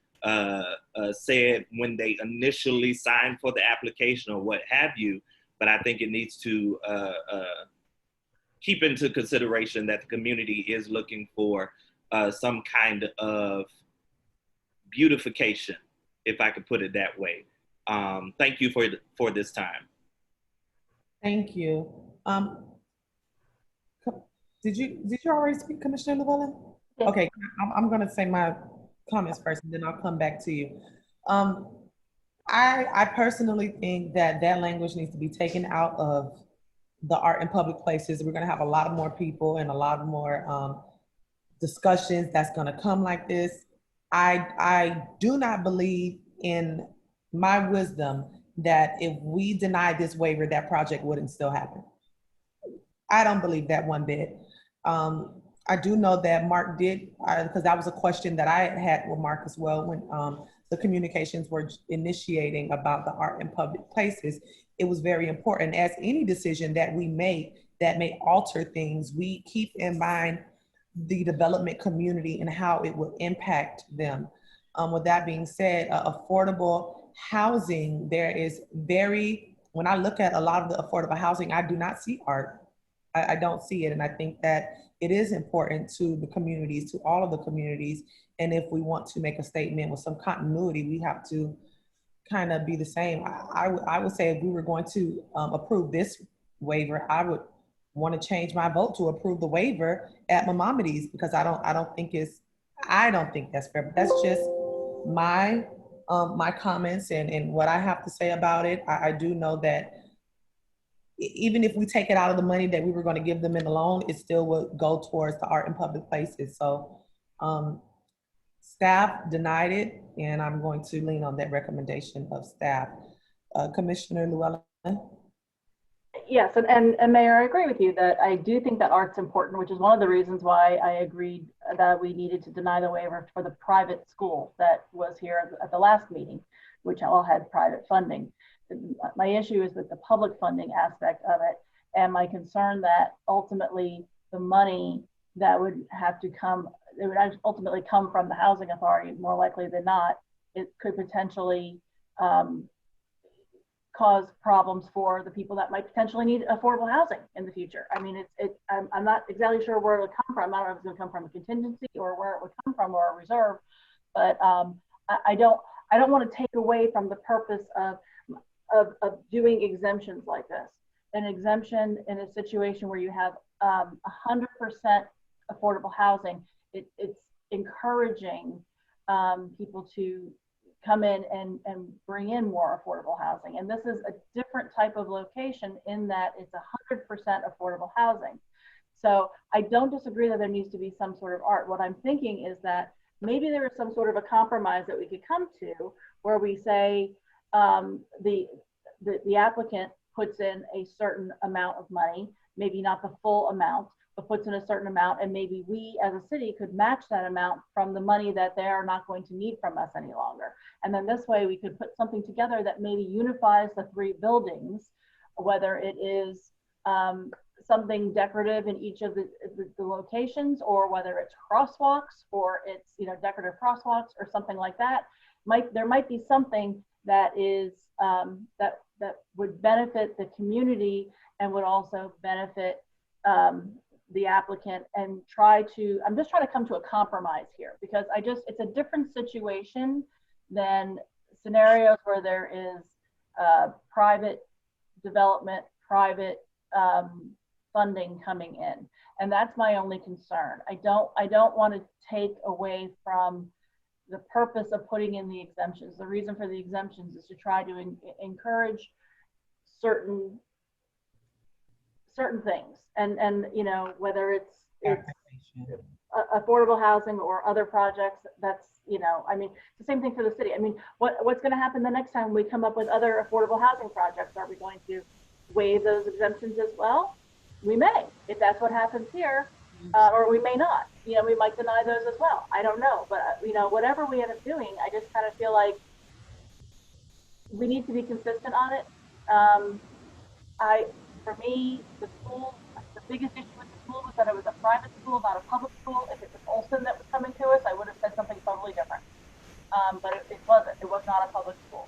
said when they initially signed for the application or what have you. But I think it needs to keep into consideration that the community is looking for some kind of beautification if I could put it that way. Thank you for this time. Thank you. Did you already speak, Commissioner Llewellyn? Yes. Okay, I'm gonna say my comments first, and then I'll come back to you. I personally think that language needs to be taken out of the art in public places. We're gonna have a lot of more people and a lot more discussions that's gonna come like this. I do not believe in my wisdom that if we denied this waiver, that project wouldn't still happen. I don't believe that one bit. I do know that Mark did, because that was a question that I had with Mark as well when the communications were initiating about the art in public places. It was very important. As any decision that we make that may alter things, we keep in mind the development community and how it will impact them. With that being said, affordable housing, when I look at a lot of the affordable housing, I do not see art. I don't see it. And I think that it is important to the communities, to all of the communities. And if we want to make a statement with some continuity, we have to kind of be the same. I would say if we were going to approve this waiver, I would want to change my vote to approve the waiver at Maimonides, because I don't think that's fair. But that's just my comments and what I have to say about it. I do know that even if we take it out of the money that we were going to give them in the loan, it still would go towards the art in public places. So staff denied it, and I'm going to lean on that recommendation of staff. Commissioner Llewellyn? Yes, and Mayor, I agree with you that I do think that art's important, which is one of the reasons why I agreed that we needed to deny the waiver for the private school that was here at the last meeting, which all had private funding. My issue is with the public funding aspect of it, and my concern that ultimately the money that would have to come, it would ultimately come from the housing authority, more likely than not. It could potentially cause problems for the people that might potentially need affordable housing in the future. I mean, I'm not exactly sure where it would come from. I don't know if it's going to come from a contingency or where it would come from or a reserve, but I don't want to take away from the purpose of doing exemptions like this. An exemption in a situation where you have 100% affordable housing, it's encouraging people to come in and bring in more affordable housing. And this is a different type of location in that it's 100% affordable housing. So I don't disagree that there needs to be some sort of art. What I'm thinking is that maybe there is some sort of a compromise that we could come to where we say the applicant puts in a certain amount of money, maybe not the full amount, but puts in a certain amount, and maybe we as a city could match that amount from the money that they are not going to need from us any longer. And then this way we could put something together that maybe unifies the three buildings, whether it is something decorative in each of the locations, or whether it's crosswalks, or it's decorative crosswalks or something like that. There might be something that is that would benefit the community and would also benefit the applicant, and I'm just trying to come to a compromise here, because it's a different situation than scenarios where there is private development, private funding coming in. And that's my only concern. I don't want to take away from the purpose of putting in the exemptions. The reason for the exemptions is to try to encourage certain things, and whether it's affordable housing or other projects. That's I mean, it's the same thing for the city. I mean, what's going to happen the next time we come up with other affordable housing projects? Are we going to waive those exemptions as well? We may, if that's what happens here, or we may not. We might deny those as well. I don't know, but whatever we end up doing, I just kind of feel like we need to be consistent on it. For me, the biggest issue with the school was that it was a private school, not a public school. If it was Olson that was coming to us, I would have said something totally different. But it wasn't. It was not a public school.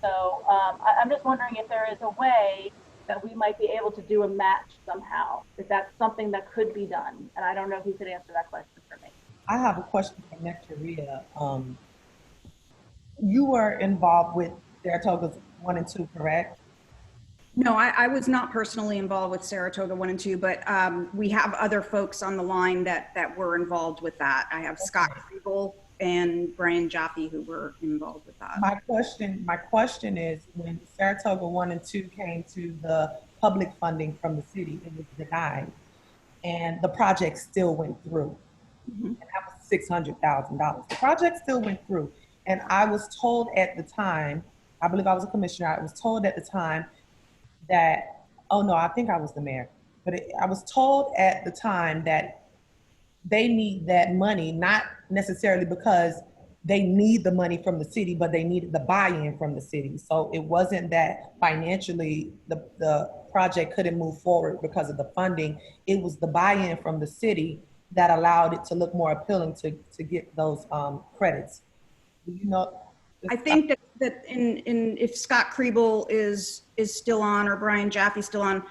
So I'm just wondering if there is a way that we might be able to do a match somehow, if that's something that could be done. And I don't know who could answer that question for me. I have a question for Nectaria. you were involved with Saratoga's 1 and 2, correct? No, I was not personally involved with Saratoga 1 and 2, but we have other folks on the line that were involved with that. I have Scott Kriegel and Brian Jaffe who were involved with that. My question is, when Saratoga 1 and 2 came to the public funding from the city, it was denied, and the project still went through. And that was $600,000. The project still went through, and I was told at the time, I believe I was a commissioner, I was told at the time that, oh no, I think I was the mayor, but I was told at the time that they need that money, not necessarily because they need the money from the city, but they needed the buy-in from the city. So it wasn't that financially the project couldn't move forward because of the funding. It was the buy-in from the city that allowed it to look more appealing to get those credits. Do you know? I think that if Scott Kriebel is still on, or Brian Jaffe still on,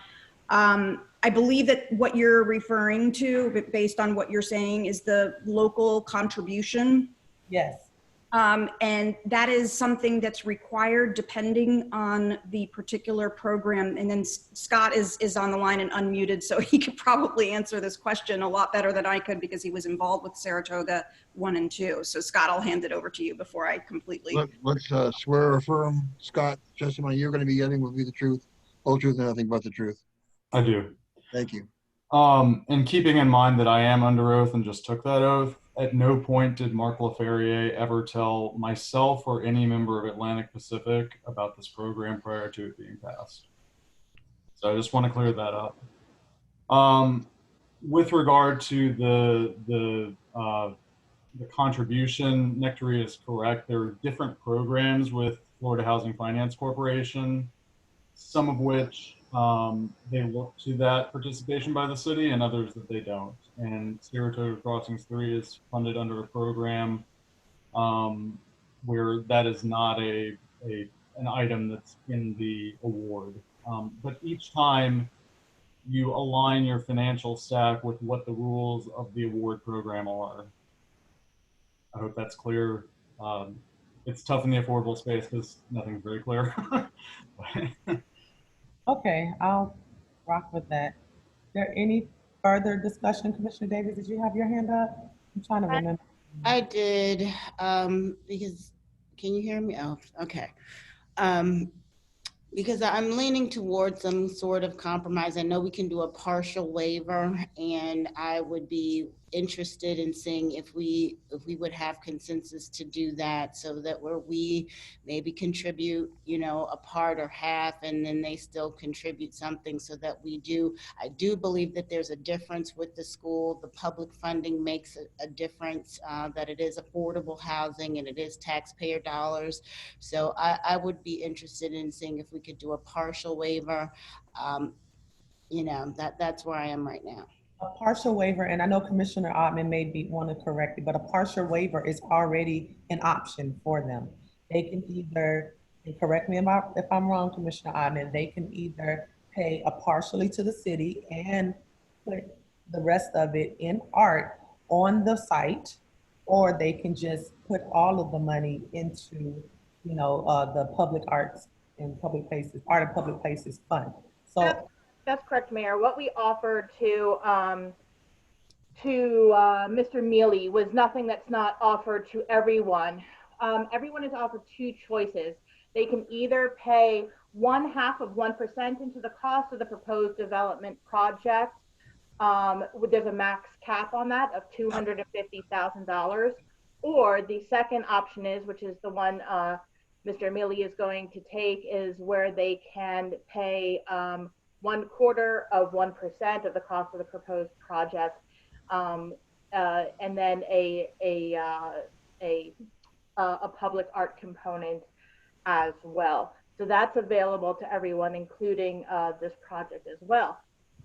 I believe that what you're referring to, based on what you're saying, is the local contribution. Yes. And that is something that's required depending on the particular program. And then Scott is on the line and unmuted, so he could probably answer this question a lot better than I could because he was involved with Saratoga 1 and 2. So Scott, I'll hand it over to you before I completely. Let's swear or affirm, Scott, testimony you're going to be getting will be the truth, whole truth, and nothing but the truth. I do. Thank you. And keeping in mind that I am under oath and just took that oath, at no point did Mark LaFerrier ever tell myself or any member of Atlantic Pacific about this program prior to it being passed. So I just want to clear that up. With regard to the contribution, Nectaria is correct. There are different programs with Florida Housing Finance Corporation, some of which they look to that participation by the city and others that they don't. And Saratoga Crossings 3 is funded under a program where that is not an item that's in the award. But each time you align your financial stack with what the rules of the award program are. I hope that's clear. It's tough in the affordable space because nothing's very clear. Okay, I'll rock with that. Is there any further discussion? Commissioner Davis, did you have your hand up? I'm trying to remember. I did, because, can you hear me? Oh, okay. Because I'm leaning towards some sort of compromise. I know we can do a partial waiver, and I would be interested in seeing if we would have consensus to do that, so that where we maybe contribute, a part or half, and then they still contribute something, so that I do believe that there's a difference with the school. The public funding makes a difference, that it is affordable housing and it is taxpayer dollars. So I would be interested in seeing if we could do a partial waiver. That's where I am right now. A partial waiver, and I know Commissioner Ottman may want to correct it, but a partial waiver is already an option for them. They can either, and correct me if I'm wrong, Commissioner Ottman, they can either pay a partially to the city and put the rest of it in art on the site, or they can just put all of the money into, the public arts and public places, art and public places fund. So. That's correct, Mayor. What we offered to Mr. Mealy was nothing that's not offered to everyone. Everyone is offered two choices. They can either pay 0.5% into the cost of the proposed development project. There's a max cap on that of $250,000. Or the second option is, which is the one Mr. Mealy is going to take, is where they can pay 0.25% of the cost of the proposed project, and then a public art component as well. So that's available to everyone, including this project as well.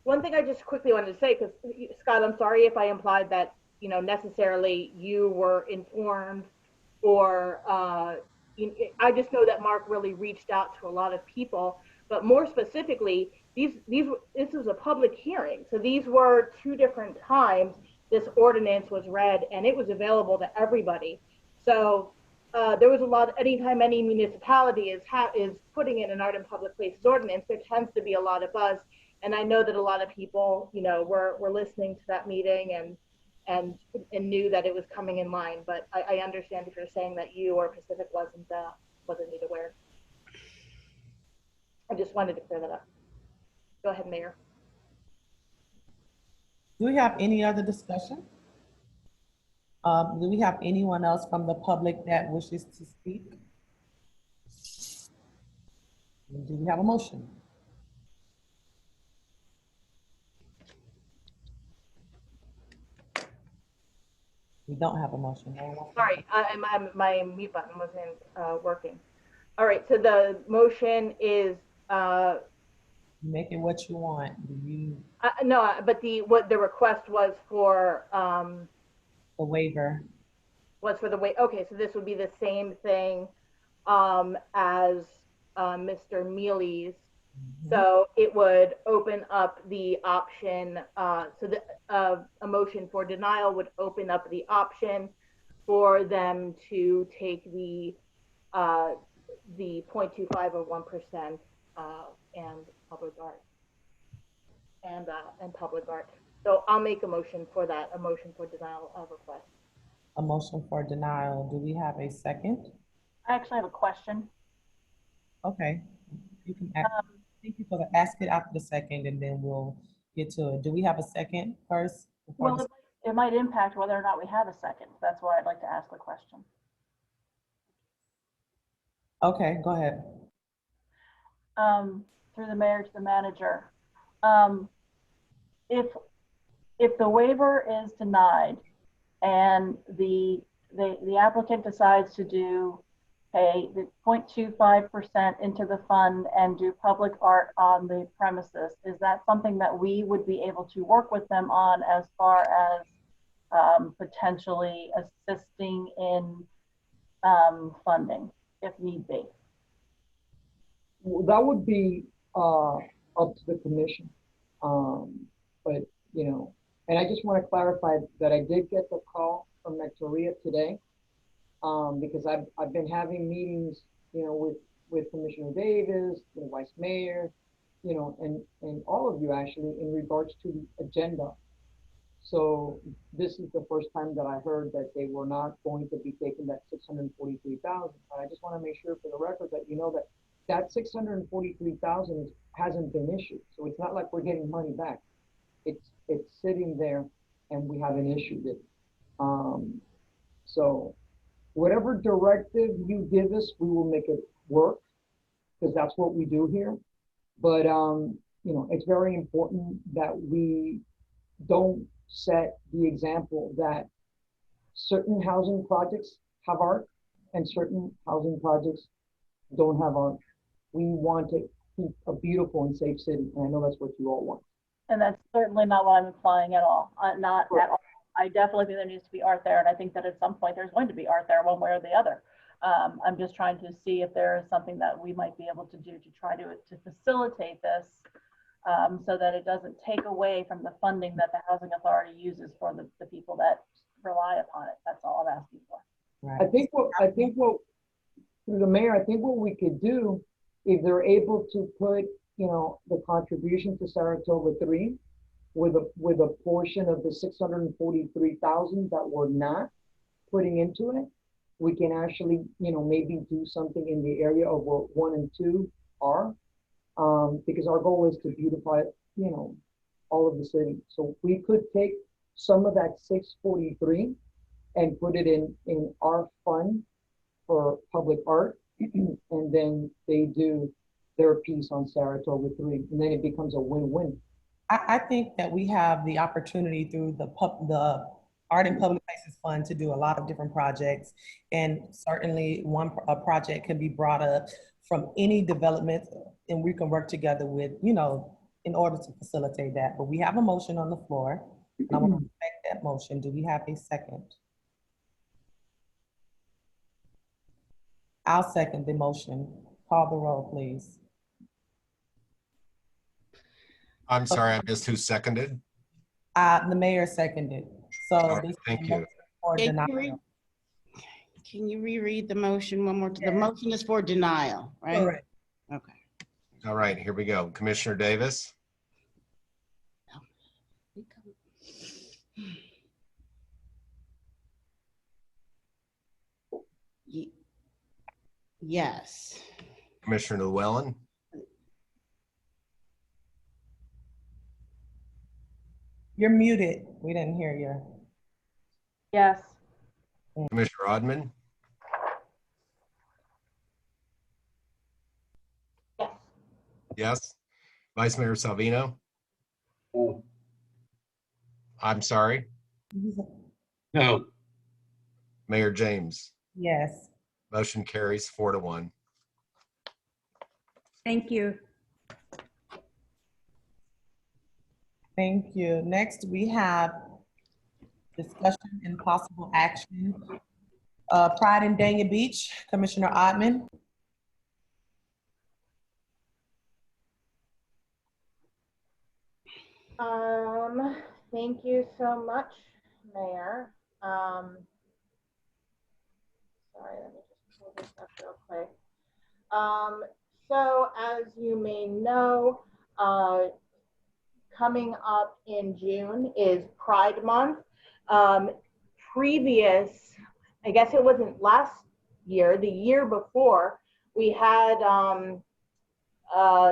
One thing I just quickly wanted to say, because Scott, I'm sorry if I implied that necessarily you were informed, or I just know that Mark really reached out to a lot of people, but more specifically, this was a public hearing. So these were two different times this ordinance was read, and it was available to everybody. So there was a lot, anytime any municipality is putting in an art in public places ordinance, there tends to be a lot of buzz. And I know that a lot of people, you know, were listening to that meeting and knew that it was coming in line. But I understand if you're saying that you or Pacific wasn't made aware. I just wanted to clear that up. Go ahead, Mayor. Do we have any other discussion? Do we have anyone else from the public that wishes to speak? Do we have a motion? We don't have a motion. No. Sorry, my mute button wasn't working. All right, so the motion is make it what you want. Do you? No, but what the request was for the waiver. Was for the waiver. Okay, so this would be the same thing as Mr. Mealy's. So it would open up the option. So a motion for denial would open up the option for them to take the 0.25 or 1% and public art and public art. So I'll make a motion for that. A motion for denial of request. A motion for denial. Do we have a second? I actually have a question. Okay, you can ask. Thank you for ask it after the second, and then we'll get to it. Do we have a second first? Well, it might impact whether or not we have a second. That's why I'd like to ask the question. Okay, go ahead. Through the mayor to the manager, if the waiver is denied and the applicant decides to do pay the 0.25% into the fund and do public art on the premises, is that something that we would be able to work with them on as far as potentially assisting in funding if need be? Well, that would be up to the commission. But, you know, and I just want to clarify that I did get the call from Nectaria today. Because I've been having meetings, you know, with Commissioner Davis, the Vice Mayor, you know, and all of you actually in regards to the agenda. So this is the first time that I heard that they were not going to be taking that 643,000. But I just want to make sure for the record that you know that 643,000 hasn't been issued. So it's not like we're getting money back. It's sitting there and we haven't issued it. So whatever directive you give us, we will make it work because that's what we do here. But, you know, it's very important that we don't set the example that certain housing projects have art and certain housing projects don't have art. We want to keep a beautiful and safe city. And I know that's what you all want. And that's certainly not what I'm implying at all. Not at all. I definitely think there needs to be art there, and I think that at some point there's going to be art there one way or the other. I'm just trying to see if there is something that we might be able to do to try to facilitate this so that it doesn't take away from the funding that the Housing Authority uses for the people that rely upon it. That's all I'm asking for. Right. I think what through the mayor, I think what we could do if they're able to put, you know, the contribution to Saratoga 3 with a portion of the 643,000 that we're not putting into it, we can actually, you know, maybe do something in the area of where 1 and 2 are, because our goal is to beautify, you know, all of the city. So we could take some of that 643 and put it in our fund for public art, and then they do their piece on Saratoga 3, and then it becomes a win-win. I think that we have the opportunity through the Art in Public Places Fund to do a lot of different projects. And certainly a project can be brought up from any development and we can work together with, you know, in order to facilitate that. But we have a motion on the floor. And I want to respect that motion. Do we have a second? I'll second the motion. Call the roll, please. I'm sorry, I missed who seconded. The mayor seconded. So Thank you. For Can denial. Can you reread the motion one more time? The motion is for denial, right? Correct. Okay. All right, here we go. Commissioner Davis, Yes. Commissioner Llewellyn, You're muted. We didn't hear you. Yes. Commissioner Odman, Yes. yes. Vice Mayor Salvino, I'm sorry. No. Mayor James, Yes. motion carries 4-1. Thank you. Thank you. Next, we have discussion and possible action. Pride in Dania Beach, Commissioner Ottman. Thank you so much, Mayor. Sorry, let me just pull this up real quick. So as you may know, coming up in June is Pride Month. I guess it wasn't last year, the year before, we had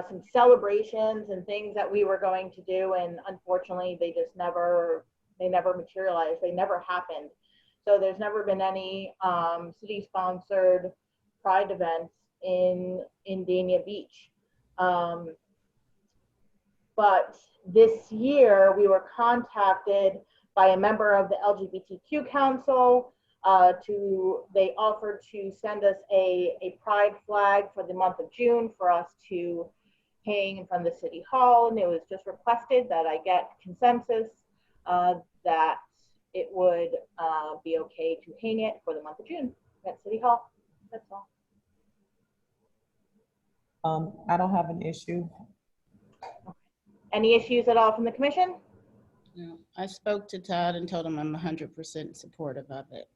some celebrations and things that we were going to do, and unfortunately they never materialized. They never happened. So there's never been any city-sponsored Pride events in Dania Beach. But this year we were contacted by a member of the LGBTQ Council. They offered to send us a Pride flag for the month of June for us to hang in front of the City Hall, and it was just requested that I get consensus that it would be okay to hang it for the month of June at City Hall. That's all. I don't have an issue. Any issues at all from the commission? No, I spoke to Todd and told him I'm 100% supportive of it.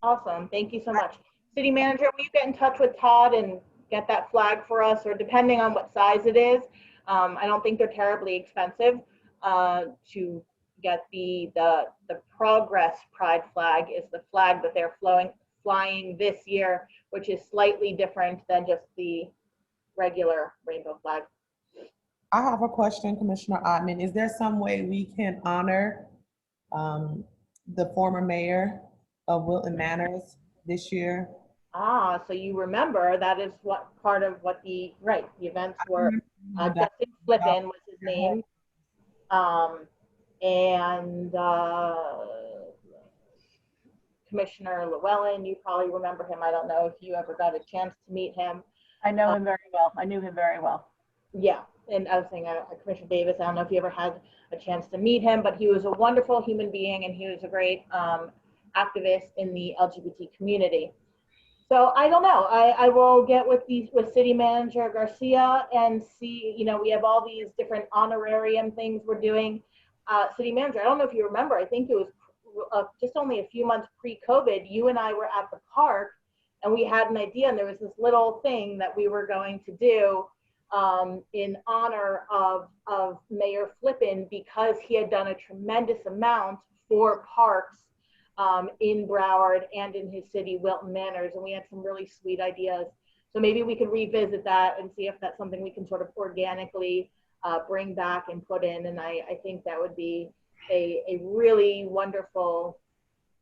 Awesome, thank you so much. City Manager, will you get in touch with Todd and get that flag for us, or depending on what size it is? I don't think they're terribly expensive. To get the Progress Pride flag is the flag that they're flying this year, which is slightly different than just the regular rainbow flag. I have a question, Commissioner Ottman. Is there some way we can honor the former mayor of Wilton Manors this year? Ah, so you remember that is what part of what the events were. Justin Flippin was his name. And Commissioner Llewellyn, you probably remember him. I don't know if you ever got a chance to meet him. I know him very well. I knew him very well. Yeah, and I was saying Commissioner Davis, I don't know if you ever had a chance to meet him, but he was a wonderful human being, and he was a great activist in the LGBT community. So I don't know. I will get with City Manager Garcia and see. We have all these different honorarium things we're doing. City Manager, I don't know if you remember. I think it was just only a few months pre-COVID. You and I were at the park, and we had an idea, and there was this little thing that we were going to do in honor of Mayor Flippin, because he had done a tremendous amount for parks in Broward and in his city, Wilton Manors, and we had some really sweet ideas. So maybe we could revisit that and see if that's something we can sort of organically bring back and put in. And I think that would be a really wonderful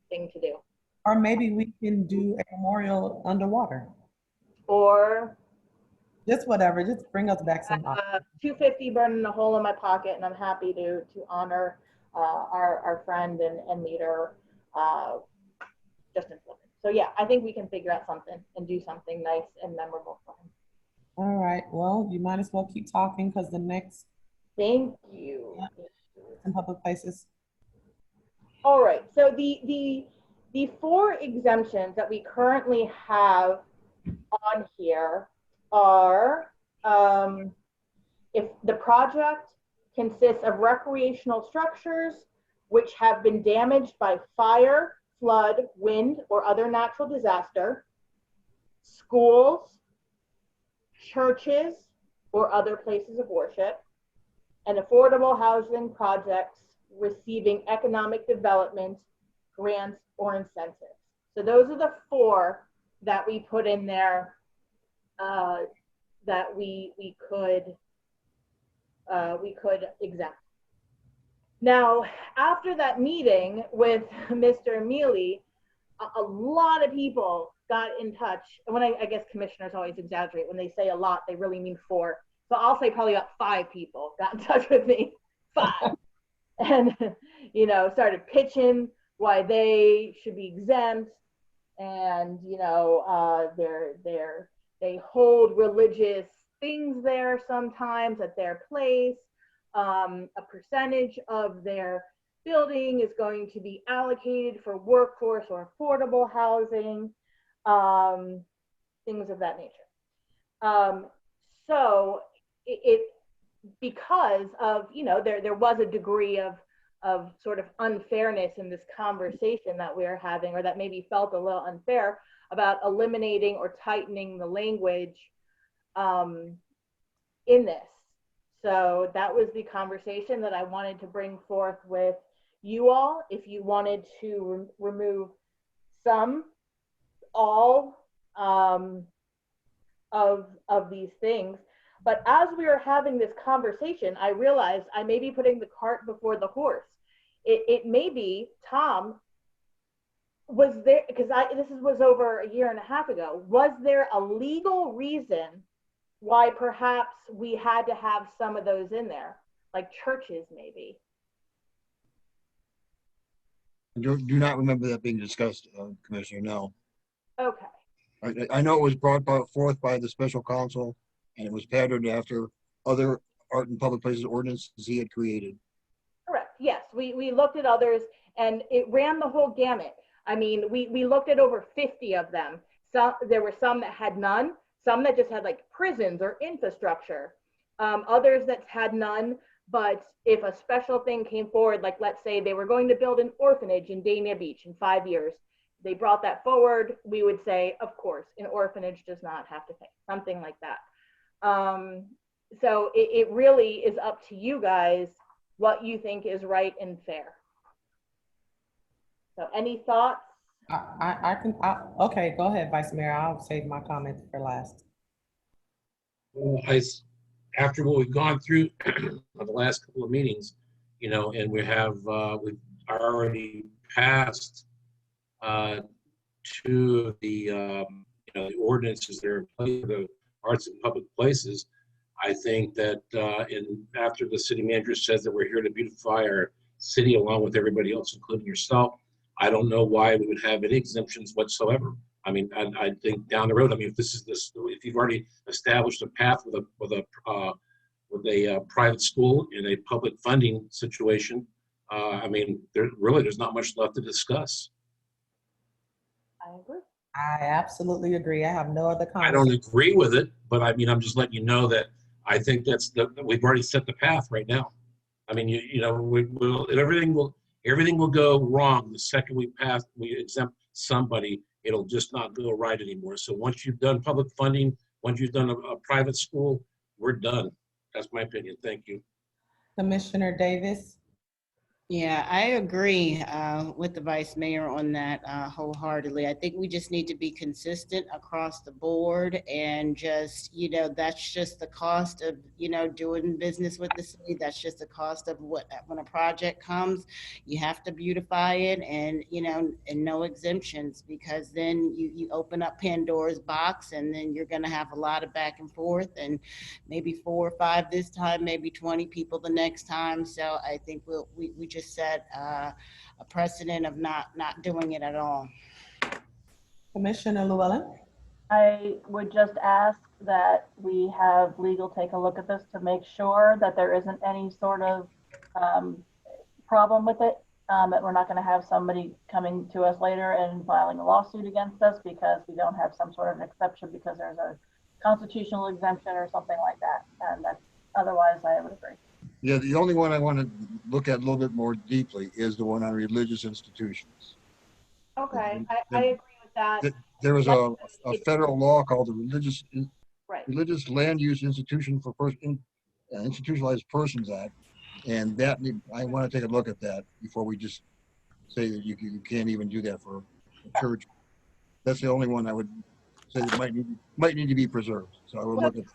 thing to do. Or maybe we can do a memorial underwater. Or just whatever, just bring us back some. $250 burning a hole in my pocket, and I'm happy to honor our friend and leader, Justin Flippin. So yeah, I think we can figure out something and do something nice and memorable for him. All right, well, you might as well keep talking, because the next. Thank you. Yeah, in public places. All right, so the 4 exemptions that we currently have on here are if the project consists of recreational structures which have been damaged by fire, flood, wind, or other natural disaster, schools, churches, or other places of worship, and affordable housing projects receiving economic development grants or incentives. So those are the 4 that we put in there that we could exempt. Now, after that meeting with Mr. Mealy, a lot of people got in touch. And when I guess commissioners always exaggerate. When they say a lot, they really mean 4. So I'll say probably about 5 people got in touch with me. 5. And, you know, started pitching why they should be exempt. And, you know, they hold religious things there sometimes at their place. A percentage of their building is going to be allocated for workforce or affordable housing, things of that nature. So it because of, you know, there was a degree of sort of unfairness in this conversation that we're having, or that maybe felt a little unfair about eliminating or tightening the language in this. So that was the conversation that I wanted to bring forth with you all. If you wanted to remove some, all of these things. But as we were having this conversation, I realized I may be putting the cart before the horse. It may be, Tom, was there, because this was over a year and a half ago, was there a legal reason why perhaps we had to have some of those in there, like churches maybe? Do not remember that being discussed, Commissioner, no. Okay. I know it was brought forth by the special counsel, and it was patterned after other art and public places ordinances he had created. Correct, yes, we looked at others, and it ran the whole gamut. I mean, we looked at over 50 of them. There were some that had none, some that just had like prisons or infrastructure, others that had none, but if a special thing came forward, like let's say they were going to build an orphanage in Dania Beach in 5 years, they brought that forward, we would say, of course, an orphanage does not have to pay, something like that. So it really is up to you guys what you think is right and fair. So any thoughts? Okay, go ahead, Vice Mayor. I'll save my comments for last. Well, after what we've gone through the last couple of meetings, you know, and we've already passed 2 of the, you know, the ordinances that are in place for the arts and public places. I think that after the city manager says that we're here to beautify our city along with everybody else, including yourself, I don't know why we would have any exemptions whatsoever. I mean, I think down the road, I mean, if you've already established a path with a private school in a public funding situation, I mean, there's not much left to discuss. I agree. I absolutely agree. I have no other comments. I don't agree with it, but I mean, I'm just letting you know that I think we've already set the path right now. I mean, you know, everything will go wrong the second we exempt somebody. It'll just not go right anymore. So once you've done public funding, once you've done a private school, we're done. That's my opinion. Thank you. Commissioner Davis. Yeah, I agree with the vice mayor on that wholeheartedly. I think we just need to be consistent across the board, and just, you know, that's just the cost of, you know, doing business with the city. That's just the cost of when a project comes, you have to beautify it, and, you know, and no exemptions, because then you open up Pandora's box, and then you're going to have a lot of back and forth, and maybe 4 or 5 this time, maybe 20 people the next time. So I think we just set a precedent of not doing it at all. Commissioner Llewellyn. I would just ask that we have legal take a look at this to make sure that there isn't any sort of problem with it, that we're not going to have somebody coming to us later and filing a lawsuit against us because we don't have some sort of exception because there's a constitutional exemption or something like that. And that's, otherwise I would agree. Yeah, the only one I want to look at a little bit more deeply is the one on religious institutions. Okay, I agree with that. There was a federal law called the Right. Religious Land Use Institutionalized Persons Act, and that I want to take a look at that before we just say that you can't even do that for a church. That's the only one I would say that might need to be preserved. So I will look at that.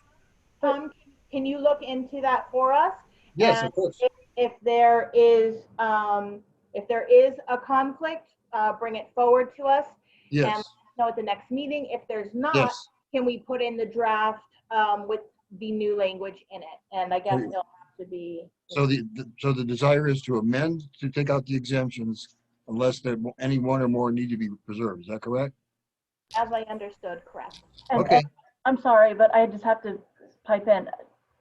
Tom, can you look into that for us? Yes, And of course. If there is a conflict, bring it forward to us. Yes. And let us know at the next meeting. If there's not, Yes. can we put in the draft with the new language in it? And I guess it'll have to be. So the desire is to amend to take out the exemptions unless any one or more need to be preserved. Is that correct? As I understood, correct. Okay. I'm sorry, but I just have to pipe in.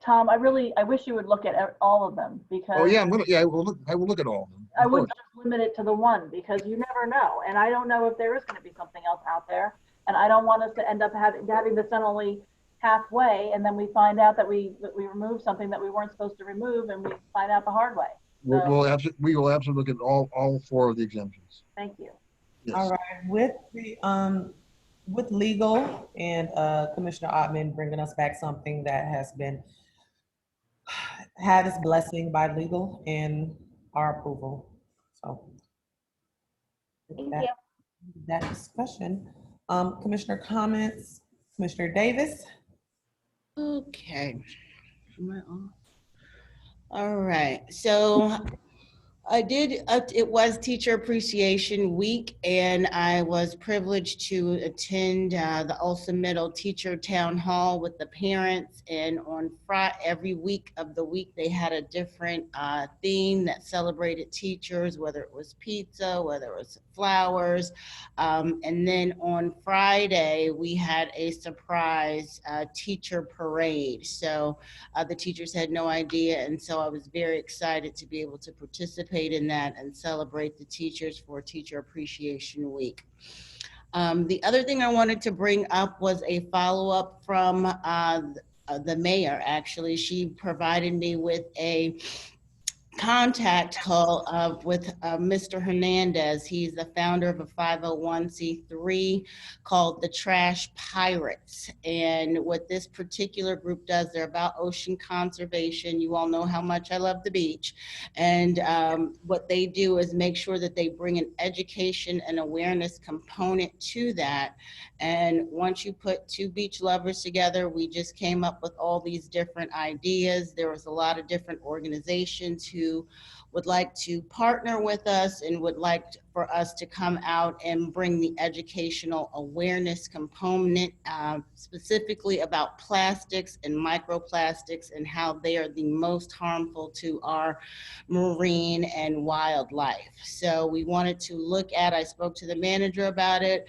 Tom, I wish you would look at all of them because. Oh yeah, I will look at all of them. I wouldn't just limit it to the one because you never know. And I don't know if there is going to be something else out there. And I don't want us to end up having this done only halfway. And then we find out that we removed something that we weren't supposed to remove and we find out the hard way. We will absolutely look at all 4 of the exemptions. Thank you. Yes. All right, with legal and Commissioner Ottman bringing us back something that has been had its blessing by legal and our approval. So Thank you. That discussion. Commissioner comments, Commissioner Davis. Okay. All right, so I did, it was Teacher Appreciation Week, and I was privileged to attend the Olson Middle Teacher Town Hall with the parents. And on Friday, every week of the week, they had a different theme that celebrated teachers, whether it was pizza, whether it was flowers. And then on Friday, we had a surprise teacher parade. So the teachers had no idea, and so I was very excited to be able to participate in that and celebrate the teachers for Teacher Appreciation Week. The other thing I wanted to bring up was a follow-up from the mayor. Actually, she provided me with a contact call with Mr. Hernandez. He's the founder of a 501c3 called the Trash Pirates. And what this particular group does, they're about ocean conservation. You all know how much I love the beach. And what they do is make sure that they bring an education and awareness component to that. And once you put 2 beach lovers together, we just came up with all these different ideas. There was a lot of different organizations who would like to partner with us and would like for us to come out and bring the educational awareness component, specifically about plastics and microplastics and how they are the most harmful to our marine and wildlife. So we wanted to look at, I spoke to the manager about it.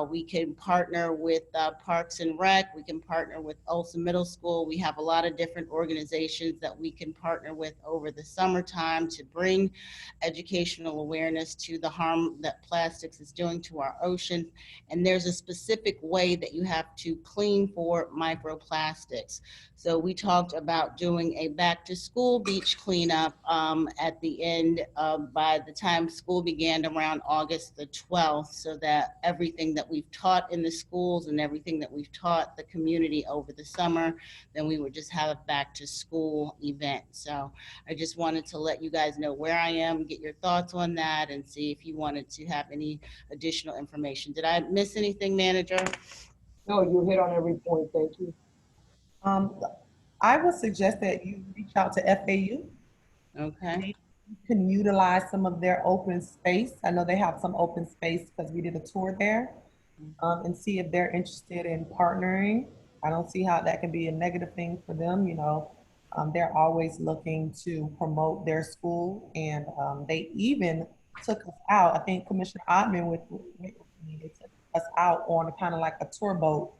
We can partner with Parks and Rec. We can partner with Olson Middle School. We have a lot of different organizations that we can partner with over the summertime to bring educational awareness to the harm that plastics is doing to our ocean. And there's a specific way that you have to clean for microplastics. So we talked about doing a back to school beach cleanup at the end by the time school began around August the 12th, so that everything that we've taught in the schools and everything that we've taught the community over the summer, then we would just have a back to school event. So I just wanted to let you guys know where I am, get your thoughts on that, and see if you wanted to have any additional information. Did I miss anything, Manager? No, you hit on every point. Thank you. I would suggest that you reach out to FAU. Okay. You can utilize some of their open space. I know they have some open space because we did a tour there, and see if they're interested in partnering. I don't see how that can be a negative thing for them. You know, they're always looking to promote their school, and they even took us out. I think Commissioner Ottman they took us out on a kind of like a tour boat.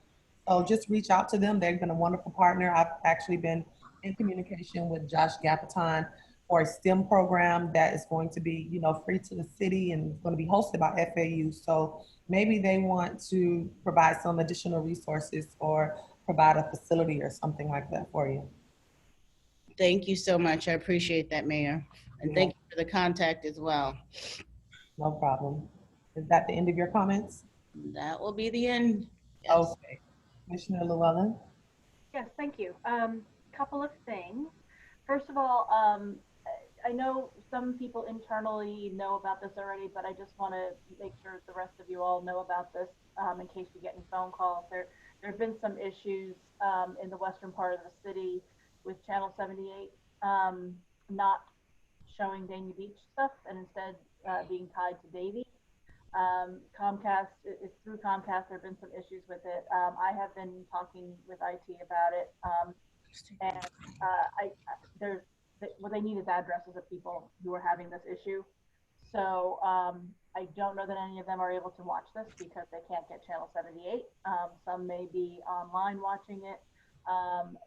So just reach out to them. They've been a wonderful partner. I've actually been in communication with Josh Gapaton for a STEM program that is going to be, you know, free to the city and going to be hosted by FAU. So maybe they want to provide some additional resources or provide a facility or something like that for you. Thank you so much. I appreciate that, Mayor. And thank you for the contact as well. No problem. Is that the end of your comments? That will be the end. Yes. Okay. Commissioner Llewellyn? Yes, thank you. Couple of things. First of all, I know some people internally know about this already, but I just want to make sure the rest of you all know about this in case you get any phone calls. There have been some issues in the western part of the city with Channel 78 not showing Dania Beach stuff and instead being tied to Davie. Comcast, it's through Comcast, there have been some issues with it. I have been talking with IT about it. And what they need is addresses of people who are having this issue. So I don't know that any of them are able to watch this because they can't get Channel 78. Some may be online watching it.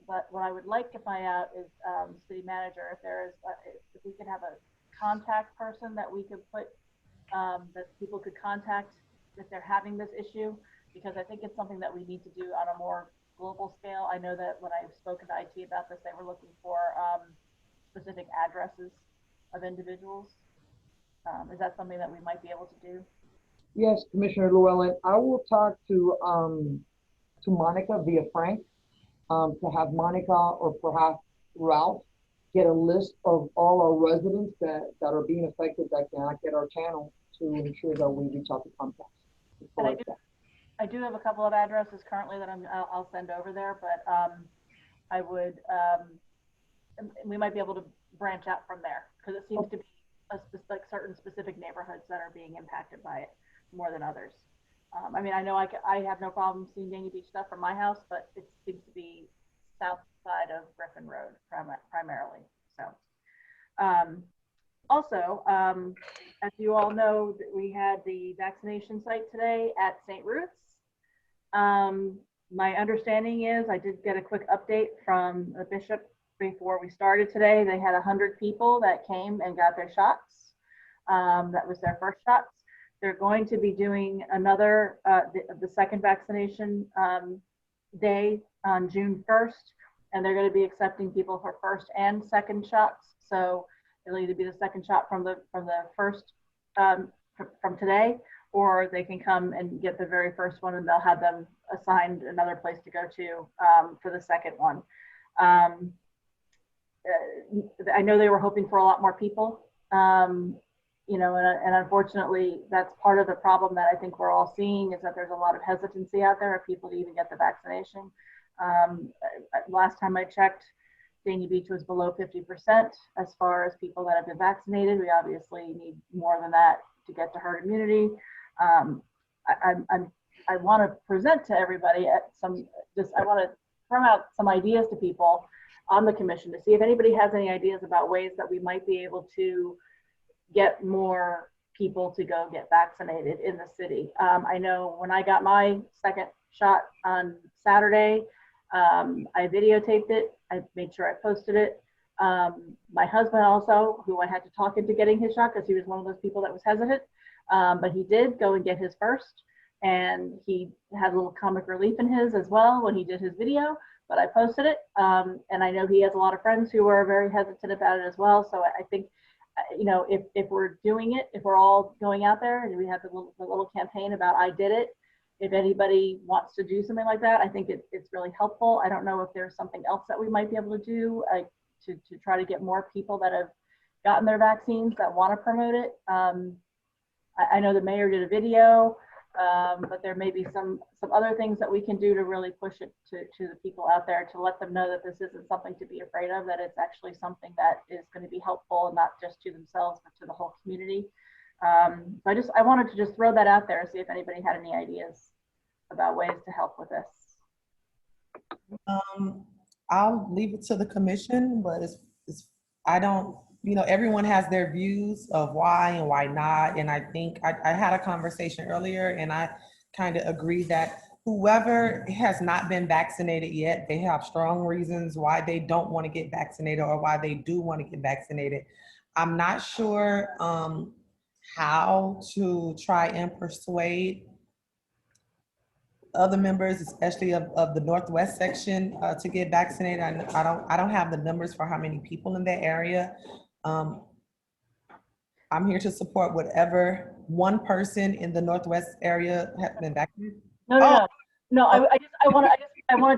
But what I would like to find out is, city manager, if we could have a contact person that we could put, that people could contact if they're having this issue, because I think it's something that we need to do on a more global scale. I know that when I've spoken to IT about this, they were looking for specific addresses of individuals. Is that something that we might be able to do? Yes, Commissioner Llewellyn, I will talk to Monica via Frank, to have Monica or perhaps Ralph get a list of all our residents that are being affected that cannot get our channel to ensure that we reach out to Comcast. I do have a couple of addresses currently that I'll send over there, but I would, we might be able to branch out from there because it seems to be like certain specific neighborhoods that are being impacted by it more than others. I mean, I know I have no problem seeing Dania Beach stuff from my house, but it seems to be south side of Griffin Road primarily. So, also, as you all know, we had the vaccination site today at St. Ruth's. My understanding is I did get a quick update from the bishop before we started today. They had 100 people that came and got their shots. That was their first shots. They're going to be doing another, the second vaccination day on June 1st, and they're going to be accepting people for first and second shots. So it'll either be the second shot from the first from today, or they can come and get the very first one, and they'll have them assigned another place to go to for the second one. I know they were hoping for a lot more people, you know, and unfortunately, that's part of the problem that I think we're all seeing is that there's a lot of hesitancy out there of people to even get the vaccination. Last time I checked, Dania Beach was below 50% as far as people that have been vaccinated. We obviously need more than that to get to herd immunity. I want to present to everybody at I want to throw out some ideas to people on the commission to see if anybody has any ideas about ways that we might be able to get more people to go get vaccinated in the city. I know when I got my second shot on Saturday, I videotaped it. I made sure I posted it. My husband also, who I had to talk into getting his shot because he was one of those people that was hesitant, but he did go and get his first, and he had a little comic relief in his as well when he did his video, but I posted it. And I know he has a lot of friends who are very hesitant about it as well. So I think, you know, if we're doing it, if we're all going out there and we have the little campaign about I did it, if anybody wants to do something like that, I think it's really helpful. I don't know if there's something else that we might be able to do to try to get more people that have gotten their vaccines that want to promote it. I know the mayor did a video, but there may be some other things that we can do to really push it to the people out there to let them know that this isn't something to be afraid of, that it's actually something that is going to be helpful, not just to themselves, but to the whole community. So I wanted to just throw that out there and see if anybody had any ideas about ways to help with this. I'll leave it to the commission, but I don't, you know, everyone has their views of why and why not. And I think I had a conversation earlier and I kind of agree that whoever has not been vaccinated yet, they have strong reasons why they don't want to get vaccinated or why they do want to get vaccinated. I'm not sure how to try and persuade other members, especially of the Northwest section, to get vaccinated. I don't have the numbers for how many people in that area. I'm here to support whatever one person in the Northwest area has been vaccinated? No. I wanted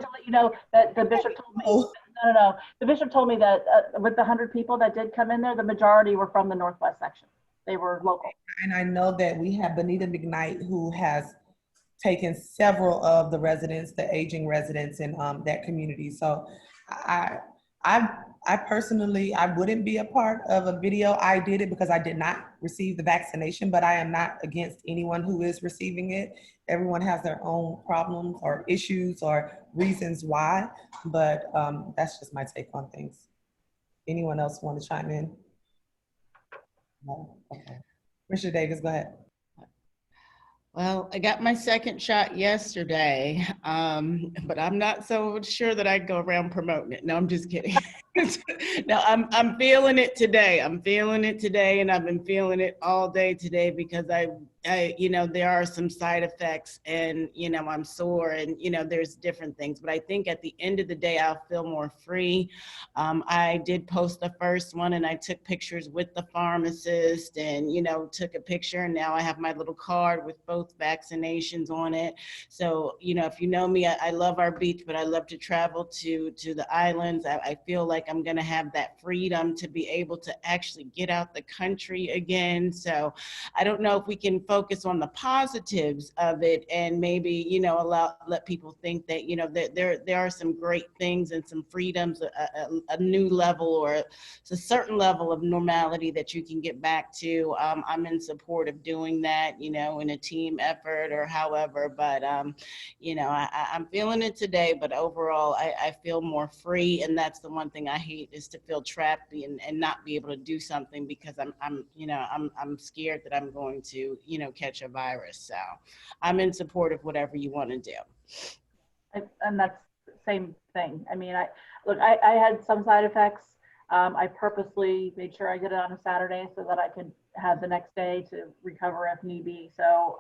to let you know that the bishop told me. No. The bishop told me that with the 100 people that did come in there, the majority were from the Northwest section. They were local. And I know that we have Benita McKnight, who has taken several of the residents, the aging residents in that community. So I personally, I wouldn't be a part of a video. I did it because I did not receive the vaccination, but I am not against anyone who is receiving it. Everyone has their own problems or issues or reasons why, but that's just my take on things. Anyone else want to chime in? No? Okay. Commissioner Davis, go ahead. Well, I got my second shot yesterday, but I'm not so sure that I'd go around promoting it. No, I'm just kidding. No, I'm feeling it today. I'm feeling it today, and I've been feeling it all day today because I there are some side effects, and I'm sore, and there's different things. But I think at the end of the day, I'll feel more free. I did post the first one, and I took pictures with the pharmacist, and took a picture, and now I have my little card with both vaccinations on it. So if you know me, I love our beach, but I love to travel to the islands. I feel like I'm going to have that freedom to be able to actually get out the country again. So I don't know if we can focus on the positives of it and maybe, let people think that, that there are some great things and some freedoms, a new level or a certain level of normality that you can get back to. I'm in support of doing that, in a team effort or however, but, I'm feeling it today, but overall I feel more free. And that's the one thing I hate, is to feel trapped and not be able to do something because I'm scared that I'm going to, catch a virus. So I'm in support of whatever you want to do. And that's the same thing. I mean, I had some side effects. I purposely made sure I did it on a Saturday so that I could have the next day to recover if need be. So,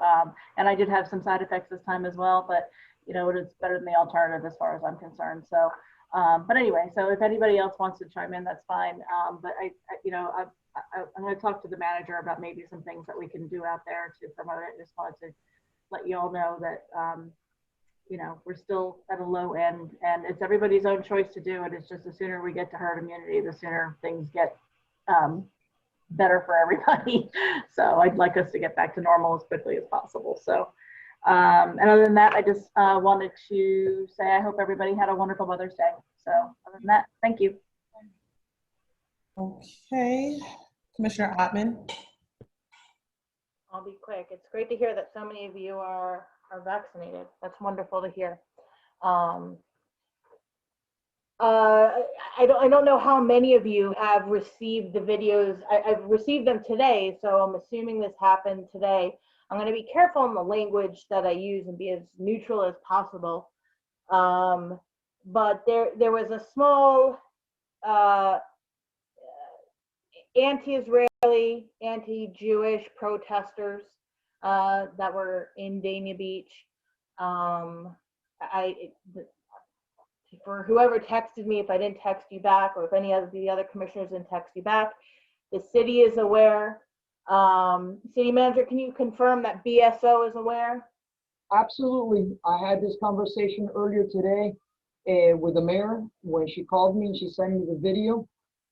and I did have some side effects this time as well, but it's better than the alternative as far as I'm concerned. So, but anyway, so if anybody else wants to chime in, that's fine. But I'm going to talk to the manager about maybe some things that we can do out there to promote it. Just wanted to let you all know that, we're still at a low end, and it's everybody's own choice to do it. It's just the sooner we get to herd immunity, the sooner things get better for everybody. So I'd like us to get back to normal as quickly as possible. So, and other than that, I just wanted to say I hope everybody had a wonderful Mother's Day. So other than that, thank you. Okay, Commissioner Ottman. I'll be quick. It's great to hear that so many of you are vaccinated. That's wonderful to hear. I don't know how many of you have received the videos. I've received them today, so I'm assuming this happened today. I'm going to be careful in the language that I use and be as neutral as possible. But there was a small anti-Israeli, anti-Jewish protesters that were in Dania Beach. For whoever texted me, if I didn't text you back, or if any of the other commissioners didn't text you back, the city is aware. City manager, can you confirm that BSO is aware? Absolutely. I had this conversation earlier today with the mayor when she called me and she sent me the video.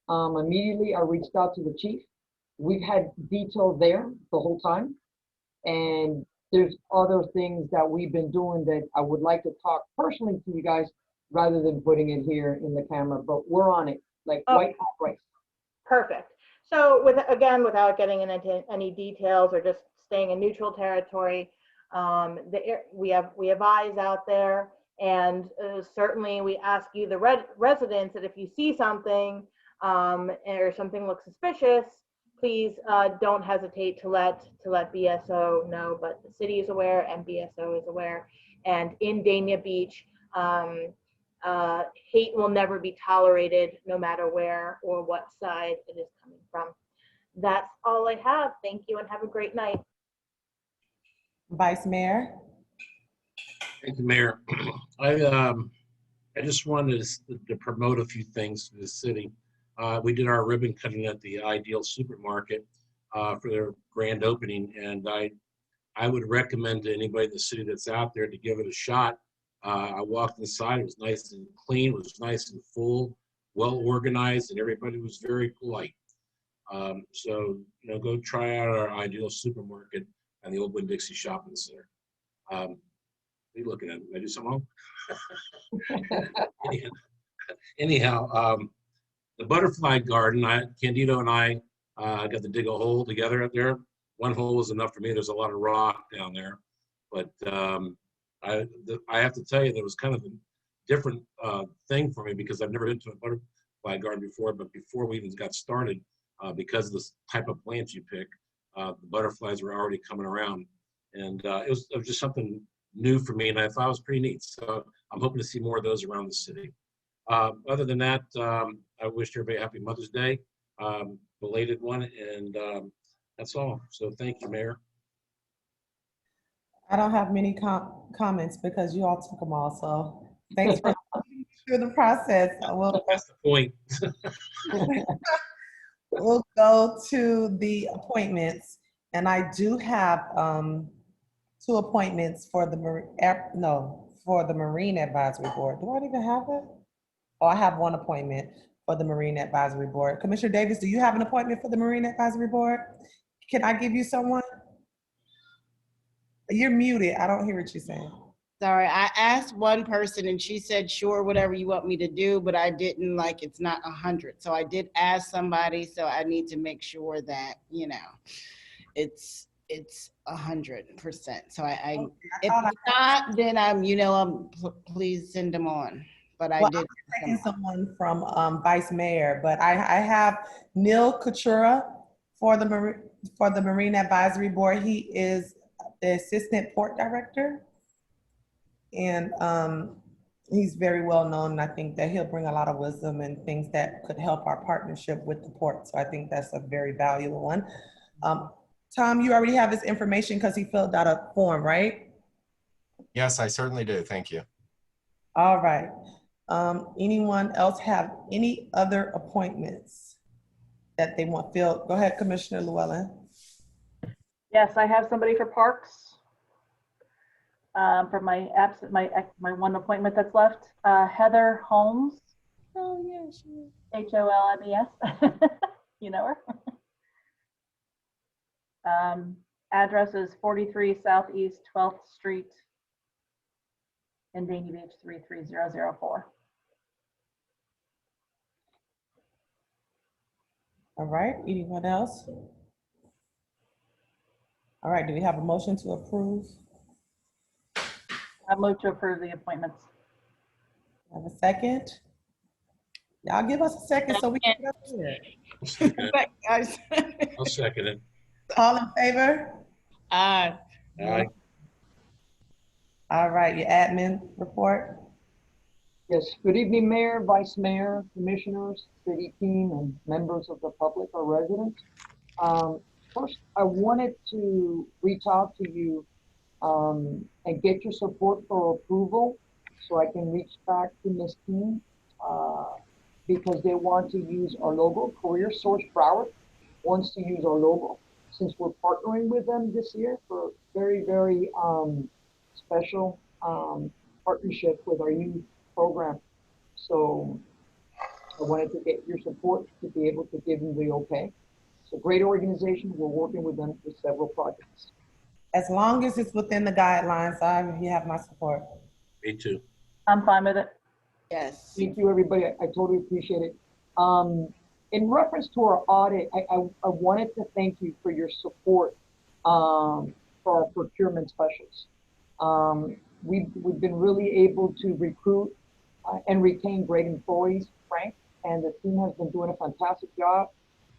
Immediately, I reached out to the chief. We've had detail there the whole time. And there's other things that we've been doing that I would like to talk personally to you guys rather than putting it here in the camera, but we're on it, like white hot rice. Perfect. So without getting into any details or just staying in neutral territory, we have eyes out there, and certainly we ask you, the residents, that if you see something or something looks suspicious, please don't hesitate to let BSO know. But the city is aware and BSO is aware. And in Dania Beach, hate will never be tolerated, no matter where or what side it is coming from. That's all I have. Thank you and have a great night. Vice Mayor. Thank you, Mayor. I just wanted to promote a few things to the city. We did our ribbon cutting at the Ideal Supermarket. for their grand opening. And I would recommend to anybody in the city that's out there to give it a shot. I walked inside, it was nice and clean, it was nice and full, well organized, and everybody was very polite. So, go try out our Ideal Supermarket and the Old Winn-Dixie Shopping Center. What are you looking at? Did I do something wrong? Anyhow, the butterfly garden, Candido and I got to dig a hole together up there. One hole was enough for me. There's a lot of rock down there. But I have to tell you, that was kind of a different thing for me because I've never been to a butterfly garden before. But before we even got started, because of the type of plants you pick, the butterflies were already coming around. And it was just something new for me, and I thought it was pretty neat. So I'm hoping to see more of those around the city. Other than that, I wish everybody a happy Mother's Day, belated one, and that's all. So thank you, Mayor. I don't have many comments because you all took them all. So thanks for through the process. That's the point. We'll go to the appointments, and I do have 2 appointments for the Marine Advisory Board. Do I even have it? Oh, I have 1 appointment for the Marine Advisory Board. Commissioner Davis, do you have an appointment for the Marine Advisory Board? Can I give you someone? You're muted. I don't hear what you're saying. Sorry, I asked one person and she said, sure, whatever you want me to do, but I didn't it's not 100. So I did ask somebody, so I need to make sure that, it's 100%. So if it's not, then please send them on. But I did. I'm taking someone from Vice Mayor, but I have Neil Coutura for the Marine Advisory Board. He is the Assistant Port Director. And he's very well known, and I think that he'll bring a lot of wisdom and things that could help our partnership with the port. So I think that's a very valuable one. Tom, you already have his information because he filled out a form, right? Yes, I certainly do. Thank you. All right. Anyone else have any other appointments that they want filled? Go ahead, Commissioner Llewellyn. Yes, I have somebody for Parks. For my one appointment that's left, Heather Holmes. Oh yeah, she is. Holmes. You know her. Address is 43 Southeast 12th Street in Dania Beach 33004. All right. Anyone else? All right. Do we have a motion to approve? I move to approve the appointments. Have a second? Y'all give us a second so we can get up here. I'll second it. All in favor? Aye. Aye. All right, your admin report. Yes, good evening, Mayor, Vice Mayor, Commissioners, city team, and members of the public or residents. First, I wanted to reach out to you and get your support for approval so I can reach back to Ms. King because they want to use our logo. Career Source Broward wants to use our logo since we're partnering with them this year for very, very special partnership with our youth program. So I wanted to get your support to be able to give them the okay. It's a great organization. We're working with them for several projects. As long as it's within the guidelines, you have my support. Me too. I'm fine with it. Yes. Thank you, everybody. I totally appreciate it. In reference to our audit, I wanted to thank you for your support for our procurement specialists. We've been really able to recruit and retain great employees, Frank, and the team has been doing a fantastic job.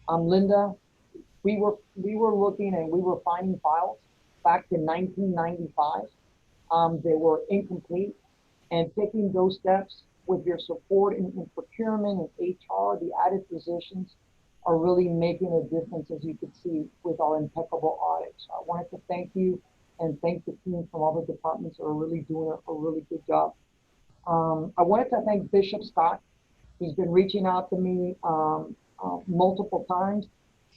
Linda, we were looking and we were finding files back in 1995. They were incomplete, and taking those steps with your support in procurement and HR, the added positions are really making a difference, as you could see with our impeccable audits. I wanted to thank you and thank the team from all the departments that are really doing a really good job. I wanted to thank Bishop Scott. He's been reaching out to me multiple times.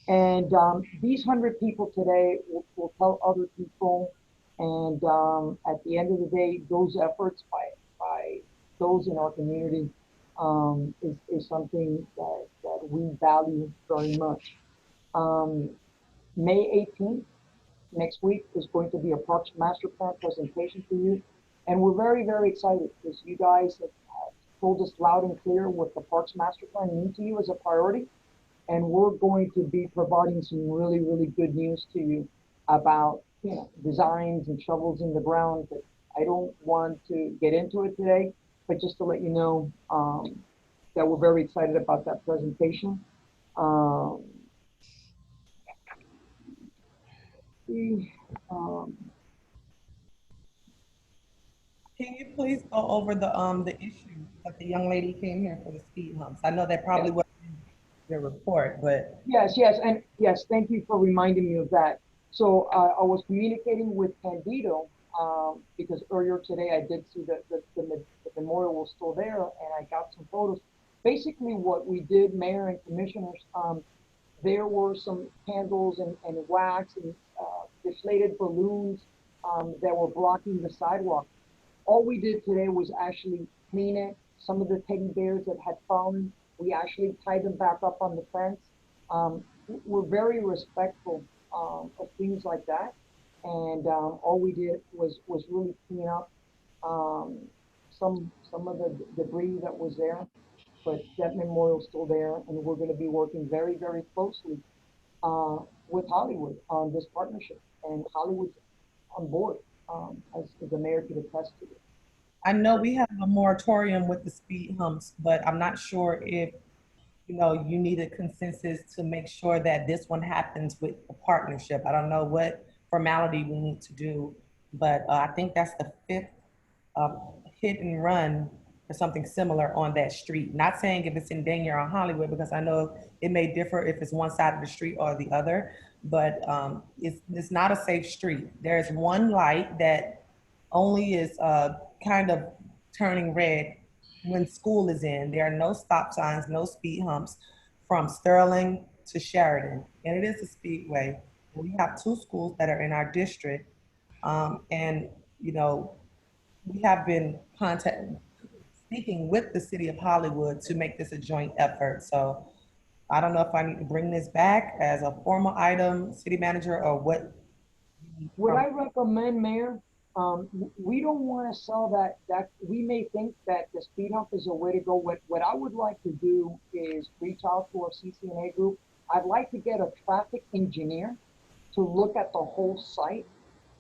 And these 100 people today will tell other people. And at the end of the day, those efforts by those in our community is something that we value very much. May 18th, next week, is going to be a Parks Master Plan presentation for you. And we're very, very excited because you guys have told us loud and clear what the Parks Master Plan means to you as a priority. And we're going to be providing some really, really good news to you about, you know, designs and shovels in the ground. But I don't want to get into it today, but just to let you know that we're very excited about that presentation. Can you please go over the issue that the young lady came here for the speed humps? I know that probably wasn't in your report, but. Yes, and yes, thank you for reminding me of that. So I was communicating with Candido because earlier today I did see that the memorial was still there, and I got some photos. Basically, what we did, Mayor and Commissioners, there were some candles and wax and deflated balloons that were blocking the sidewalk. All we did today was actually clean it. Some of the teddy bears that had fallen, we actually tied them back up on the fence. We're very respectful of things like that. And all we did was really clean up some of the debris that was there. But that memorial's still there, and we're going to be working very, very closely with Hollywood on this partnership. And Hollywood's on board, as the mayor could attest to it. I know we have a moratorium with the speed humps, but I'm not sure if, you know, you need a consensus to make sure that this one happens with a partnership. I don't know what formality we need to do, but I think that's the 5th hit and run or something similar on that street. Not saying if it's in Dania or Hollywood, because I know it may differ if it's one side of the street or the other, but it's not a safe street. There's one light that only is kind of turning red when school is in. There are no stop signs, no speed humps from Sterling to Sheridan, and it is a speedway. We have 2 schools that are in our district, and you know, we have been speaking with the city of Hollywood to make this a joint effort. So I don't know if I need to bring this back as a formal item, city manager, or what. What I recommend, Mayor, we don't want to sell that we may think that the speed hump is a way to go. What I would like to do is reach out to our CCNA group. I'd like to get a traffic engineer to look at the whole site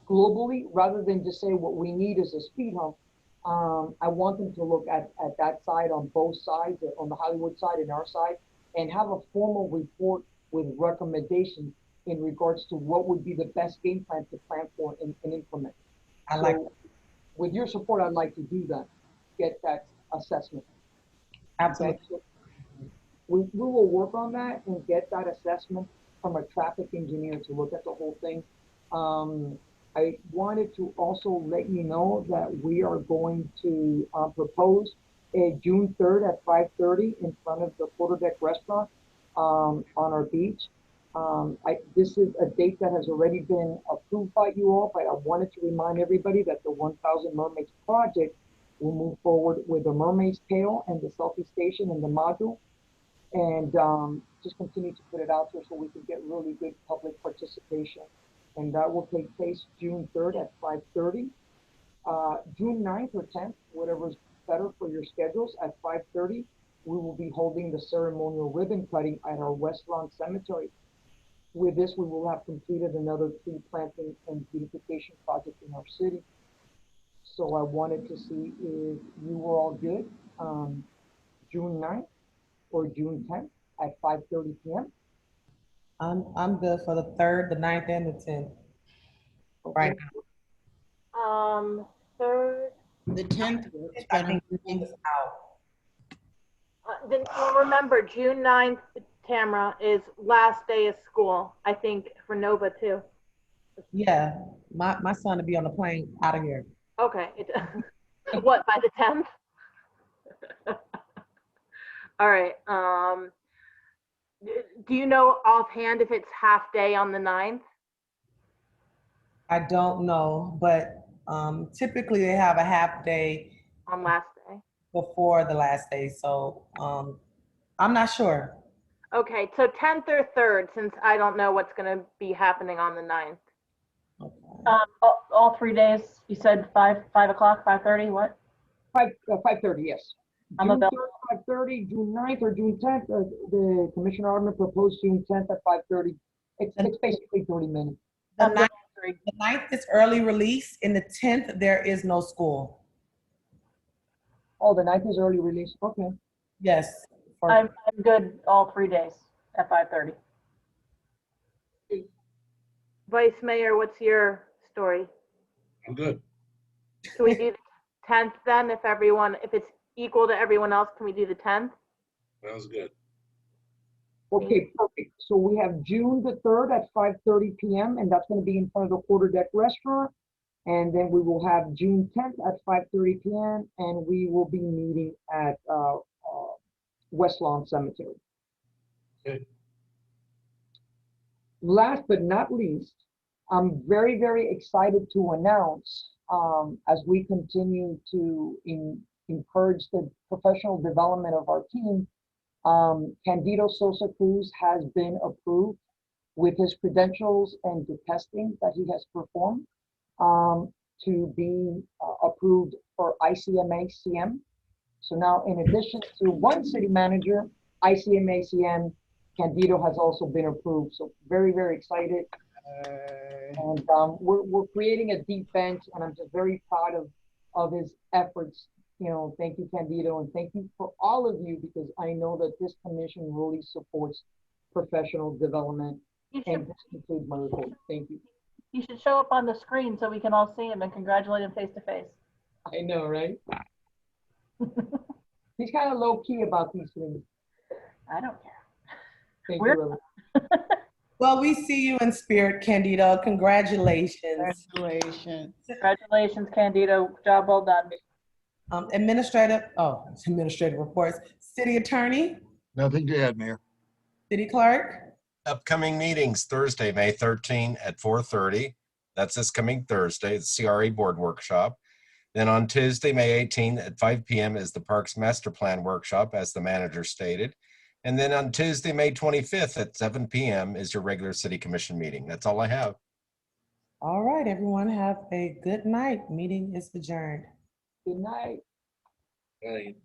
globally, rather than just say what we need is a speed hump. I want them to look at that side on both sides, on the Hollywood side and our side, and have a formal report with recommendations in regards to what would be the best game plan to plan for and implement. With your support, I'd like to do that, get that assessment. Absolutely. Okay? So we will work on that and get that assessment from a traffic engineer to look at the whole thing. I wanted to also let you know that we are going to propose a June 3rd at 5:30 in front of the Quarterdeck Restaurant on our beach. This is a date that has already been approved by you all, but I wanted to remind everybody that the 1000 Mermaids project will move forward with the Mermaid's Tail and the selfie station and the module, and just continue to put it out there so we can get really good public participation. And that will take place June 3rd at 5:30. June 9th or 10th, whatever's better for your schedules, at 5:30, we will be holding the ceremonial ribbon cutting at our West Lawn Cemetery. With this, we will have completed another tree planting and beautification project in our city. So I wanted to see if you were all good, June 9th or June 10th at 5:30 p.m. I'm good for the 3rd, the 9th, and the 10th. Right now. 3rd. The 10th works I better. think it's out. Then remember, June 9th, Tamara, is last day of school, I think, for Nova too. Yeah, my son will be on the plane out of here. Okay. What, by the 10th? All right. Do you know offhand if it's half day on the 9th? I don't know, but typically they have a half day On last day? before the last day, so I'm not sure. Okay, so 10th or 3rd, since I don't know what's going to be happening on the 9th. All 3 days, you said 5 o'clock, 5:30, what? 5:30, yes. I'm June available. 3rd, 5:30, June 9th, or June 10th. The Commissioner Arden proposed June 10th at 5:30. It's basically 30 minutes. The 9th is early release, and the 10th, there is no school. Oh, the 9th is early release. Okay. Yes. I'm good all 3 days at 5:30. Vice Mayor, what's your story? I'm good. Can we do the 10th then, if it's equal to everyone else, can we do the 10th? That was good. Okay, perfect. So we have June the 3rd at 5:30 p.m. and that's going to be in front of the Quarter Deck Restaurant. And then we will have June 10th at 5:30 p.m. and we will be meeting at West Lawn Cemetery. Okay. Last but not least, I'm very, very excited to announce as we continue to encourage the professional development of our team, Candido Sosa Cruz has been approved with his credentials and the testing that he has performed to be approved for ICMA-CM. So now, in addition to one city manager, ICMA-CM, Candido has also been approved. So very, very excited. And we're creating a deep bench, and I'm just very proud of his efforts. You know, thank you, Candido, and thank you for all of you, because I know that this commission really supports professional development, and this includes my report. Thank you. You should show up on the screen so we can all see him and congratulate him face to face. I know, right? He's kind of low key about these things. I don't care. Thank you. Well, we see you in spirit, Candido. Congratulations. Congratulations. Congratulations, Candido. Job well done. Administrative reports. City Attorney, Nothing to add, Mayor. City Clerk. Upcoming meetings, Thursday, May 13 at 4:30. That's this coming Thursday, the CRA Board Workshop. Then on Tuesday, May 18 at 5 p.m. is the Parks Master Plan Workshop, as the manager stated. And then on Tuesday, May 25th at 7 p.m. is your regular City Commission meeting. That's all I have. All right, everyone, have a good night. Meeting is adjourned. Good night. Right.